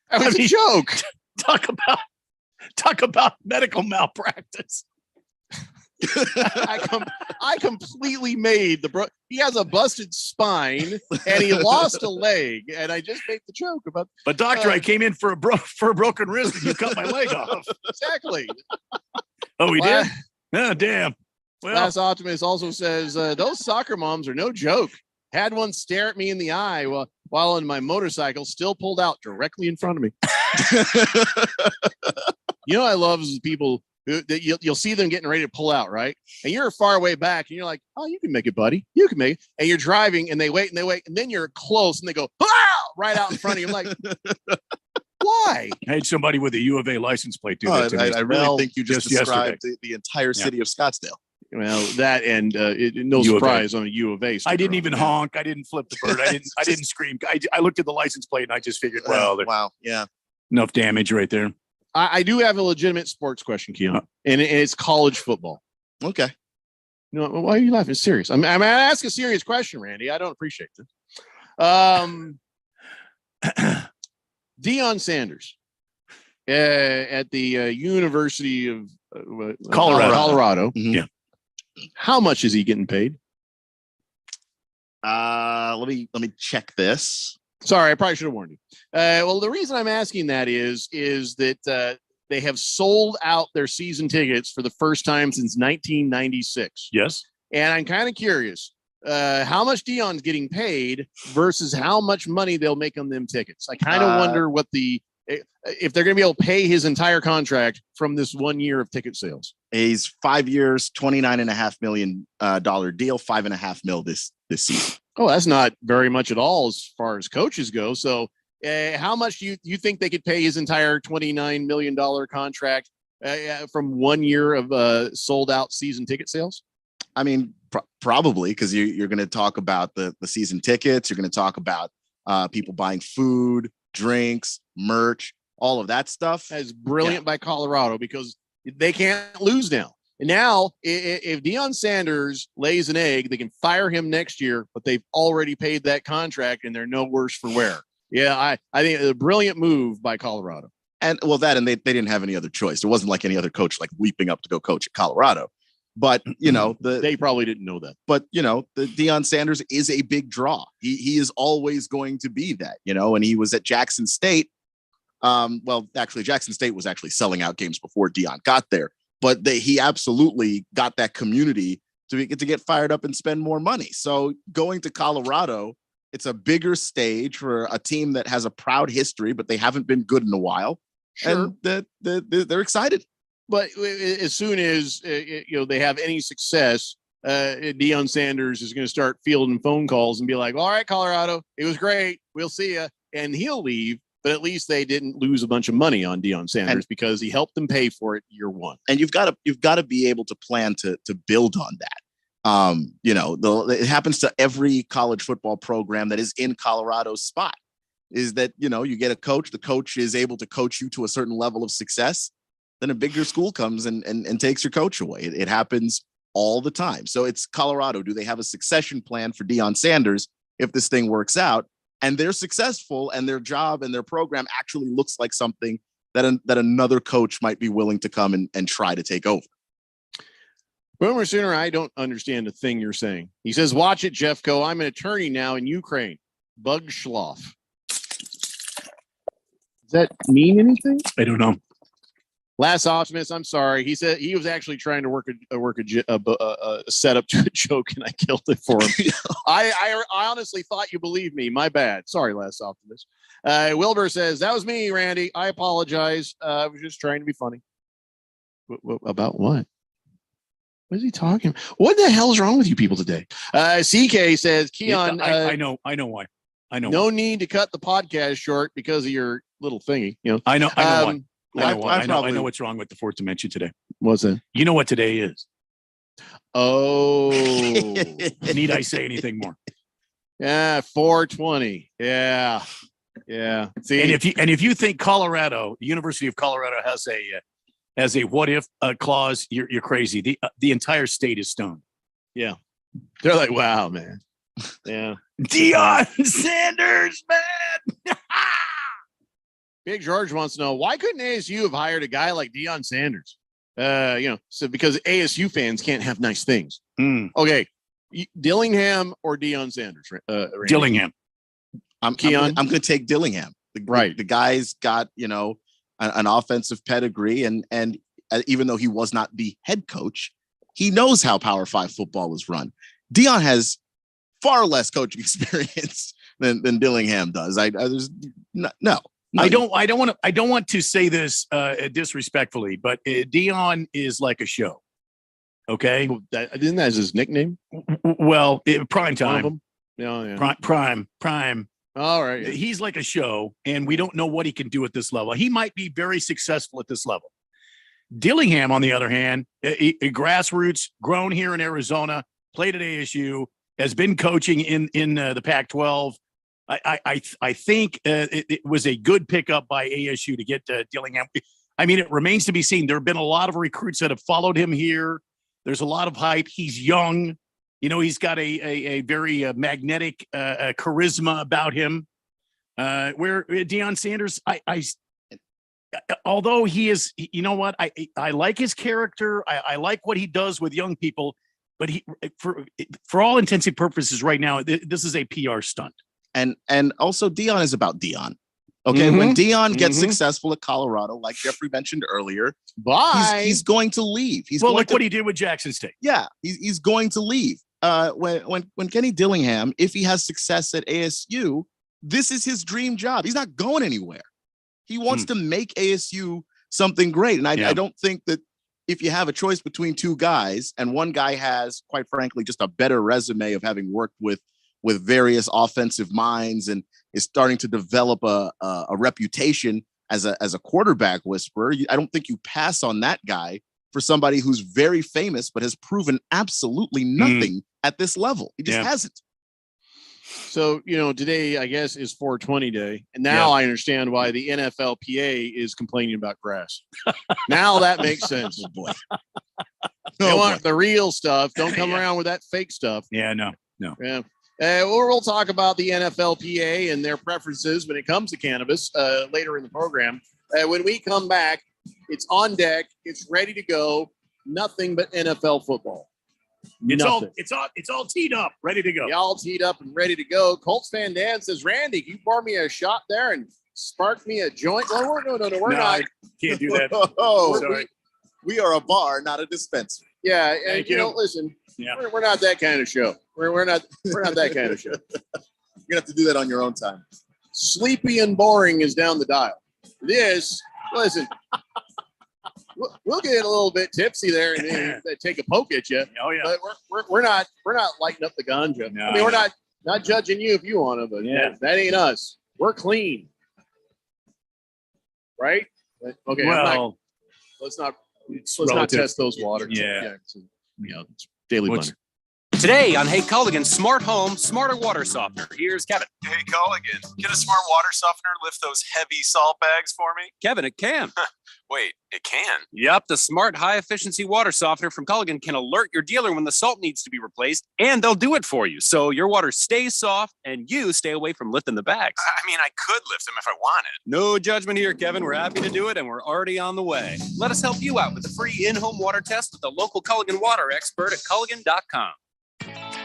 That was a joke. Talk about medical malpractice. I completely made he has a busted spine and he lost a leg, and I just made the joke about. But doctor, I came in for a broken wrist and you cut my leg off. Exactly. Oh, we did. Oh, damn. Well, Last Optimist also says those soccer moms are no joke. Had one stare at me in the eye while on my motorcycle, still pulled out directly in front of me. You know, I love is people that you'll see them getting ready to pull out, right? And you're far away back, and you're like, "Oh, you can make it, buddy. You can make it." And you're driving, and they wait, and then you're close, and they go, "Ah!" right out in front of you. I'm like, why? I had somebody with a U of A license plate do that to me. I really think you just described the entire city of Scottsdale. Well, that and no surprise on a U of A. I didn't even honk. I didn't flip the bird. I didn't scream. I looked at the license plate and I just figured, wow, yeah, enough damage right there. I do have a legitimate sports question, Keon, and it's college football. Okay. No, why are you laughing? It's serious. I'm going to ask a serious question, Randy. I don't appreciate this. Deion Sanders at the University of Colorado. Mm-hmm. Yeah. How much is he getting paid? Let me check this. Sorry, I probably should have warned you. Well, the reason I'm asking that is that they have sold out their season tickets for the first time since 1996. Yes. And I'm kind of curious how much Deion's getting paid versus how much money they'll make on them tickets. I kind of wonder if they're going to be able to pay his entire contract from this 1 year of ticket sales. He's 5 years, $29.5 million deal, $5.5 million this season. Oh, that's not very much at all as far as coaches go. So how much do you think they could pay his entire $29 million contract from 1 year of sold out season ticket sales? I mean, probably, because you're going to talk about the season tickets. You're going to talk about people buying food, drinks, merch, all of that stuff. That's brilliant by Colorado because they can't lose now. And now, if Deion Sanders lays an egg, they can fire him next year, but they've already paid that contract and they're no worse for wear. Yeah, I think it's a brilliant move by Colorado. And well, they didn't have any other choice. There wasn't like any other coach like leaping up to go coach at Colorado. But, you know, they probably didn't know that. But, you know, the Deion Sanders is a big draw. He is always going to be that, you know, and he was at Jackson State. Well, actually, Jackson State was actually selling out games before Deion got there. But he absolutely got that community to get fired up and spend more money. So going to Colorado, it's a bigger stage for a team that has a proud history, but they haven't been good in a while. Sure. and they're excited. But as soon as they have any success, Deion Sanders is going to start fielding phone calls and be like, "All right, Colorado, it was great. We'll see you," and he'll leave. But at least they didn't lose a bunch of money on Deion Sanders because he helped them pay for it year one. And you've got to be able to plan to build on that. It happens to every college football program that is in Colorado's spot. Is that you get a coach, the coach is able to coach you to a certain level of success, then a bigger school comes and takes your coach away. It happens all the time. So it's Colorado. Do they have a succession plan for Deion Sanders if this thing works out? And they're successful, and their job and their program actually looks like something that another coach might be willing to come and try to take over. Boomer Sooner, I don't understand a thing you're saying. He says, "Watch it, Jeffco. I'm an attorney now in Ukraine." Bug Schloff. Does that mean anything? I don't know. Last Optimus, I'm sorry. He said he was actually trying to work a setup to a joke, and I killed it for him. I honestly thought you believed me. My bad. Sorry, Last Optimus. Wilbur says, "That was me, Randy. I apologize. I was just trying to be funny." About what? What is he talking? What the hell is wrong with you people today? CK says, "Keon, I know why. I know. No need to cut the podcast short because of your little thingy. I know why. I know what's wrong with the fourth dimension today. What's that? You know what today is? Oh, need I say anything more? Yeah, 420. Yeah. See, and if you think Colorado, the University of Colorado has a what if clause, you're crazy. The entire state is stoned. Yeah, they're like, wow, man. Yeah, Deion Sanders, man. Big George wants to know, why couldn't ASU have hired a guy like Deion Sanders? So because ASU fans can't have nice things. Okay, Dillingham or Deion Sanders? Dillingham. I'm going to take Dillingham. The guy's got an offensive pedigree, and even though he was not the head coach, he knows how Power 5 football is run. Deion has far less coaching experience than Dillingham does. No. I don't want to say this disrespectfully, but Deion is like a show. Okay, isn't that his nickname? Well, prime time. Yeah. Prime. All right. He's like a show, and we don't know what he can do at this level. He might be very successful at this level. Dillingham, on the other hand, grassroots, grown here in Arizona, played at ASU, has been coaching in the Pac-12. I think it was a good pickup by ASU to get Dillingham. I mean, it remains to be seen. There have been a lot of recruits that have followed him here. There's a lot of hype. He's young. He's got a very magnetic charisma about him. Where Deion Sanders, although he is, I like his character. I like what he does with young people, but for all intents and purposes right now, this is a PR stunt. And also Deion is about Deion. Okay. Mm-hmm. When Deion gets successful at Colorado, like Jeffrey mentioned earlier, he's going to leave. Look what he did with Jackson State. Yeah. He's going to leave. When Kenny Dillingham, if he has success at ASU, this is his dream job. He's not going anywhere. He wants to make ASU something great. And I don't think that if you have a choice between two guys and one guy has, quite frankly, just a better resume of having worked with various offensive minds and is starting to develop a reputation as a quarterback whisperer, I don't think you pass on that guy for somebody who's very famous but has proven absolutely nothing at this level. He just hasn't. So, today, I guess, is 420 day. And now I understand why the NFLPA is complaining about grass. Now that makes sense. Oh, boy. They want the real stuff. Don't come around with that fake stuff. Yeah, no. Yeah. We'll talk about the NFLPA and their preferences when it comes to cannabis later in the program. When we come back, it's on deck. It's ready to go. Nothing but NFL football. It's all teed up, ready to go. All teed up and ready to go. Colts fan Dan says, Randy, can you pour me a shot there and spark me a joint? No, we're not. I can't do that. We are a bar, not a dispensary. Yeah, and listen. Yeah. We're not that kind of show. We're not that kind of show. You're gonna have to do that on your own time. Sleepy and boring is down the dial. This Listen, we'll get a little bit tipsy there and then take a poke at you. Oh yeah. But we're not lighting up the ganja. No, I mean, we're not judging you if you want to, but that ain't us. We're clean, right? Okay. Well, let's not relative. test those waters. Yeah. It's daily What's- blender. Today on Hey Culligan, Smart Home, Smarter Water Softener. Here's Kevin. Hey, Culligan, get a smart water softener, lift those heavy salt bags for me. Kevin, it can. Wait, it can? Yep, the smart high efficiency water softener from Culligan can alert your dealer when the salt needs to be replaced, and they'll do it for you. So your water stays soft and you stay away from lifting the bags. I mean, I could lift them if I wanted. No judgment here, Kevin. We're happy to do it, and we're already on the way. Let us help you out with a free in-home water test with the local Culligan water expert at Culligan.com.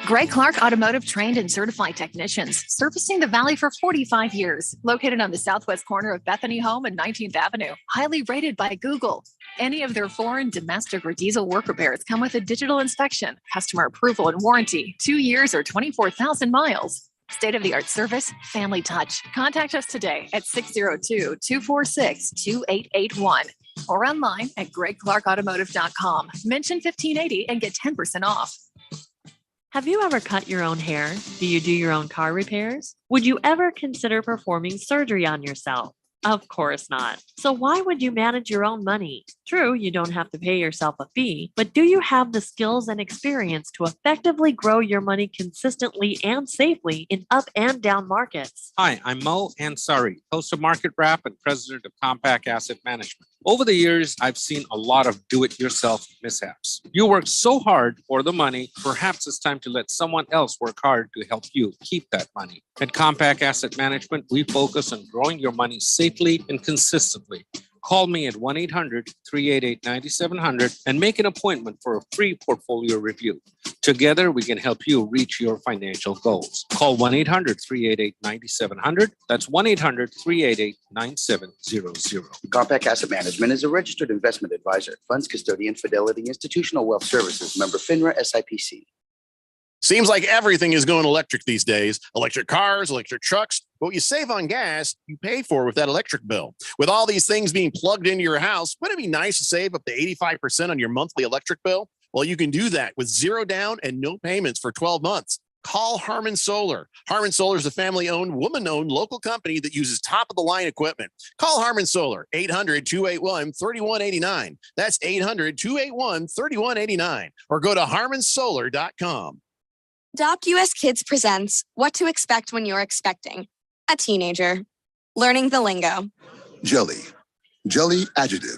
Greg Clark Automotive trained and certified technicians, servicing the Valley for 45 years. Located on the southwest corner of Bethany Home and 19th Avenue. Highly rated by Google. Any of their foreign, domestic, or diesel work repairs come with a digital inspection, customer approval, and warranty. 2 years or 24,000 miles. State-of-the-art service, family touch. Contact us today at 602-246-2881 or online at gregclarkautomotive.com. Mention 1580 and get 10% off. Have you ever cut your own hair? Do you do your own car repairs? Would you ever consider performing surgery on yourself? Of course not. So why would you manage your own money? True, you don't have to pay yourself a fee, but do you have the skills and experience to effectively grow your money consistently and safely in up and down markets? Hi, I'm Mo Ansari, host of Market Wrap and president of Compact Asset Management. Over the years, I've seen a lot of do-it-yourself mishaps. You work so hard for the money, perhaps it's time to let someone else work hard to help you keep that money. At Compact Asset Management, we focus on growing your money safely and consistently. Call me at 1-800-388-9700 and make an appointment for a free portfolio review. Together, we can help you reach your financial goals. Call 1-800-388-9700. That's 1-800-388-9700. Compact Asset Management is a registered investment advisor, funds custodian, Fidelity Institutional Wealth Services, member FINRA SIPC. Seems like everything is going electric these days. Electric cars, electric trucks. But what you save on gas, you pay for with that electric bill. With all these things being plugged into your house, wouldn't it be nice to save up to 85% on your monthly electric bill? Well, you can do that with zero down and no payments for 12 months. Call Harmon Solar. Harmon Solar is a family-owned, woman-owned local company that uses top-of-the-line equipment. Call Harmon Solar, 800-281-3189. That's 800-281-3189. Or go to harmonsolar.com. Adopt US Kids presents What to Expect When You're Expecting a Teenager. Learning the lingo. Jelly. Jelly adjective.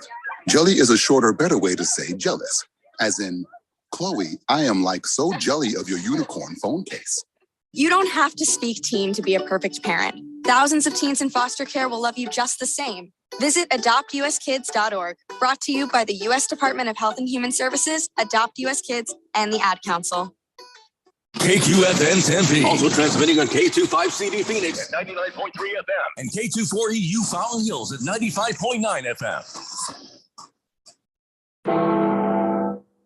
Jelly is a shorter, better way to say jealous. As in, Chloe, I am like so jelly of your unicorn phone case. You don't have to speak teen to be a perfect parent. Thousands of teens in foster care will love you just the same. Visit adoptuskids.org. Brought to you by the U.S. Department of Health and Human Services, Adopt US Kids, and the Ad Council. KQFN Tempe. Also transmitting on K25CD Phoenix at 99.3 FM and K240U Fountain Hills at 95.9 FM.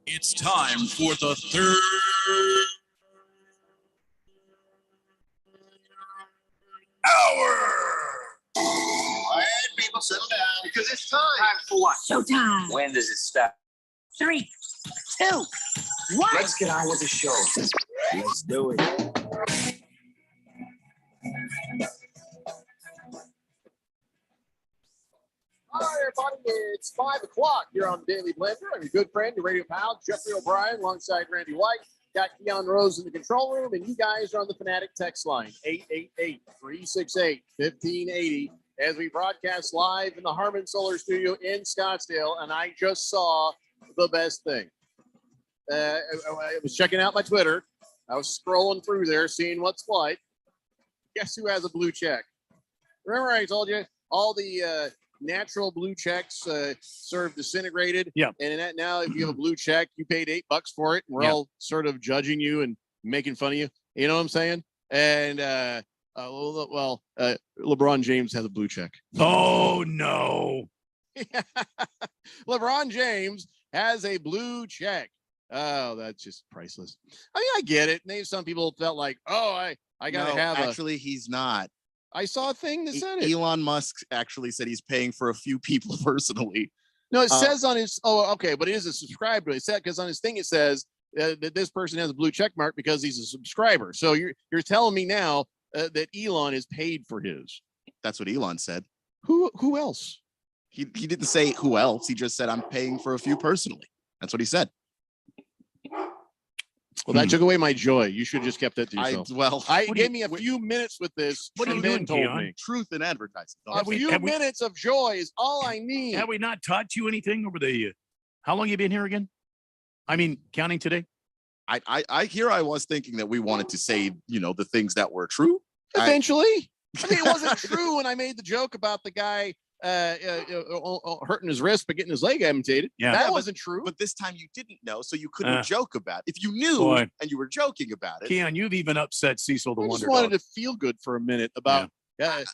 It's time for the third hour. Quiet, people, settle down because it's time. Time for what? Showtime. When does it start? 3, 2, 1. Let's get on with the show. Let's do it. Hi, everybody. It's 5 o'clock here on the Daily Blender. I'm your good friend, your radio pal, Jeffrey O'Brien, alongside Randy White. Got Keon Rose in the control room, and you guys are on the Fanatic text line, 888-368-1580, as we broadcast live in the Harmon Solar Studio in Scottsdale, and I just saw the best thing. I was checking out my Twitter. I was scrolling through there, seeing what's what. Guess who has a blue check? Remember I told you all the natural blue checks sort of disintegrated. Yeah. And now if you have a blue check, you paid $8 for it, and we're all sort of judging you and making fun of you. You know what I'm saying? And LeBron James has a blue check. Oh no. LeBron James has a blue check. Oh, that's just priceless. I mean, I get it. Maybe some people felt like, oh, I gotta have actually he's not. I saw a thing that said it. Elon Musk actually said he's paying for a few people personally. No, it says on his. Oh, okay, but it is a subscriber. It said because on his thing it says that this person has a blue check mark because he's a subscriber. So you're telling me now that Elon is paid for his. That's what Elon said. Who else? He didn't say who else. He just said I'm paying for a few personally. That's what he said. Well, that took away my joy. You should have just kept that to yourself. I gave me a few minutes with this. What are you doing, Keon? Truth in advertising. A few minutes of joy is all I need. Have we not taught you anything over the? How long you been here again? I mean, counting today. I was thinking that we wanted to say, the things that were true. Eventually, I mean, it wasn't true when I made the joke about the guy hurting his wrist but getting his leg amputated. Yeah, that wasn't true. But this time you didn't know, so you couldn't joke about it. If you knew and you were joking about it, Keon, you've even upset Cecil the I Wonder just Dog. wanted to feel good for a minute about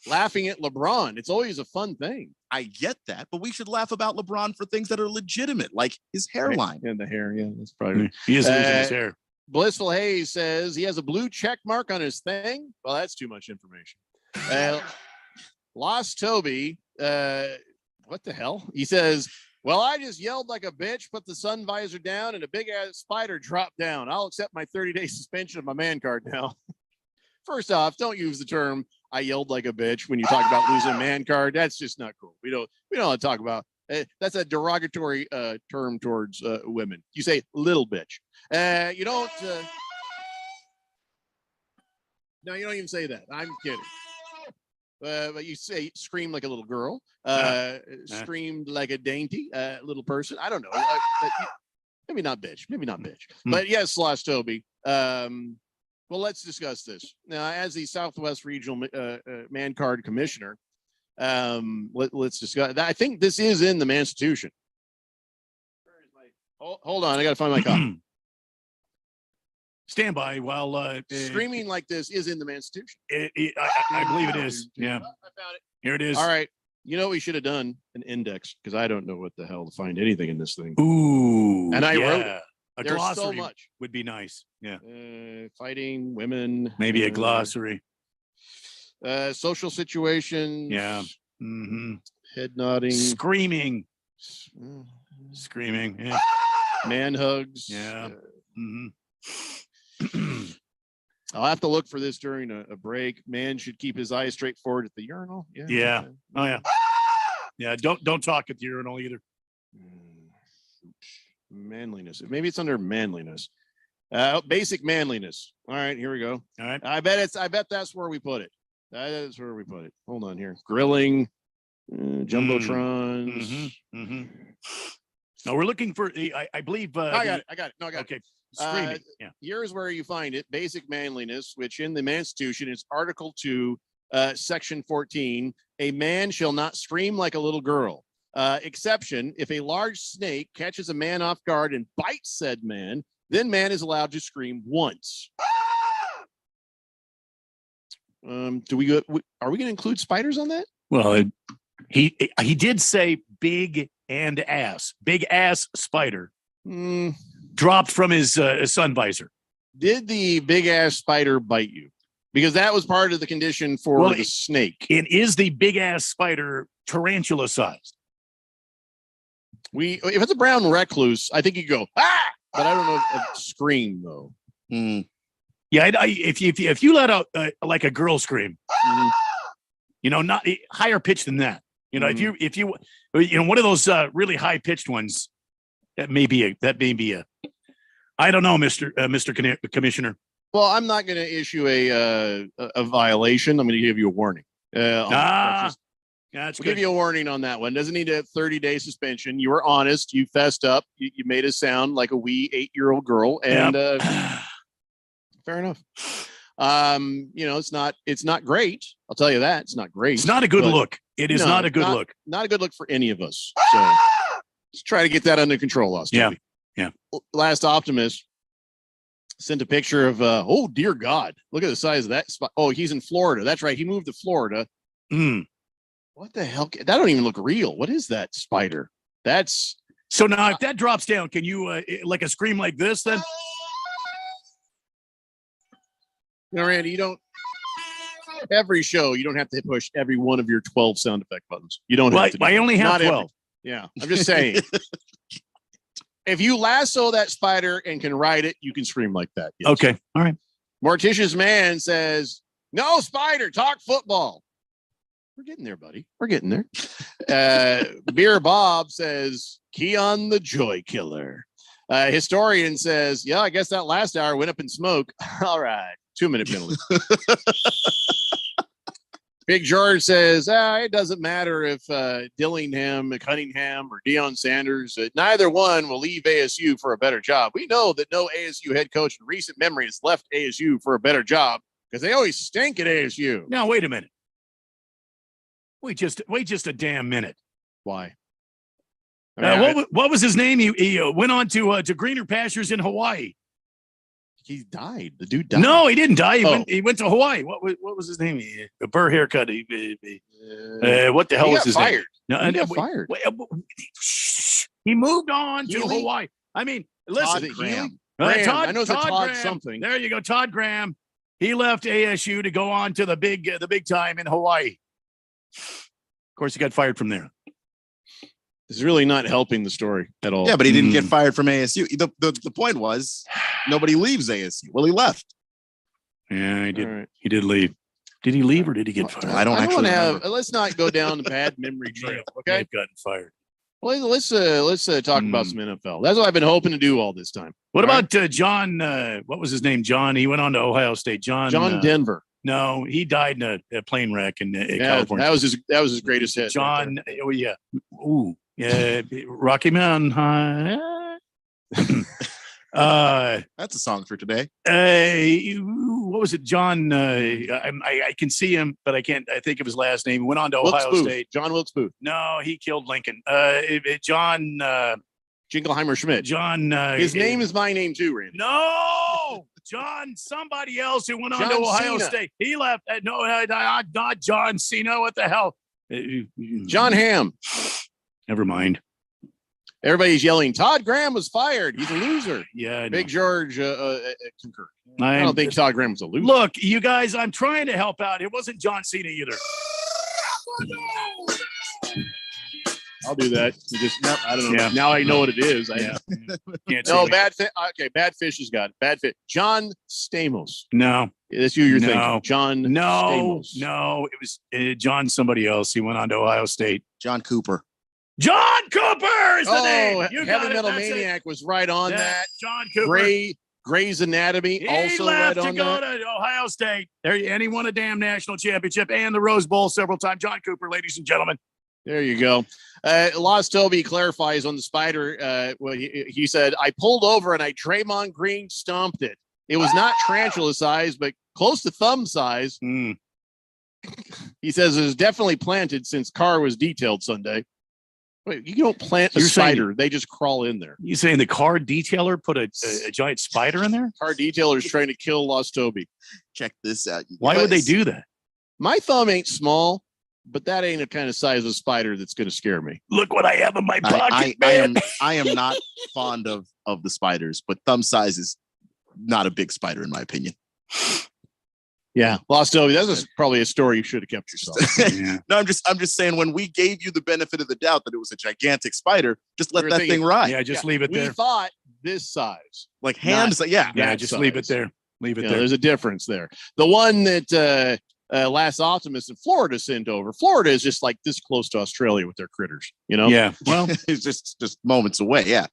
laughing at LeBron. It's always a fun thing. I get that, but we should laugh about LeBron for things that are legitimate, like his hairline and the hair. Yeah, that's probably he is losing his hair. Blissful Hayes says he has a blue check mark on his thing. Well, that's too much information. Lost Toby. What the hell? He says, well, I just yelled like a bitch, put the sun visor down, and a big ass spider dropped down. I'll accept my 30-day suspension of my man card now. First off, don't use the term I yelled like a bitch when you talk about losing a man card. That's just not cool. We don't want to talk about that's a derogatory term towards women. You say little bitch. You don't no, you don't even say that. I'm kidding. But you say scream like a little girl, screamed like a dainty little person. I don't know. Maybe not bitch. But yes, Lost Toby. Well, let's discuss this now. As the Southwest Regional Man Card Commissioner, let's discuss. I think this is in the Constitution. Hold on, I got to find my copy. Stand by while screaming like this is in the Constitution. I believe it is. Yeah, I found it. Here it is. All right. You know what we should have done? An index, because I don't know what the hell to find anything in this thing. Ooh, and I wrote it. A There's glossary so much. would be nice. Yeah, fighting women. Maybe a glossary. Social situations. Yeah. Head nodding. Screaming. Screaming. Yeah. Man hugs. Yeah. I'll have to look for this during a break. Man should keep his eyes straight forward at the urinal. Yeah. Oh yeah. Yeah. Don't talk at the urinal either. Manliness. Maybe it's under manliness. Basic manliness. All right, here we go. All right. I bet that's where we put it. That is where we put it. Hold on here. Grilling, jumbotrons. No, we're looking for. I believe. I got it. No, I got it. Okay. Screaming. Here's where you find it. Basic manliness, which in the Constitution is Article 2, Section 14. A man shall not scream like a little girl. Exception: if a large snake catches a man off guard and bites said man, then man is allowed to scream once. Do we go? Are we going to include spiders on that? Well, he did say big and ass. Big ass spider dropped from his sun visor. Did the big ass spider bite you? Because that was part of the condition for the snake. It is the big ass spider tarantula sized. If it's a brown recluse, I think you go but I don't know if scream though. Yeah, if you let out like a girl scream, not higher pitched than that. If you one of those really high pitched ones, that may be a. I don't know, Mr. Commissioner. Well, I'm not going to issue a violation. I'm going to give you a warning. We'll give you a warning on that one. Doesn't need a 30-day suspension. You were honest. You fessed up. You made us sound like a wee 8-year-old girl, and fair enough. It's not great. I'll tell you that it's not great. It's not a good look. It is not a good look. Not a good look for any of us. So let's try to get that under control, Austin. Yeah. Last Optimist sent a picture of oh dear God, look at the size of that spot. Oh, he's in Florida. That's right. He moved to Florida. What the hell? That don't even look real. What is that spider? That's so now if that drops down, can you like a scream like this then? Randy, you don't. every show, you don't have to push every one of your 12 sound effect buttons. You don't have to. I only have Not 12. Yeah, I'm just saying. If you lasso that spider and can ride it, you can scream like that. Yes. Okay. All right. Morticia's Man says, no, spider, talk football. We're getting there, buddy. We're getting there. Beer Bob says, Keon the Joy Killer. Historian says, yeah, I guess that last hour went up in smoke. All right. 2-minute penalty. Big George says, it doesn't matter if Dillingham, Cunningham, or Deion Sanders, neither one will leave ASU for a better job. We know that no ASU head coach in recent memory has left ASU for a better job because they always stink at ASU. Now, wait a minute. Wait just a damn minute. Why? What was his name? He went on to greener pastures in Hawaii. He died. The dude died. No, he didn't die. He went to Hawaii. What was his name? A burr haircut. What the hell was his fired. name? No, he got fired. He moved on to Hawaii. I mean, listen. Todd Graham. I know it's Todd Graham. something. There you go, Todd Graham. He left ASU to go on to the big time in Hawaii. Of course, he got fired from there. This is really not helping the story at all. Yeah, but he didn't get fired from ASU. The point was nobody leaves ASU. Well, he left. Yeah, he did. Right. He did leave. Did he leave or did he get fired? I don't actually remember. Let's not go down the bad memory trail. Okay, They've gotten fired. Well, let's talk about some NFL. That's what I've been hoping to do all this time. What about John? What was his name? John. He went on to Ohio State. John Denver. No, he died in a plane wreck in California. That was his greatest hit. John. Right. Oh yeah. Ooh. Yeah. Rocky Mountain High. That's a song for today. What was it? John. I can see him, but I can't. I think of his last name. He went on to Ohio State. John Wilkes Booth. No, he killed Lincoln. John. Jingleheimer Schmidt. John. His name is my name too, Randy. No, John. Somebody else who went on to Ohio State. He left. No, not John Cena. What the hell? John Hamm. Never mind. Everybody's yelling, Todd Graham was fired. He's a loser. Yeah. Big George concurred. I don't think Todd Graham was a loser. Look, you guys, I'm trying to help out. It wasn't John Cena either. I'll do that. I don't know. Yeah. Now I know what it is. Bad Fish has got it. Bad Fish. John Stamos. No. That's who you're thinking. John Stamos. No, it was John somebody else. He went on to Ohio State. John Cooper. John Cooper is the name. You Heavy Metal Maniac was right on that. John Cooper. Grey's Anatomy he also left right on to go to Ohio State. And he won a damn national championship and the Rose Bowl several times. John Cooper, ladies and gentlemen. There you go. Lost Toby clarifies on the spider. He said, I pulled over and I Draymond Green stomped it. It was not tarantula size, but close to thumb size. He says it was definitely planted since car was detailed Sunday. Wait, you don't plant a spider. They just crawl in there. You saying the car detailer put a giant spider in there? Car detailer is trying to kill Lost Toby. Check this out. Why would they do that? My thumb ain't small, but that ain't a kind of size of spider that's going to scare me. Look what I have in my pocket, I am not fond of the spiders, but thumb size is not a big spider in my opinion. Yeah, Lost Toby. That's probably a story you should have kept yourself. Yeah. No, I'm just saying when we gave you the benefit of the doubt that it was a gigantic spider, just let that thing ride. Yeah, just leave it there. We thought this size, like hands. Yeah, just leave it there. Leave it there. There's a difference there. The one that Last Optimist in Florida sent over. Florida is just like this close to Australia with their critters. You know. Yeah. Well, it's just moments away. Yeah.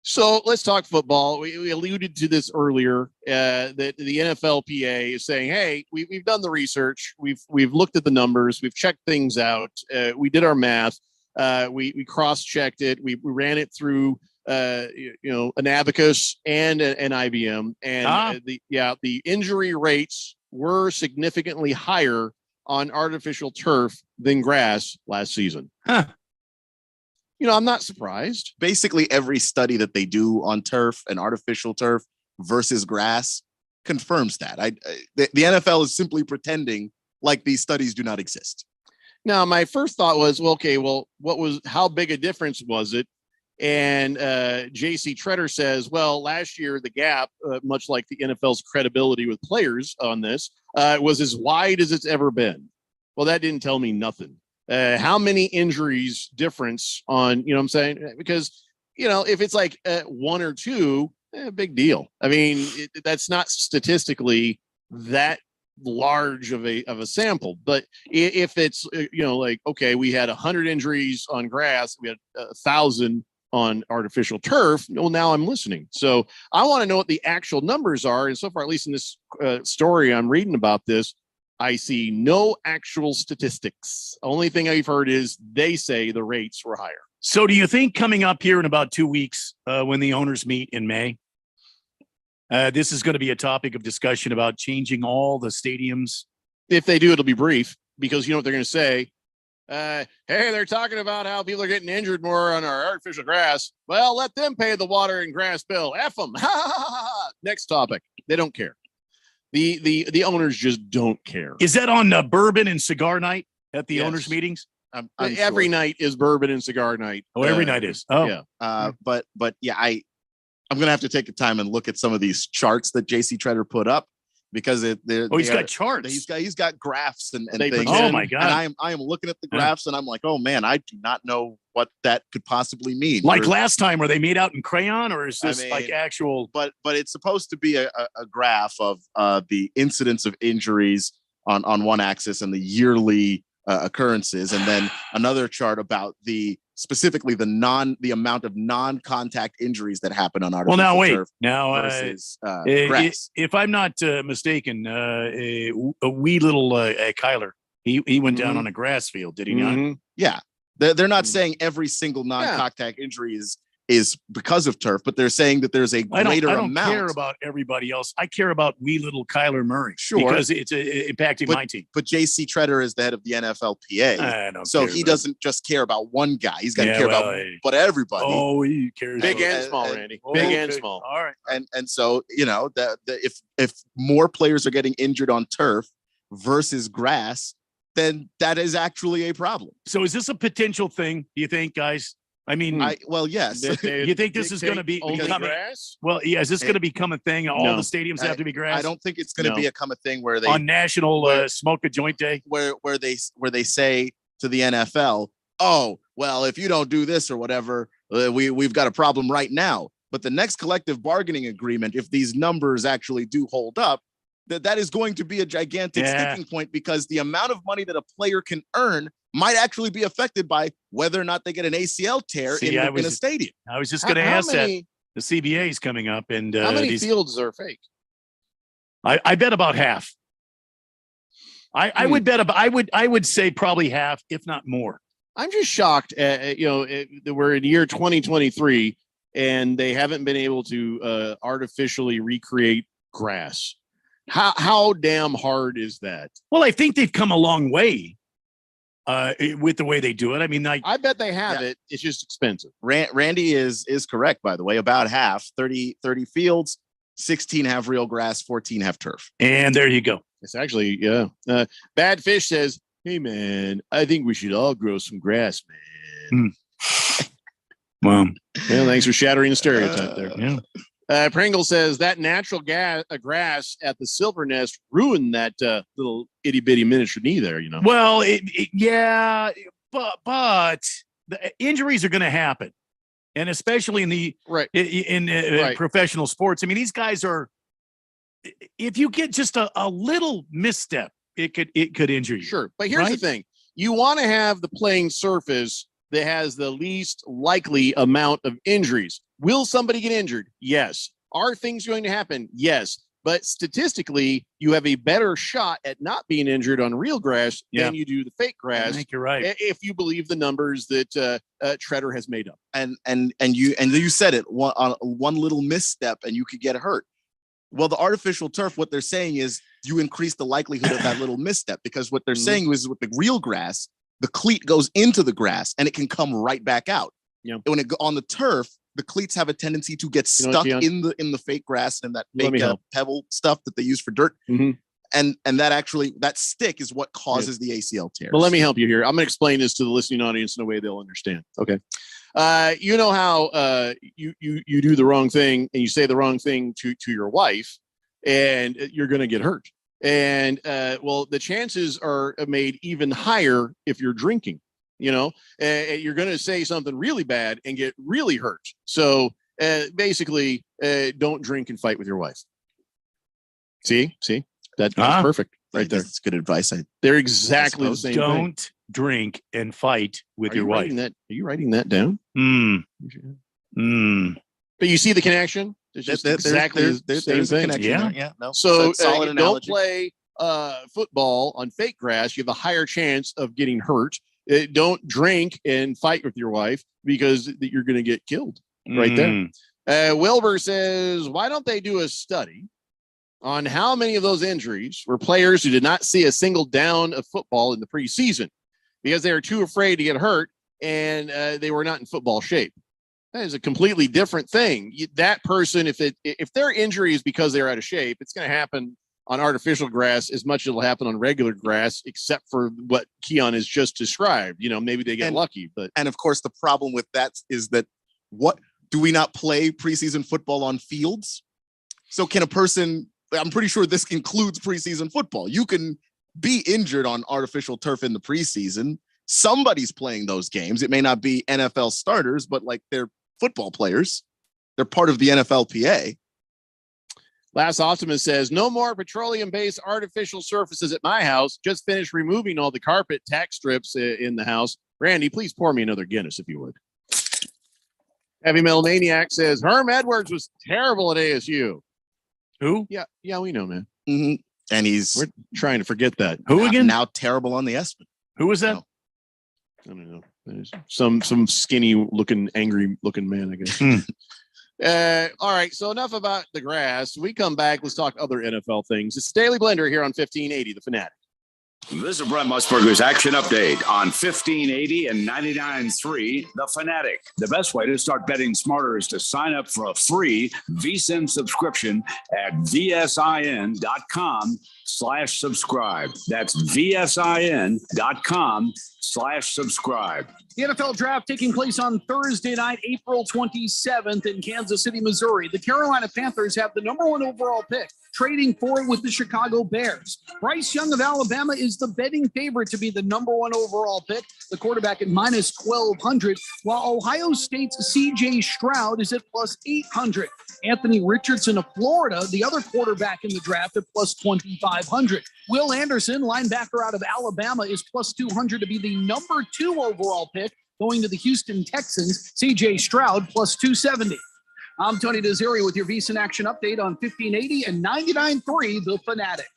So let's talk football. We alluded to this earlier. That the NFLPA is saying, "Hey, we've done the research. We've looked at the numbers. We've checked things out. We did our math. We cross-checked it. We ran it through, an Abacus and an IBM. And the injury rates were significantly higher on artificial turf than grass last season." Huh. I'm not surprised. Basically, every study that they do on turf and artificial turf versus grass confirms that. The NFL is simply pretending like these studies do not exist. Now, my first thought was, how big a difference was it? And JC Treader says, last year, the gap, much like the NFL's credibility with players on this, It was as wide as it's ever been. Well, that didn't tell me nothing. How many injuries difference on, you know what I'm saying? Because, if it's like 1 or 2, big deal. I mean, that's not statistically that large of a sample. But if it's, like, okay, we had 100 injuries on grass, we had 1,000 on artificial turf. Well, now I'm listening. So I want to know what the actual numbers are. And so far, at least in this story I'm reading about this, I see no actual statistics. Only thing I've heard is they say the rates were higher. So do you think coming up here in about 2 weeks, when the owners meet in May, this is going to be a topic of discussion about changing all the stadiums? If they do, it'll be brief, because you know what they're going to say. Hey, they're talking about how people are getting injured more on our artificial grass. Well, let them pay the water and grass bill. F them. Next topic. They don't care. The owners just don't care. Is that on bourbon and cigar night at the owners meetings? I'm every night is bourbon and cigar night. Oh, every night is. Oh, yeah. But yeah, I'm gonna have to take the time and look at some of these charts that JC Treader put up, because he's got charts. He's got graphs and they things. Oh my God! And I am looking at the graphs and I'm like, oh man, I do not know what that could possibly mean. Like last time, were they made out in crayon, or is this like actual? But it's supposed to be a graph of the incidence of injuries on one axis and the yearly occurrences, and then another chart about specifically the amount of non-contact injuries that happen on artificial Well, now wait, turf versus grass. If I'm not mistaken, a wee little Kyler, he went down on a grass field, did he not? Yeah, they're not saying every single non-contact injury is because of turf, but they're saying that there's a greater amount. I don't care about everybody else. I care about wee little Kyler Murray. Sure. Because it's impacting my team. But JC Treader is the head of the NFLPA. So he doesn't just care about one guy. He's got to care about everybody. Oh, he cares. Big and small, Randy. Big and small. All right. And so, if more players are getting injured on turf versus grass, then that is actually a problem. So is this a potential thing, do you think, guys? I mean, yes. You think this is going to be grass? Well, yeah. Is this going to become a thing? All the stadiums have to be grass. I don't think it's going to become a thing where they on National Smoke a Joint Day, where they say to the NFL, oh, well, if you don't do this or whatever, we've got a problem right now. But the next collective bargaining agreement, if these numbers actually do hold up, that is going to be a gigantic sticking point, because the amount of money that a player can earn might actually be affected by whether or not they get an ACL tear in a stadium. I was just going to ask that. The CBA is coming up, and how many fields are fake? I bet about half. I would bet about. I would say probably half, if not more. I'm just shocked. We're in year 2023, and they haven't been able to artificially recreate grass. How damn hard is that? Well, I think they've come a long way with the way they do it. I mean, I bet they have it. It's just expensive. Randy is correct, by the way. About half, 30 fields, 16 have real grass, 14 have turf. And there you go. It's actually, Bad Fish says, hey, man, I think we should all grow some grass, man. Well, thanks for shattering the stereotype there. Yeah. Pringle says that natural grass at the Silver Nest ruined that little itty bitty miniature knee there. Well, but the injuries are going to happen, and especially in the professional sports. I mean, these guys are. If you get just a little misstep, it could injure you. Sure, but here's the thing: you want to have the playing surface that has the least likely amount of injuries. Will somebody get injured? Yes. Are things going to happen? Yes. But statistically, you have a better shot at not being injured on real grass than you do the fake grass. I think you're right. If you believe the numbers that Treader has made up. And you said it, one little misstep and you could get hurt. Well, the artificial turf, what they're saying is you increase the likelihood of that little misstep, because what they're saying is with the real grass, the cleat goes into the grass and it can come right back out. Yeah. When it go on the turf, the cleats have a tendency to get stuck in the fake grass and that fake pebble stuff that they use for dirt. Mm-hmm. And that stick is what causes the ACL tears. Well, let me help you here. I'm going to explain this to the listening audience in a way they'll understand. Okay. You know how you do the wrong thing and you say the wrong thing to your wife, and you're going to get hurt. And well, the chances are made even higher if you're drinking. You're going to say something really bad and get really hurt. So basically, don't drink and fight with your wife. See, that's perfect right there. That's good advice. They're exactly the same. Don't drink and fight with your wife. Are you writing that down? But you see the connection? There's just exactly the same thing. Yeah. No. So don't play football on fake grass. You have a higher chance of getting hurt. Don't drink and fight with your wife because you're going to get killed right there. Wilbur says, why don't they do a study on how many of those injuries were players who did not see a single down of football in the preseason because they were too afraid to get hurt and they were not in football shape? That is a completely different thing. That person, if their injury is because they're out of shape, it's going to happen on artificial grass as much as it'll happen on regular grass, except for what Keon has just described. Maybe they get lucky, and of course the problem with that is that what do we not play preseason football on fields? So can a person? I'm pretty sure this includes preseason football. You can be injured on artificial turf in the preseason. Somebody's playing those games. It may not be NFL starters, but like they're football players. They're part of the NFLPA. Last Optimist says, no more petroleum-based artificial surfaces at my house. Just finished removing all the carpet tack strips in the house. Randy, please pour me another Guinness if you would. Heavy Metal Maniac says, Herm Edwards was terrible at ASU. Who? Yeah, we know, man. Mm-hmm. And we're trying to forget that. Who again? Now terrible on the Espen. Who was that? I don't know. Some skinny looking, angry looking man, I guess. All right. So enough about the grass. We come back. Let's talk other NFL things. It's Daily Blender here on 1580, The Fanatic. This is Brent Musburger's Action Update on 1580 and 99.3 The Fanatic. The best way to start betting smarter is to sign up for a free VSiN subscription at vsin.com/subscribe. That's vsin.com/subscribe. The NFL draft taking place on Thursday night, April 27th in Kansas City, Missouri. The Carolina Panthers have the number 1 overall pick, trading for it with the Chicago Bears. Bryce Young of Alabama is the betting favorite to be the number 1 overall pick, the quarterback at minus 1,200, while Ohio State's C.J. Stroud is at plus 800. Anthony Richardson of Florida, the other quarterback in the draft, at plus 2,500. Will Anderson, linebacker out of Alabama, is plus 200 to be the number 2 overall pick, going to the Houston Texans. C.J. Stroud plus 270. I'm Tony Desiri with your VSiN Action Update on 1580 and 99.3 The Fanatic.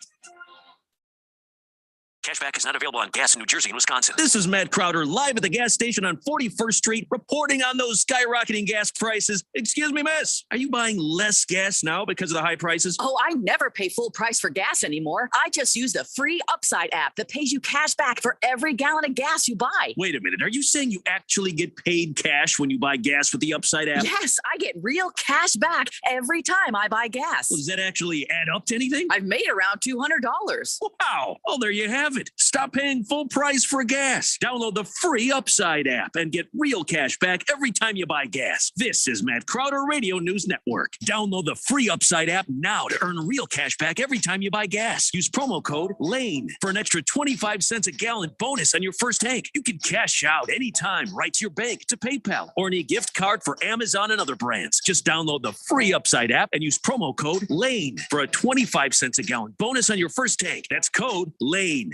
Cashback is not available on gas in New Jersey and Wisconsin. This is Matt Crowder live at the gas station on 41st Street, reporting on those skyrocketing gas prices. Excuse me, miss. Are you buying less gas now because of the high prices? Oh, I never pay full price for gas anymore. I just use the free Upside app that pays you cash back for every gallon of gas you buy. Wait a minute. Are you saying you actually get paid cash when you buy gas with the Upside app? Yes, I get real cash back every time I buy gas. Well, does that actually add up to anything? I've made around $200. Wow. Well, there you have it. Stop paying full price for gas. Download the free Upside app and get real cash back every time you buy gas. This is Matt Crowder Radio News Network. Download the free Upside app now to earn real cash back every time you buy gas. Use promo code LANE for an extra 25 cents a gallon bonus on your first tank. You can cash out anytime right to your bank, to PayPal, or any gift card for Amazon and other brands. Just download the free Upside app and use promo code LANE for a 25 cents a gallon bonus on your first tank. That's code LANE.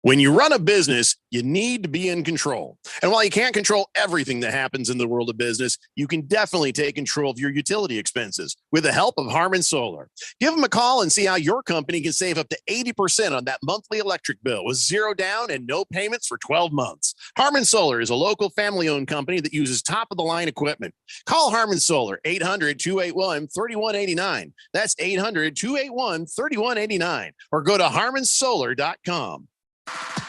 When you run a business, you need to be in control. And while you can't control everything that happens in the world of business, you can definitely take control of your utility expenses with the help of Harmon Solar. Give them a call and see how your company can save up to 80% on that monthly electric bill with zero down and no payments for 12 months. Harmon Solar is a local family-owned company that uses top-of-the-line equipment. Call Harmon Solar, 800-281-3189. That's 800-281-3189. Or go to harmonsolar.com.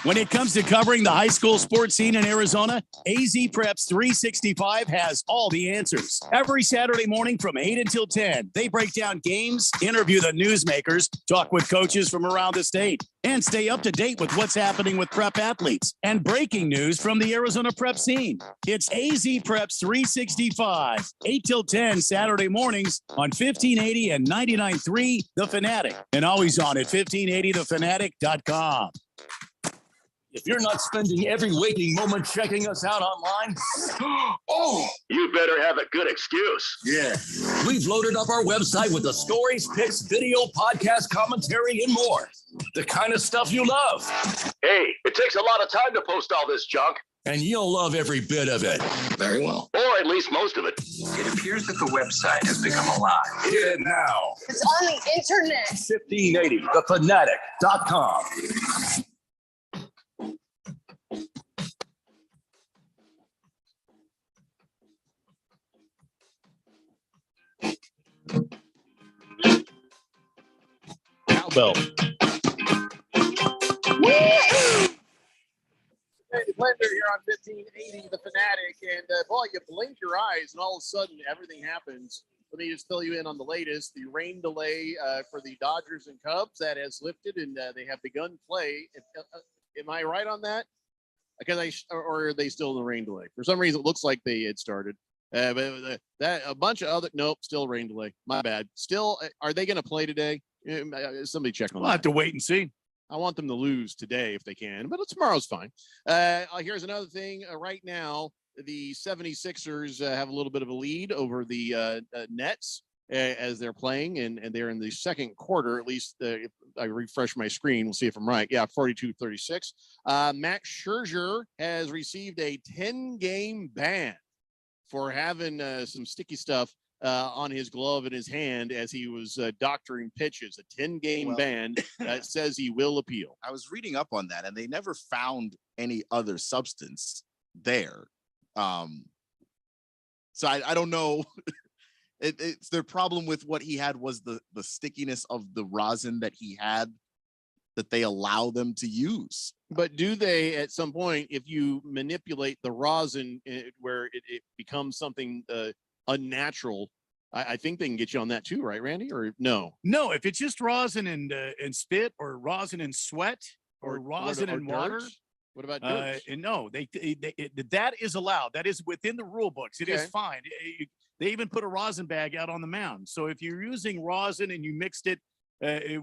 When it comes to covering the high school sports scene in Arizona, AZ Preps 365 has all the answers. Every Saturday morning from 8 until 10, they break down games, interview the newsmakers, talk with coaches from around the state, and stay up to date with what's happening with prep athletes and breaking news from the Arizona prep scene. It's AZ Preps 365, 8 till 10 Saturday mornings on 1580 and 99.3 The Fanatic, and always on at 1580thefanatic.com. If you're not spending every waking moment checking us out online, oh, you better have a good excuse. Yeah. We've loaded up our website with the stories, pics, video, podcast, commentary, and more. The kind of stuff you love. Hey, it takes a lot of time to post all this junk. And you'll love every bit of it. Very well. Or at least most of it. It appears that the website has become alive. Hit it now. It's on the internet. 1580thefanatic.com. Cowbell. Hey, Blender here on 1580 The Fanatic, and boy, you blink your eyes, and all of a sudden everything happens. Let me just fill you in on the latest. The rain delay for the Dodgers and Cubs that has lifted, and they have begun play. Am I right on that? Because or are they still in the rain delay? For some reason, it looks like they had started. But that a bunch of other still rain delay. My bad. Still, are they going to play today? Somebody check on that. We'll have to wait and see. I want them to lose today if they can, but tomorrow's fine. Here's another thing. Right now, the 76ers have a little bit of a lead over the Nets as they're playing, and they're in the second quarter, at least if I refresh my screen. We'll see if I'm right. Yeah, 42-36. Max Scherzer has received a 10-game ban for having some sticky stuff on his glove in his hand as he was doctoring pitches. A 10-game ban that says he will appeal. I was reading up on that, and they never found any other substance there. So I don't know. It's their problem with what he had was the stickiness of the rosin that he had that they allow them to use. But do they, at some point, if you manipulate the rosin where it becomes something unnatural, I think they can get you on that too, right, Randy? Or no? No, if it's just rosin and spit, or rosin and sweat, or rosin and water. What about dirt? And no, that is allowed. That is within the rule books. It is fine. They even put a rosin bag out on the mound. So if you're using rosin and you mixed it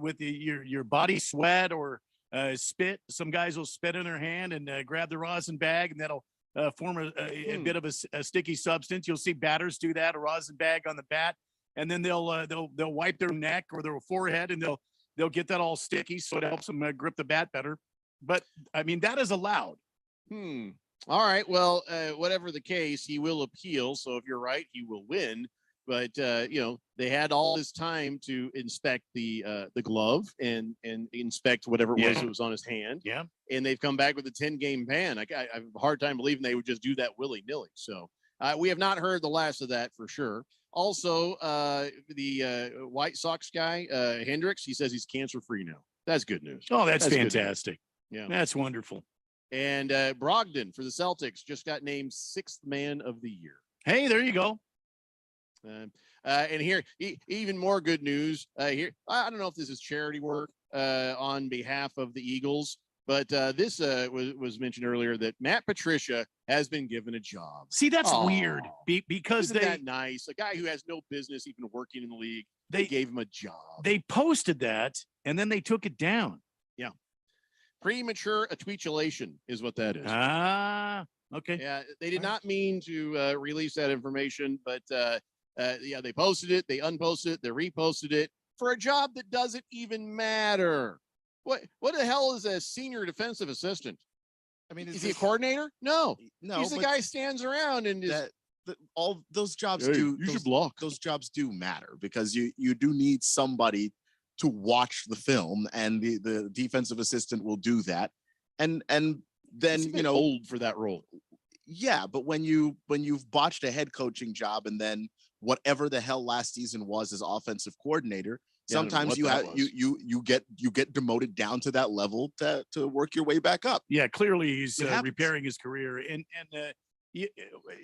with your body sweat or spit, some guys will spit in their hand and grab the rosin bag, and that'll form a bit of a sticky substance. You'll see batters do that, a rosin bag on the bat, and then they'll wipe their neck or their forehead, and they'll get that all sticky, so it helps them grip the bat better. But I mean, that is allowed. All right. Well, whatever the case, he will appeal. So if you're right, he will win. But they had all this time to inspect the glove and inspect whatever it was that was on his hand. Yeah. And they've come back with a 10-game ban. I have a hard time believing they would just do that willy-nilly. So we have not heard the last of that for sure. Also, the White Sox guy, Hendricks, he says he's cancer-free now. That's good news. Oh, that's fantastic. Yeah, that's wonderful. And Brogdon for the Celtics just got named 6th man of the year. Hey, there you go. And here, even more good news. Here, I don't know if this is charity work on behalf of the Eagles, but this was mentioned earlier that Matt Patricia has been given a job. See, that's weird because isn't that nice? A guy who has no business even working in the league, they gave him a job. They posted that and then they took it down. Yeah. Premature attenuation is what that is. Okay. Yeah, they did not mean to release that information, but they posted it, they unposted it, they reposted it for a job that doesn't even matter. What the hell is a senior defensive assistant? I mean, is he a coordinator? No, he's the guy who stands around and all those jobs should block. Those jobs do matter because you do need somebody to watch the film, and the defensive assistant will do that. And then old for that role. Yeah, but when you've botched a head coaching job and then whatever the hell last season was as offensive coordinator. Yeah, I don't know Sometimes what you that have was. you get demoted down to that level to work your way back up. Yeah, clearly he's It happens. repairing his career.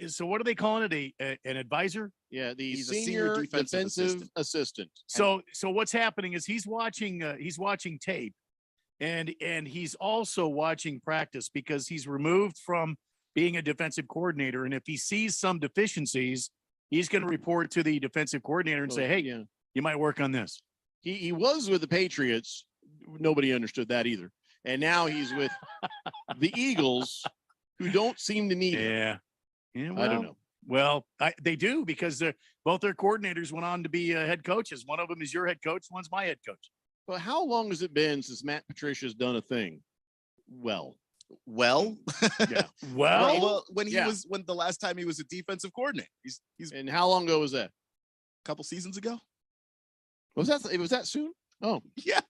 So what are they calling it? An advisor? Yeah, the He's a senior, senior defensive defensive assistant. So what's happening is he's watching tape, and he's also watching practice because he's removed from being a defensive coordinator. And if he sees some deficiencies, he's going to report to the defensive coordinator and say, "Hey, yeah, you might work on this." he was with the Patriots. Nobody understood that either. And now he's with the Eagles, who don't seem to need him. Yeah. I don't know. Well, they do because both their coordinators went on to be head coaches. One of them is your head coach. One's my head coach. But how long has it been since Matt Patricia's done a thing? Well, Yeah. Well, when the last time he was a defensive coordinator, he's and how long ago was that? a couple seasons ago. Was that soon? Oh, Yeah,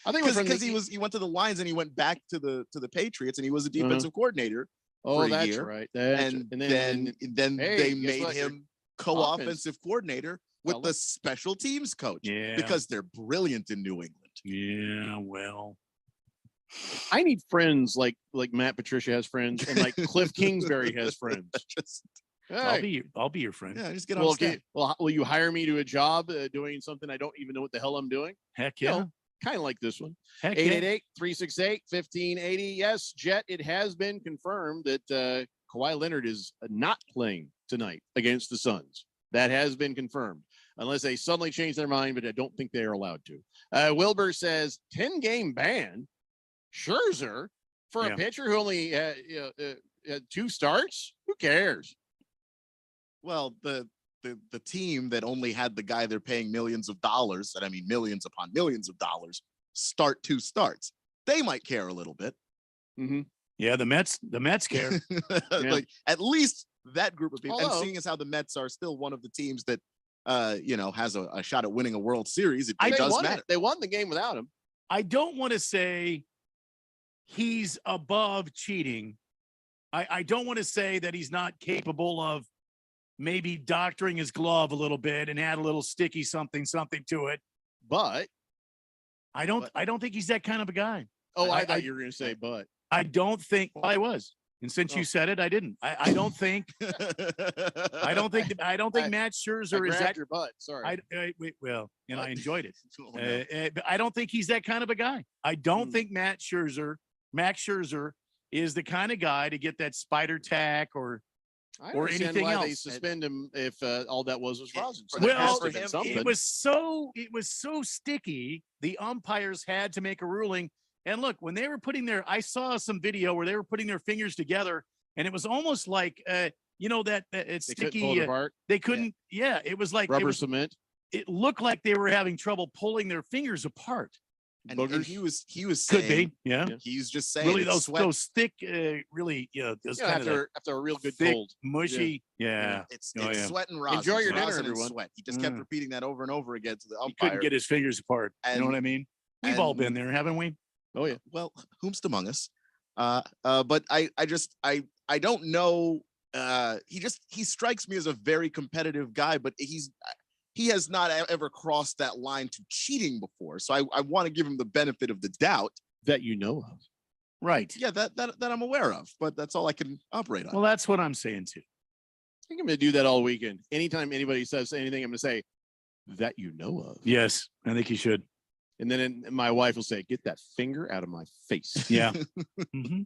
I think it was because he went to the Lions and he went back to the Patriots and he was a Uh-huh. defensive coordinator Oh, for a that's year. right. And then Hey, they guess made what? Your him co-offensive coordinator with fella. the special teams coach. Yeah. Because they're brilliant in New England. Yeah, well, I need friends like Matt Patricia has friends, and like Cliff Kingsbury has friends. Just I'll be your friend. yeah, just get on Well, staff. will you hire me to a job doing something I don't even know what the hell I'm doing? Heck You yeah. know, kind of like this one. Heck yeah. 888-368-1580. Yes, Jet, it has been confirmed that Kawhi Leonard is not playing tonight against the Suns. That has been confirmed, unless they suddenly change their mind, but I don't think they are allowed to. Wilbur says 10-game ban. Scherzer for Yeah. a pitcher who only had 2 starts. Who cares? Well, the team that only had the guy they're paying millions of dollars, and I mean millions upon millions of dollars, start 2 starts. They might care a little bit. Mm-hmm. Yeah, the Mets care. Like at least that group of people. Although- and seeing as how the Mets are still one of the teams that has a shot at winning a World Series, it They does won matter. They won the game without him. I don't want to say he's above cheating. I don't want to say that he's not capable of maybe doctoring his glove a little bit and add a little sticky something to it. But I don't think he's that kind of a guy. I thought you were going to say but. I don't think I was. And since Oh. you said it, I didn't. I don't think I don't think Matt Scherzer I is grabbed that. your butt. Sorry. I enjoyed it. Oh, no. But I don't think he's that kind of a guy. I don't think Max Scherzer is the kind of guy to get that spider tack or I or understand anything why else. they suspend him if all that was rosin. So Well, there has to have been something. it was so sticky. The umpires had to make a ruling. And look, when they were I saw some video where they were putting their fingers together, and it was almost like that it's They couldn't sticky. pull it apart. They couldn't. Yeah, it was like Rubber cement. It looked like they were having trouble pulling their fingers apart. And he was Could saying, be, yeah. He's just saying Really, it's those thick, really, those kind after of a real good thick, cold. mushy, yeah. It's Oh, yeah. sweat and rosin. Enjoy your dinner, rosin and everyone. Sweat. He just kept Mm. repeating that over and over again to the He umpire. couldn't get his fingers apart. You know what I mean? We've all been there, haven't we? Oh yeah. Well, whomst among us? But I don't know. He strikes me as a very competitive guy, but he has not ever crossed that line to cheating before. So I want to give him the benefit of the doubt that you know of. Right. Yeah, that I'm aware of, but that's all I can operate on. Well, that's what I'm saying too. I think I'm going to do that all weekend. Anytime anybody says anything, I'm going to say that you know of. Yes, I think you should. And then my wife will say, "Get that finger out of my face." Yeah. Mhm.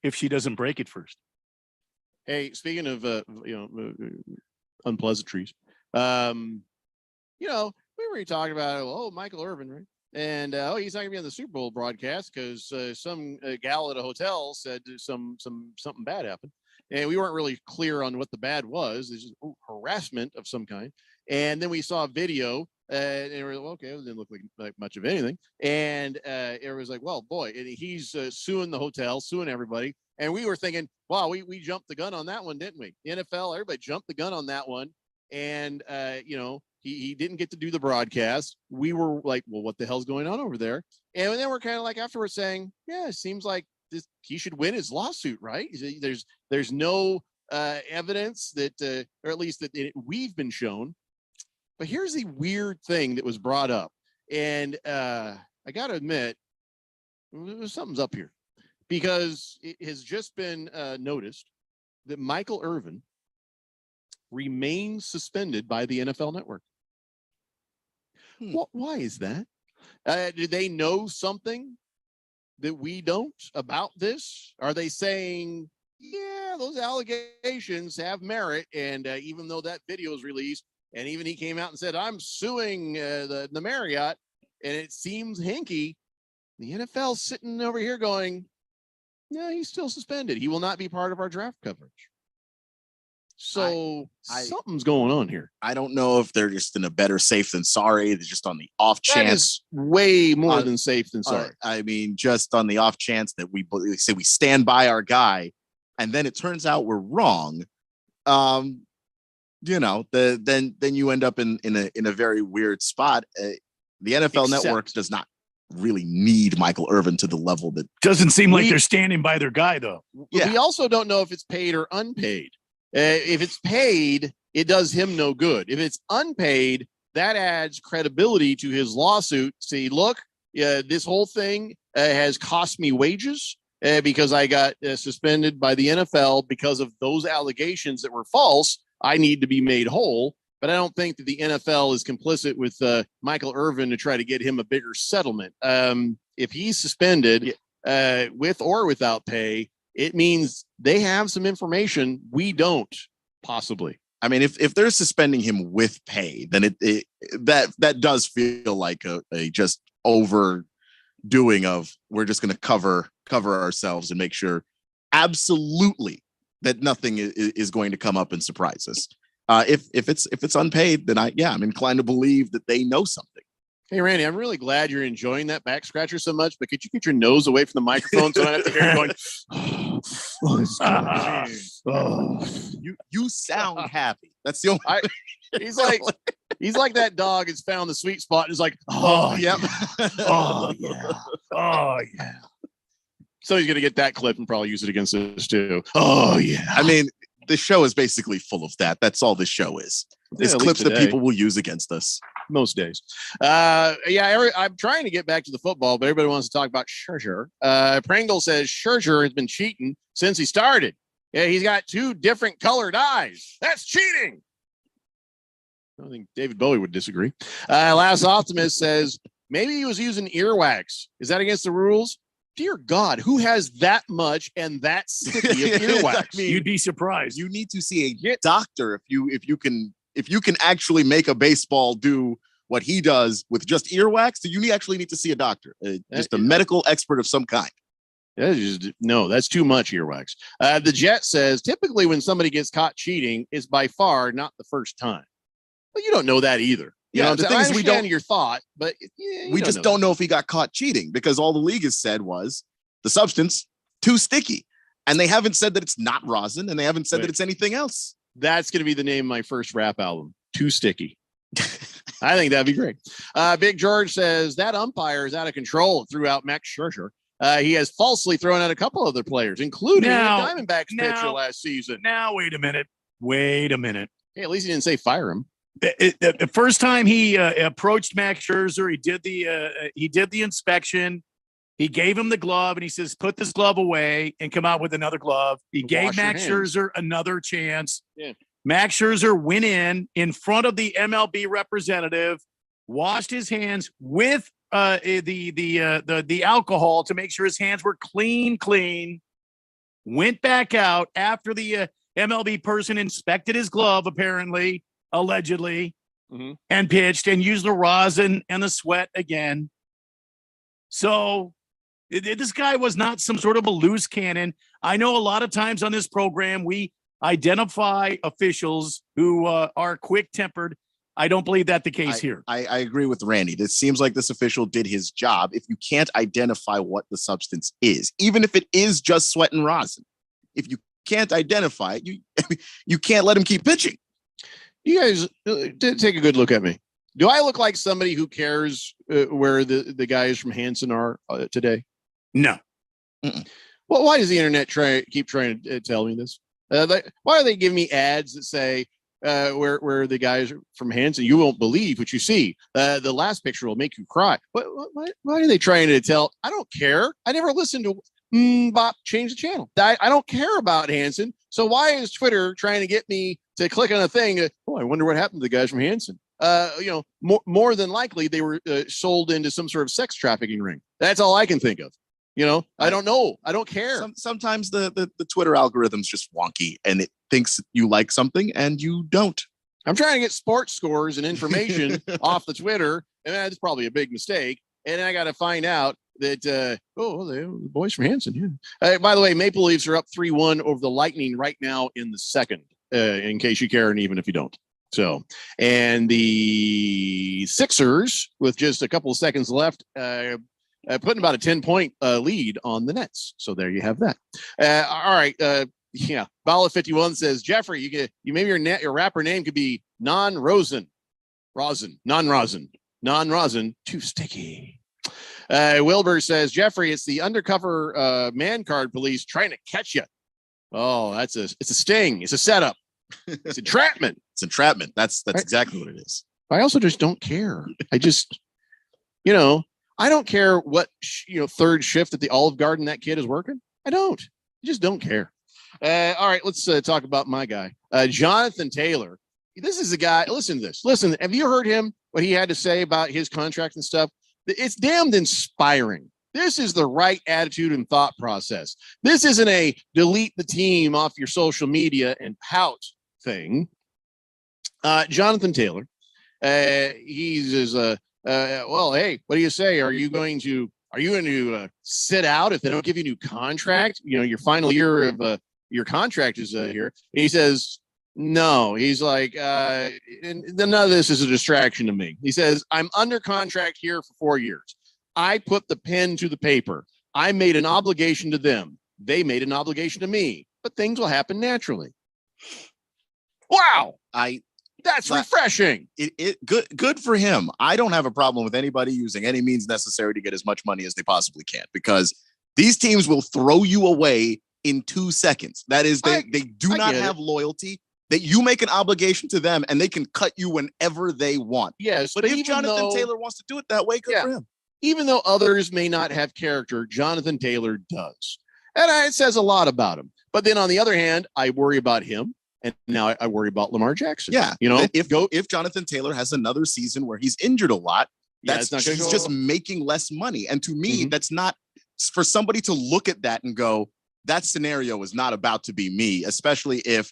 If she doesn't break it first. Hey, speaking of unpleasantries, we were talking about Michael Irvin, right? And he's not gonna be on the Super Bowl broadcast because some gal at a hotel said something bad happened, and we weren't really clear on what the bad was. It's just harassment of some kind. And then we saw a video, and we were like, okay, it didn't look like much of anything. And it was like, well, boy, and he's suing the hotel, suing everybody. And we were thinking, wow, we jumped the gun on that one, didn't we? The NFL, everybody jumped the gun on that one. And he didn't get to do the broadcast. We were like, well, what the hell's going on over there? And then we're kind of like afterwards saying, yeah, it seems like he should win his lawsuit, right? There's no evidence that, or at least that we've been shown But here's the weird thing that was brought up. And I got to admit, something's up here, because it has just been noticed that Michael Irvin remains suspended by the NFL Network. Why is that? Do they know something that we don't about this? Are they saying, yeah, those allegations have merit, and even though that video was released, and even he came out and said, I'm suing the Marriott, and it seems hinky, the NFL sitting over here going, no, he's still suspended. He will not be part of our draft coverage. So something's going on here. I don't know if they're just in a better safe than sorry. They're just on the off That chance. is way more than safe than sorry. I mean, just on the off chance that we say we stand by our guy, and then it turns out we're wrong. Then you end up in a very weird spot. The NFL Network does not really need Michael Irvin to the level that doesn't seem like they're standing by their guy, though. We also don't know if it's paid or unpaid. If it's paid, it does him no good. If it's unpaid, that adds credibility to his lawsuit. See, look, this whole thing has cost me wages because I got suspended by the NFL because of those allegations that were false. I need to be made whole. But I don't think that the NFL is complicit with Michael Irvin to try to get him a bigger settlement. If he's suspended with or without pay, it means they have some information we don't, possibly. I mean, if they're suspending him with pay, then that does feel like a just overdoing of we're just going to cover ourselves and make sure absolutely that nothing is going to come up and surprise us. If it's unpaid, then I'm inclined to believe that they know something. Hey, Randy, I'm really glad you're enjoying that back scratcher so much, but could you get your nose away from the microphone so I don't have to hear you going, you sound happy. That's the only he's like that dog has found the sweet spot and is like, Oh, yep. Oh, yeah. Oh, yeah. So he's going to get that clip and probably use it against us too. Oh, yeah. I mean, the show is basically full of that. That's all this show is. It's clips that people will use against us. Most days. I'm trying to get back to the football, but everybody wants to talk about Scherzer. Pringle says Scherzer has been cheating since he started. Yeah, he's got 2 different colored eyes. That's cheating. I think David Bowie would disagree. Last Optimist says maybe he was using earwax. Is that against the rules? Dear God, who has that much and that sticky of earwax? I mean, you'd be surprised. You need to see a doctor if you can actually make a baseball do what he does with just earwax. So you actually need to see a doctor, just a medical expert of some kind. That's too much earwax. The Jet says typically when somebody gets caught cheating, it's by far not the first time. Well, you don't know that either. You know, the thing is, we don't your thought, but we just don't know if he got caught cheating because all the league has said was the substance too sticky, and they haven't said that it's not rosin, and they haven't said that it's anything else. That's going to be the name of my first rap album. Too sticky. I think that'd be great. Big George says that umpire is out of control throughout Max Scherzer. He has falsely thrown out a couple other players, including the Diamondbacks pitcher last season. Now, wait a minute. Hey, at least he didn't say fire him. The first time he approached Max Scherzer, he did the inspection. He gave him the glove and he says, put this glove away and come out with another glove. He gave Max Scherzer another chance. Yeah. Max Scherzer went in front of the MLB representative, washed his hands with the alcohol to make sure his hands were clean, went back out after the MLB person inspected his glove, apparently, allegedly, and pitched and used the rosin and the sweat again. So this guy was not some sort of a loose cannon. I know a lot of times on this program, we identify officials who are quick-tempered. I don't believe that the case here. I agree with Randy. It seems like this official did his job. If you can't identify what the substance is, even if it is just sweat and rosin, if you can't identify it, you can't let him keep pitching. You guys take a good look at me. Do I look like somebody who cares where the guys from Hanson are today? No. Well, why does the internet keep trying to tell me this? Why are they giving me ads that say, where the guys from Hanson, you won't believe what you see. The last picture will make you cry. What are they trying to tell? I don't care. I never listened to Bop, change the channel. I don't care about Hanson. So why is Twitter trying to get me to click on a thing? Oh, I wonder what happened to the guys from Hanson. More than likely they were sold into some sort of sex trafficking ring. That's all I can think of. I don't know. I don't care. Sometimes the Twitter algorithm's just wonky and it thinks you like something and you don't. I'm trying to get sports scores and information off the Twitter, and that's probably a big mistake. And I got to find out that the boys from Hanson. Yeah. By the way, Maple Leafs are up 3-1 over the Lightning right now in the second. In case you care, and even if you don't. So, and the Sixers, with just a couple of seconds left, putting about a 10-point lead on the Nets. So there you have that. All right. Bala 51 says, Jeffrey, you maybe your rapper name could be Non-Rosin, too sticky. Wilbur says, Jeffrey, it's the undercover man card police trying to catch you. Oh, it's a sting. It's a setup. It's entrapment. It's entrapment. That's exactly what it is. I also just don't care. I just, I don't care what, third shift at the Olive Garden that kid is working. I don't. I just don't care. All right, let's talk about my guy, Jonathan Taylor. This is a guy. Listen to this. Listen, have you heard him? What he had to say about his contract and stuff? It's damned inspiring. This is the right attitude and thought process. This isn't a delete the team off your social media and pout thing. Jonathan Taylor, he's well, hey, what do you say? Are you going to sit out if they don't give you a new contract? Your final year of your contract is here. And he says, no. He's like, and none of this is a distraction to me. He says, I'm under contract here for 4 years. I put the pen to the paper. I made an obligation to them. They made an obligation to me, but things will happen naturally. Wow. That's refreshing. Good for him. I don't have a problem with anybody using any means necessary to get as much money as they possibly can, because these teams will throw you away in 2 seconds. That is, they do not have loyalty. That you make an obligation to them and they can cut you whenever they want. Yes, but if Jonathan Taylor wants to do it that way, good for him. Even though others may not have character, Jonathan Taylor does. And it says a lot about him. But then on the other hand, I worry about him. And now I worry about Lamar Jackson. Yeah. If Jonathan Taylor has another season where he's injured a lot, he's just making less money. And to me, that's not, for somebody to look at that and go, that scenario is not about to be me, especially if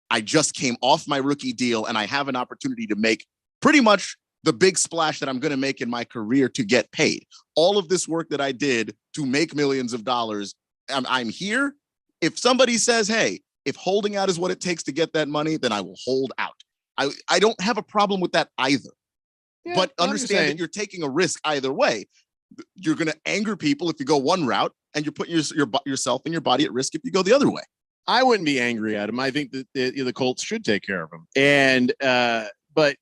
I just came off my rookie deal and I have an opportunity to make pretty much the big splash that I'm going to make in my career to get paid. All of this work that I did to make millions of dollars, I'm here. If somebody says, hey, if holding out is what it takes to get that money, then I will hold out. I don't have a problem with that either. Yeah, but understand that you're taking a risk either way. You're going to anger people if you go one route, and you're putting yourself and your body at risk if you go the other way. I wouldn't be angry at him. I think that the Colts should take care of him. And but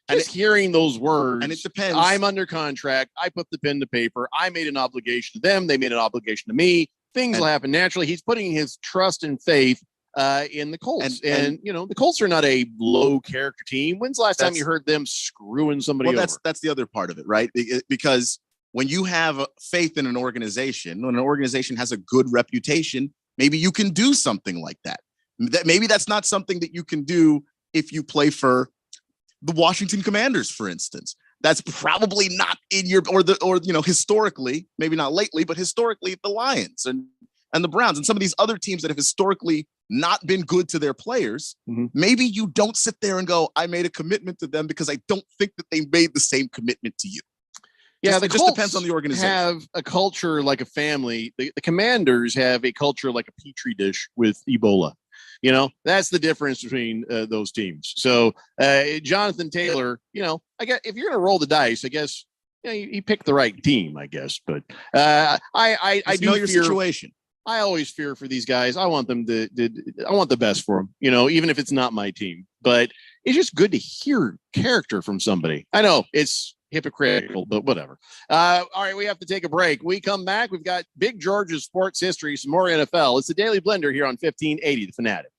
just hearing those words, and it depends. I'm under contract. I put the pen to paper. I made an obligation to them. They made an obligation to me. Things will happen naturally. He's putting his trust and faith in the Colts. And the Colts are not a low character team. When's the last time you heard them screwing somebody over? That's the other part of it, right? Because when you have faith in an organization, when an organization has a good reputation, maybe you can do something like that. Maybe that's not something that you can do if you play for the Washington Commanders, for instance. That's probably not in your, historically, maybe not lately, but historically the Lions and the Browns and some of these other teams that have historically not been good to their players. Maybe you don't sit there and go, I made a commitment to them because I don't think that they made the same commitment to you. Yeah, it just depends on the organization. Have a culture like a family. The Commanders have a culture like a petri dish with Ebola. That's the difference between those teams. So Jonathan Taylor, I guess if you're going to roll the dice, I guess you picked the right team, I guess. But I do know your situation. I always fear for these guys. I want them I want the best for them, even if it's not my team. But it's just good to hear character from somebody. I know it's hypocritical, but whatever. All right, we have to take a break. We come back. We've got Big George's sports history, some more NFL. It's the Daily Blender here on 1580 The Fanatic.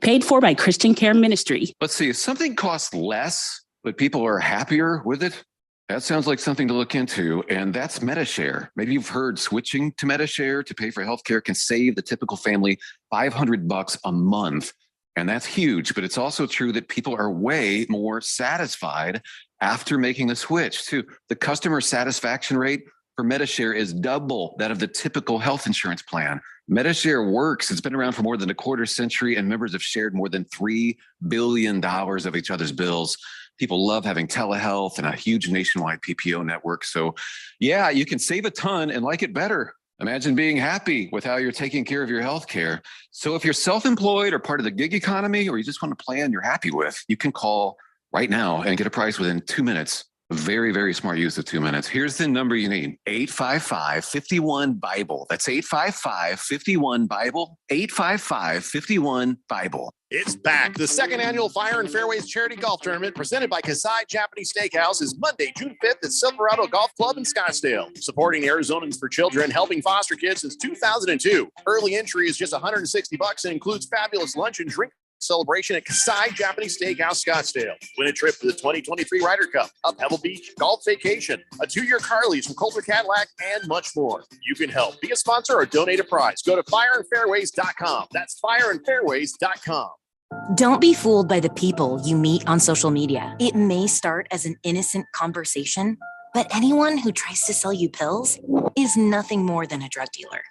Paid for by Christian Care Ministry. Let's see, if something costs less, but people are happier with it, that sounds like something to look into, and that's MediShare. Maybe you've heard switching to MediShare to pay for healthcare can save the typical family $500 a month, and that's huge. But it's also true that people are way more satisfied after making the switch too. The customer satisfaction rate for MediShare is double that of the typical health insurance plan. MediShare works. It's been around for more than a quarter century, and members have shared more than $3 billion of each other's bills. People love having telehealth and a huge nationwide PPO network. So yeah, you can save a ton and like it better. Imagine being happy with how you're taking care of your health care. So if you're self-employed or part of the gig economy, or you just want a plan you're happy with, you can call right now and get a price within 2 minutes. Very, very smart use of 2 minutes. Here's the number you need: 855-51-BIBLE. That's 855-51-BIBLE, 855-51-BIBLE. It's back. The second annual Fire and Fairways Charity Golf Tournament presented by Kasai Japanese Steakhouse is Monday, June 5th at Silverado Golf Club in Scottsdale. Supporting Arizonans for Children, helping foster kids since 2002. Early entry is just $160 and includes fabulous lunch and drink celebration at Kasai Japanese Steakhouse, Scottsdale. Win a trip to the 2023 Ryder Cup, a Pebble Beach golf vacation, a 2-year car lease from Coulter Cadillac, and much more. You can help. Be a sponsor or donate a prize. Go to fireandfairways.com. That's fireandfairways.com. Don't be fooled by the people you meet on social media. It may start as an innocent conversation, but anyone who tries to sell you pills is nothing more than a drug dealer.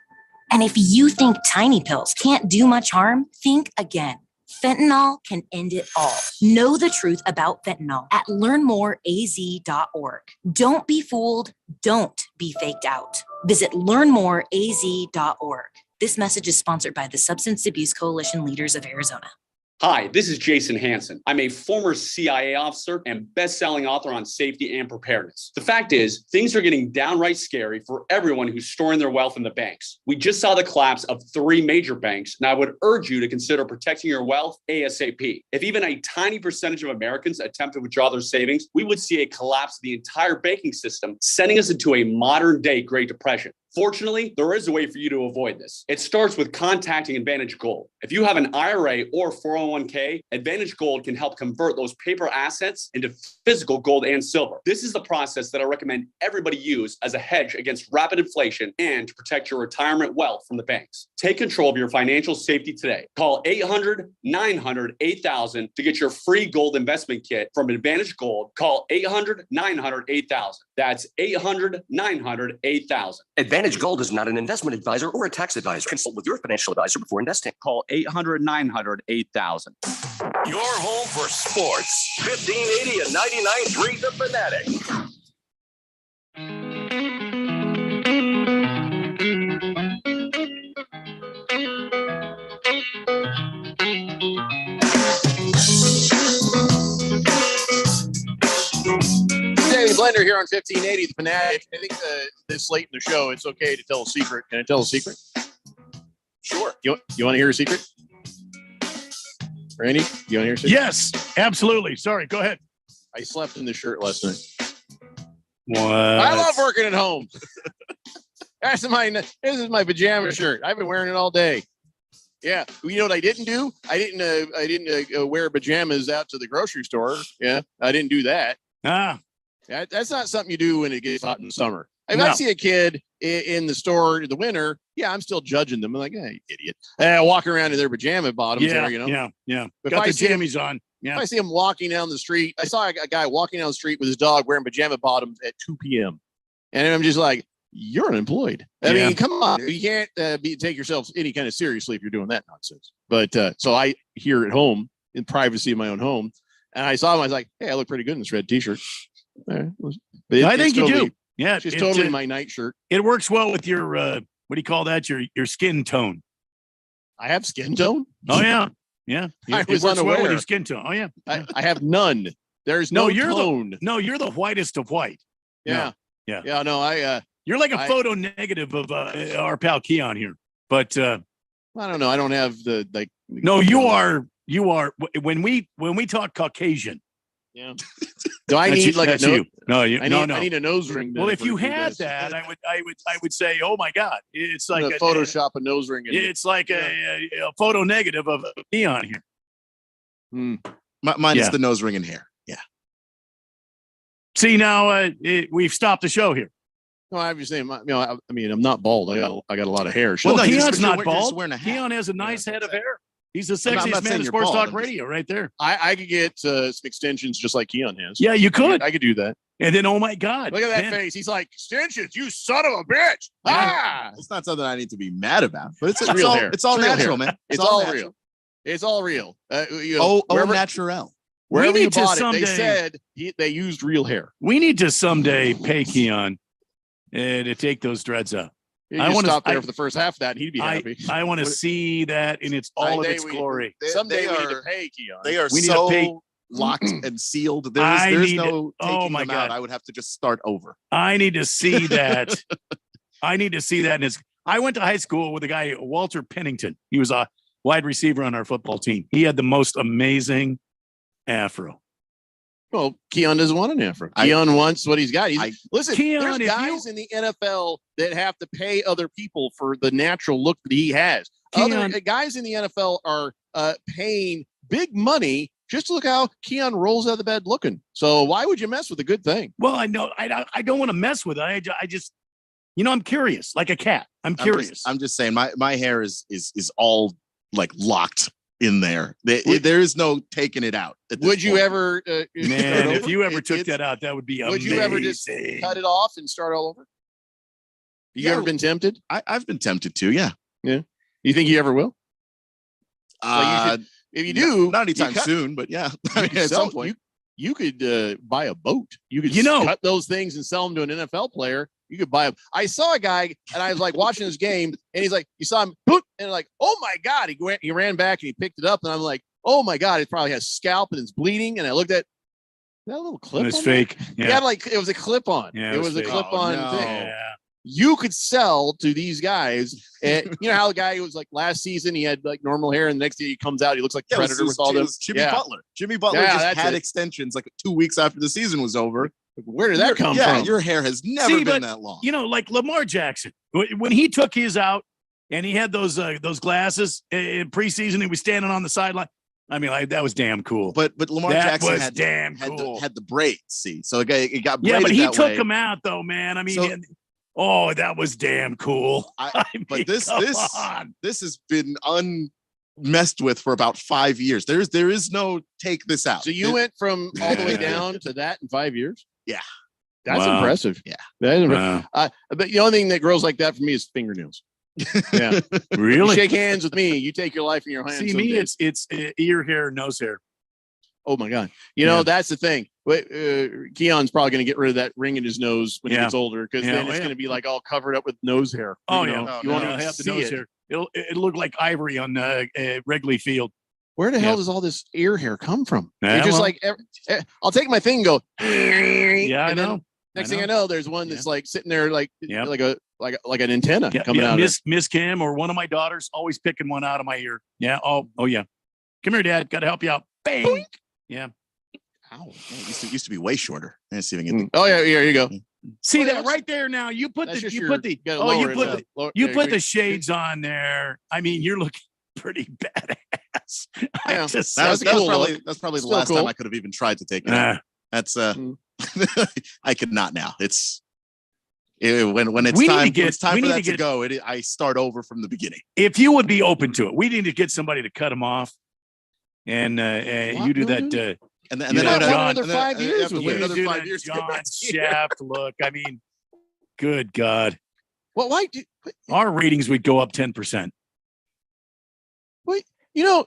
And if you think tiny pills can't do much harm, think again. Fentanyl can end it all. Know the truth about fentanyl at learnmoreaz.org. Don't be fooled. Don't be faked out. Visit learnmoreaz.org. This message is sponsored by the Substance Abuse Coalition Leaders of Arizona. Hi, this is Jason Hansen. I'm a former CIA officer and best-selling author on safety and preparedness. The fact is, things are getting downright scary for everyone who's storing their wealth in the banks. We just saw the collapse of 3 major banks, and I would urge you to consider protecting your wealth ASAP. If even a tiny percentage of Americans attempt to withdraw their savings, we would see a collapse of the entire banking system, sending us into a modern-day Great Depression. Fortunately, there is a way for you to avoid this. It starts with contacting Advantage Gold. If you have an IRA or 401k, Advantage Gold can help convert those paper assets into physical gold and silver. This is the process that I recommend everybody use as a hedge against rapid inflation and to protect your retirement wealth from the banks. Take control of your financial safety today. Call 800-900-8000 to get your free gold investment kit from Advantage Gold. Call 800-900-8000. That's 800-900-8000. Advantage Gold is not an investment advisor or a tax advisor. Consult with your financial advisor before investing. Call 800-900-8000. Your home for sports. 1580 and 99.3 The Fanatic. Blender here on 1580 The Fanatic. I think this late in the show, it's okay to tell a secret. Can I tell a secret? Sure. You want to hear a secret? Randy, you want to hear a secret? Yes, absolutely. Sorry, go ahead. I slept in the shirt last night. What? I love working at home. This is my pajama shirt. I've been wearing it all day. Yeah. You know what I didn't do? I didn't wear pajamas out to the grocery store. Yeah. I didn't do that. That's not something you do when it gets hot in the summer. If I see a kid in the store in the winter, yeah, I'm still judging them. I'm like, hey, idiot. Walking around in their pajama bottoms there, you know? Yeah. If Got I the see jammies on. Yeah. If I see him walking down the street, I saw a guy walking down the street with his dog wearing pajama bottoms at 2 p.m. And I'm just like, you're unemployed. I mean, come on. You can't take yourself any kind of seriously if you're doing that nonsense. But so I here at home in privacy of my own home, and I saw him. I was like, hey, I look pretty good in this red T-shirt. But I think you do. Yeah, it's totally my night shirt. It works well with your what do you call that? Your skin tone. I have skin tone. Oh yeah, yeah. I was unaware. Well with your skin tone. Oh yeah. I have none. There's no tone. You're the whitest of white. Yeah, yeah. No, you're like a photo negative of our pal Keon here. But I don't know. I don't have the like. No, you are. When we talk Caucasian. Yeah. Do I need like a nose? No, I need a nose ring. Well, if you had that, I would say, oh my God, it's like Photoshop a nose ring. It's like a photo negative of Keon here. Minus the nose ring and hair. Yeah. See, now we've stopped the show here. No, I'm just saying. I mean, I'm not bald. I got a lot of hair. Well, Sure. Keon's not bald. Keon has a nice head of hair. He's the I'm not sexiest man saying in you're sports bald. talk I'm just- radio right there. I could get some extensions just like Keon has. Yeah, you could. I could do that. And then, oh my God, Look at that man. face. He's like, extensions, you son of a bitch. Ah! It's not something I need to be mad about, but it's real all, hair. It's all real natural, hair. man. It's all natural. real. It's all real. Natural. Wherever We you need to bought it, someday- they said they used real hair. We need to someday pay Keon to take those dreads out. You I just want stop there for the first half of that, and he'd be I, happy. I want to see that in all of its we- glory. Someday they we need are- to pay Keon. They are We need to so pay- locked and sealed. I There's need no to- taking oh my them God. out. I would have to just start over. I need to see that. I need to see that. I went to high school with a guy, Walter Pennington. He was a wide receiver on our football team. He had the most amazing afro. Well, Keon doesn't want an afro. Keon wants what he's got. Listen, Keon, there's if guys in the NFL that have to pay other people for the natural look that he has. Keon- Guys in the NFL are paying big money just to look how Keon rolls out of the bed looking. So why would you mess with a good thing? Well, I know I don't want to mess with it. I just, I'm curious, like a cat. I'm curious. I'm just saying, my hair is all like locked in there. There is no taking it out. Would you ever, Man, if you ever took that out, that would be amazing. would you ever just cut it off and start all over? You ever been tempted? I've been tempted to. Yeah. Yeah. You think you ever will? If you do, not anytime you cut- soon, but yeah, you I could mean, at sell- some point. you could buy a boat. You could cut those things and sell them to an NFL player. You could buy them. I saw a guy and I was like watching his game and he's like, you saw him boop, and like, oh my God, he ran back and he picked it up and I'm like, oh my God, it probably has scalp and it's bleeding. And I looked at that little clip. It's on there? fake. He Yeah. had it was a clip on. Yeah, it was a fake. clip on Oh, no. thing. You could sell to these guys. And you know how the guy was like last season, he had like normal hair, and the next day he comes out, he looks like Yeah, it was- Predator it was- with all it them. was Jimmy Butler. Jimmy Butler Yeah, just that's had it. extensions like 2 weeks after the season was over. Where did that come from? Your hair has never been that long. Like Lamar Jackson, when he took his out and he had those glasses in preseason, he was standing on the sideline. I mean, that was damn cool. But Lamar that Jackson was had damn had, cool. had the braids. See, so it got braided Yeah, but he that took way. him out though, man. I mean, So- that was damn cool. But this come this on. this has been unmessed with for about 5 years. There is no take this out. So you went from all the way down to that in 5 years? Yeah. That's Wow. impressive. Yeah. That is impressive. But the only thing that grows like that for me is fingernails. Yeah. Really? You shake hands with me. You take your life in your hands. See, me, someday. it's ear hair, nose hair. Oh my God. You know, that's the thing. Keon's probably going to get rid of that ring in his nose when he gets older because then it's going to be like all covered up with nose hair. Oh you yeah, know? you want to have the nose hair. It'll look like ivory on Wrigley Field. Where the hell does all this ear hair come from? Yeah, You're just well- like, I'll take my thing and go. Yeah, I and then know. Next thing I know, there's one that's like sitting there like an antenna Yeah, coming out. Miss Kim or one of my daughters always picking one out of my ear. Yeah. Oh yeah. Come here, Dad. Got to help you out. Bang. Yeah. Ow. It used to be way shorter. Let's see if I can get Oh yeah, here you go. See that right there now. You put the shades on there. I mean, you're looking pretty badass. Yeah. that's cool probably the Still last cool. time I could have even tried to take it out. That's I could not now. When it's We need time, to get- when it's time we for need that to to get- go, I start over from the beginning. If you would be open to it, we need to get somebody to cut them off, and you do that. And you then know, another John- 5 years. with Wait it. another do 5 that years. to get John back here. Shaft look. I mean, good God, Well, why? our ratings would go up 10%. You know,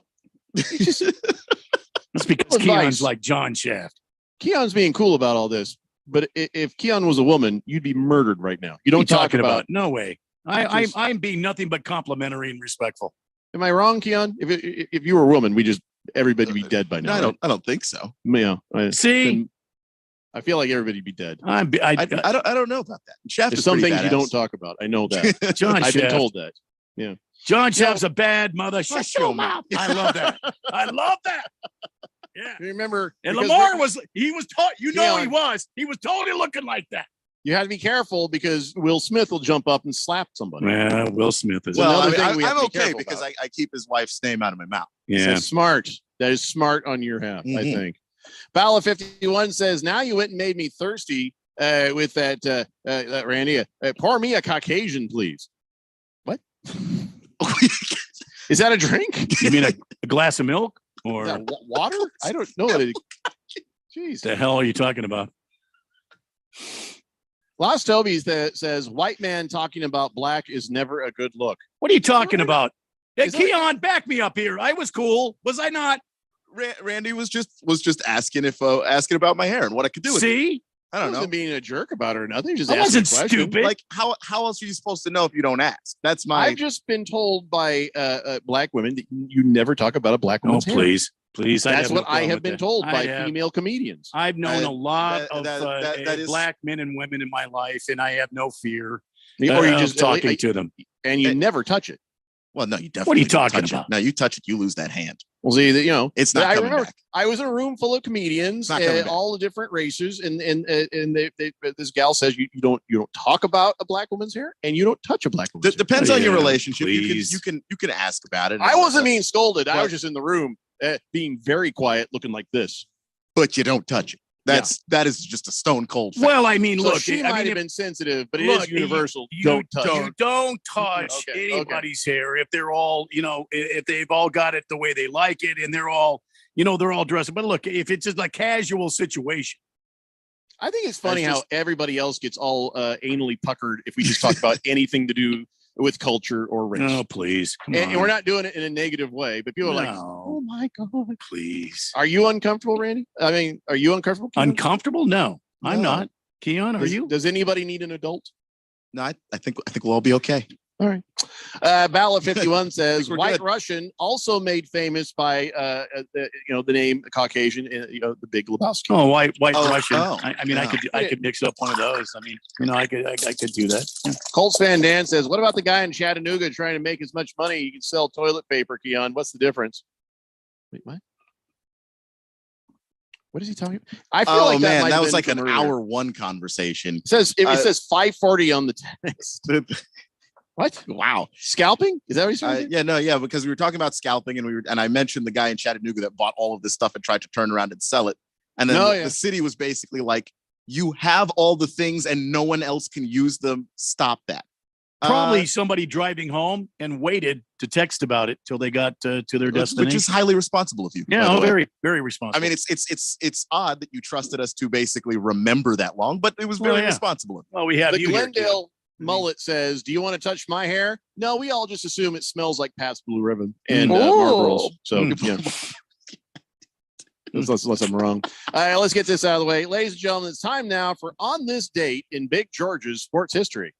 it's just It's because Advice. Keon's like John Shaft. Keon's being cool about all this. But if Keon was a woman, you'd be murdered right now. You don't What are you talk talking about. No way. I'm being nothing but complimentary and respectful. Am I wrong, Keon? If you were a woman, everybody be dead by now. No, I don't think so. Yeah. See, I feel like everybody'd be dead. I don't know about that. Shaft There's is some pretty things you badass. don't talk about. I know that. John I've been Shaft. told that. Yeah. John Shaft's a bad mother. Shut your mouth. I love that. I love that. Yeah. Remember, And because Lamar Rick- was taught, Keon. he was totally looking like that. You had to be careful because Will Smith will jump up and slap somebody. Yeah, Will Smith is Well, another thing we I'm have to be okay careful because about. I keep his wife's name out of my mouth. Yeah. So smart. That is smart on your half, I Mhm. think. Bala 51 says, now you went and made me thirsty with that, Randy. Pour me a Caucasian, please. What? Is that a drink? You mean a glass of milk or Is that water? I don't know. Jeez. the hell are you talking about? Lost Toby's that says, white man talking about black is never a good look. What are you talking about? Hey, Is that- Keon, back me up here. I was cool. Was I not? Randy was just asking asking about my hair and what I could do with it. See? I don't know. Wasn't being a jerk about it or nothing. Just I asking a wasn't question. stupid. Like how else are you supposed to know if you don't ask? That's my I've just been told by black women that you never talk about a black Oh, woman's hair. please. That's what I have with been that. told I by have. female comedians. I've known a lot of that is- black men and women in my life, and I have no fear Or you of just talking to them. and you never touch it. well, no, you definitely What are you don't talking touch about? it. No, you touch it, you lose that hand. Well, see, It's not I coming remember back. I was in a room full of comedians, Not coming back. all the different races, and this gal says you don't talk about a black woman's hair and you don't touch a black woman's hair. Depends on your Yeah, relationship. please. You can ask about it. I wasn't being scolded. I But- was just in the room, being very quiet, looking like this. but you don't touch it. That is just a stone cold fact. Well, I mean, So look, she I might mean, have if- been sensitive, but it look, is universal. You Don't touch. You don't touch Okay, anybody's hair if they're all, if they've all got it the way they like it and they're all, they're all dressed. But look, if it's just a casual situation, I think it's funny That's how everybody else gets all anally puckered if we just talk about anything to do with culture or race. oh, please. Come And on. we're not doing it in a negative way, but people are like, No. "Oh my god, Please. are you uncomfortable, Randy? I mean, are you uncomfortable? Keon? Uncomfortable? No, I'm No. not. Keon, are Does, you? Does anybody need an adult? No, I think we'll all be okay. All right. Bala 51 says we're White good. Russian, also made famous by the name Caucasian, the Big Lebowski. Oh, white Oh, Russian. oh, I mean, yeah. I could mix up one of those. I mean, I could do that. Colts fan Dan says, what about the guy in Chattanooga trying to make as much money he can sell toilet paper, Keon? What's the difference? Wait, what? What is he talking about? I feel like that, might have was been like from an earlier. hour one conversation. It says it says 540 on the text. What? Wow. Scalping? Is that what he's saying? Yeah, because we were talking about scalping and I mentioned the guy in Chattanooga that bought all of this stuff and tried to turn around and sell it. And then Oh, the city was basically like, you have all the things and no one else can use them. Stop that. Probably somebody driving home and waited to text about it till they got to their Which destination. is highly responsible of you. by yeah, the oh, way. very, very responsible. I mean, it's odd that you trusted us to basically remember that long, but it was Well, very yeah. responsible. well, we have The you here, Glendale mullet says, do you want to touch my hair? No, we all just assume it smells like Pabst Blue Ribbon and Marlboros. So, yeah. Unless I'm wrong. All right, let's get this out of the way. Ladies and gentlemen, it's time now for On This Date in Big George's Sports History.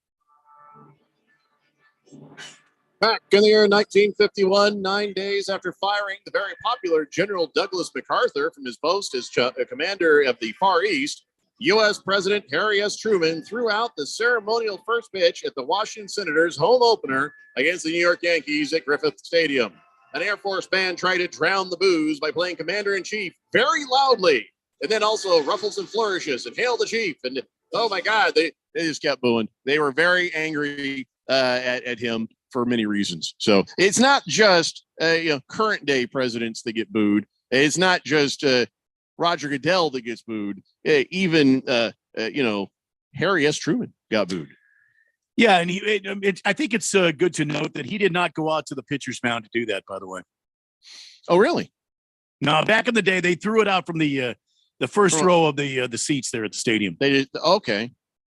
Back in the year 1951, 9 days after firing the very popular General Douglas MacArthur from his post as commander of the Far East, U.S. President Harry S. Truman threw out the ceremonial first pitch at the Washington Senators' home opener against the New York Yankees at Griffith Stadium. An Air Force band tried to drown the boos by playing Commander-in-Chief very loudly, and then also ruffles and flourishes and hail the chief. And oh my God, they just kept booing. They were very angry at him for many reasons. So it's not just current day presidents that get booed. It's not just Roger Goodell that gets booed. Even Harry S. Truman got booed. Yeah, and I think it's good to note that he did not go out to the pitcher's mound to do that. By the way. Oh, really? No, back in the day, they threw it out from the first row of the seats there at the stadium. They did. Okay. It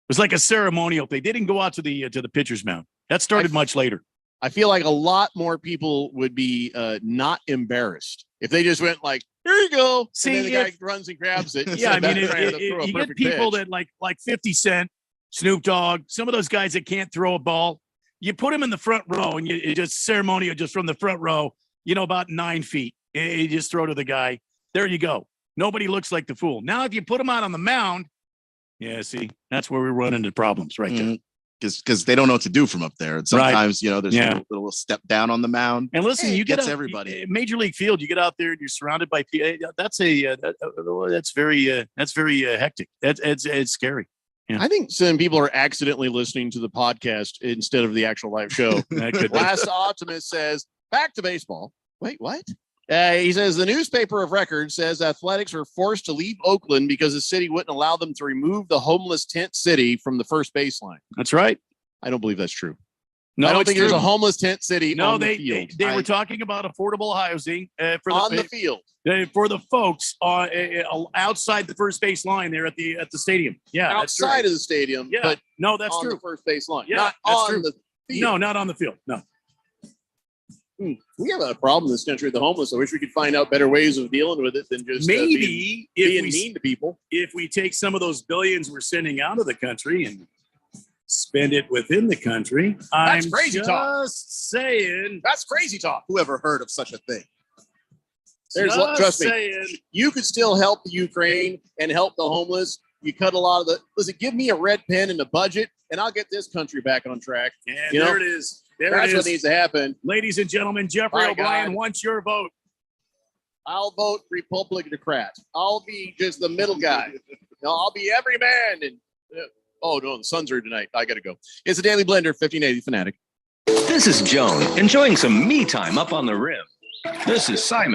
was like a ceremonial. They didn't go out to the pitcher's mound. That started much later. I feel like a lot more people would be not embarrassed if they just went like, "Here you go." See, and then the guy runs and grabs it. Yeah, I mean, throw a you get perfect people pitch. that like 50 Cent, Snoop Dogg, some of those guys that can't throw a ball. You put them in the front row, and you just ceremonial just from the front row. About 9 feet. You just throw to the guy. There you go. Nobody looks like the fool. Now, if you put them out on the mound, yeah, see, that's where we run into problems right there. Because they don't know what to do from up there. And sometimes, there's a little step down on the mound. And listen, you get gets out, everybody. Major League Field, you get out there and you're surrounded by people. That's very hectic. It's scary. Yeah. I think some people are accidentally listening to the podcast instead of the actual live show. That could be. Last Optimist says, back to baseball. Wait, what? He says the newspaper of record says athletics were forced to leave Oakland because the city wouldn't allow them to remove the homeless tent city from the first baseline. That's right. I don't believe that's true. No, I don't it's think there's true. a homeless tent city No, on they the field. they were talking about affordable housing for on the field for the folks outside the first base line there at the stadium. Yeah, outside of the stadium. Yeah, but no, that's on true. the first base line. Yeah, not that's on true. the field. No, not on the field. No. We have a problem in this country with the homeless. I wish we could find out better ways of dealing with it than just Maybe being mean to people. If we take some of those billions we're sending out of the country and spend it within the country, That's crazy talk. Just saying. That's crazy talk. Whoever heard of such a thing? Trust me. saying. You could still help the Ukraine and help the homeless. You cut a lot of the. Listen, give me a red pen and a budget, and I'll get this country back on track. And You know? there it is. There That's it what is. needs to happen. Ladies and gentlemen, Jeffrey My O'Brien God. wants your vote. I'll vote Republican. I'll be just the middle guy. I'll be every man. And oh no, the Suns are tonight. I gotta go. It's a Daily Blender, 1580 Fanatic. This is Joan enjoying some me time up on the rim. This is Simon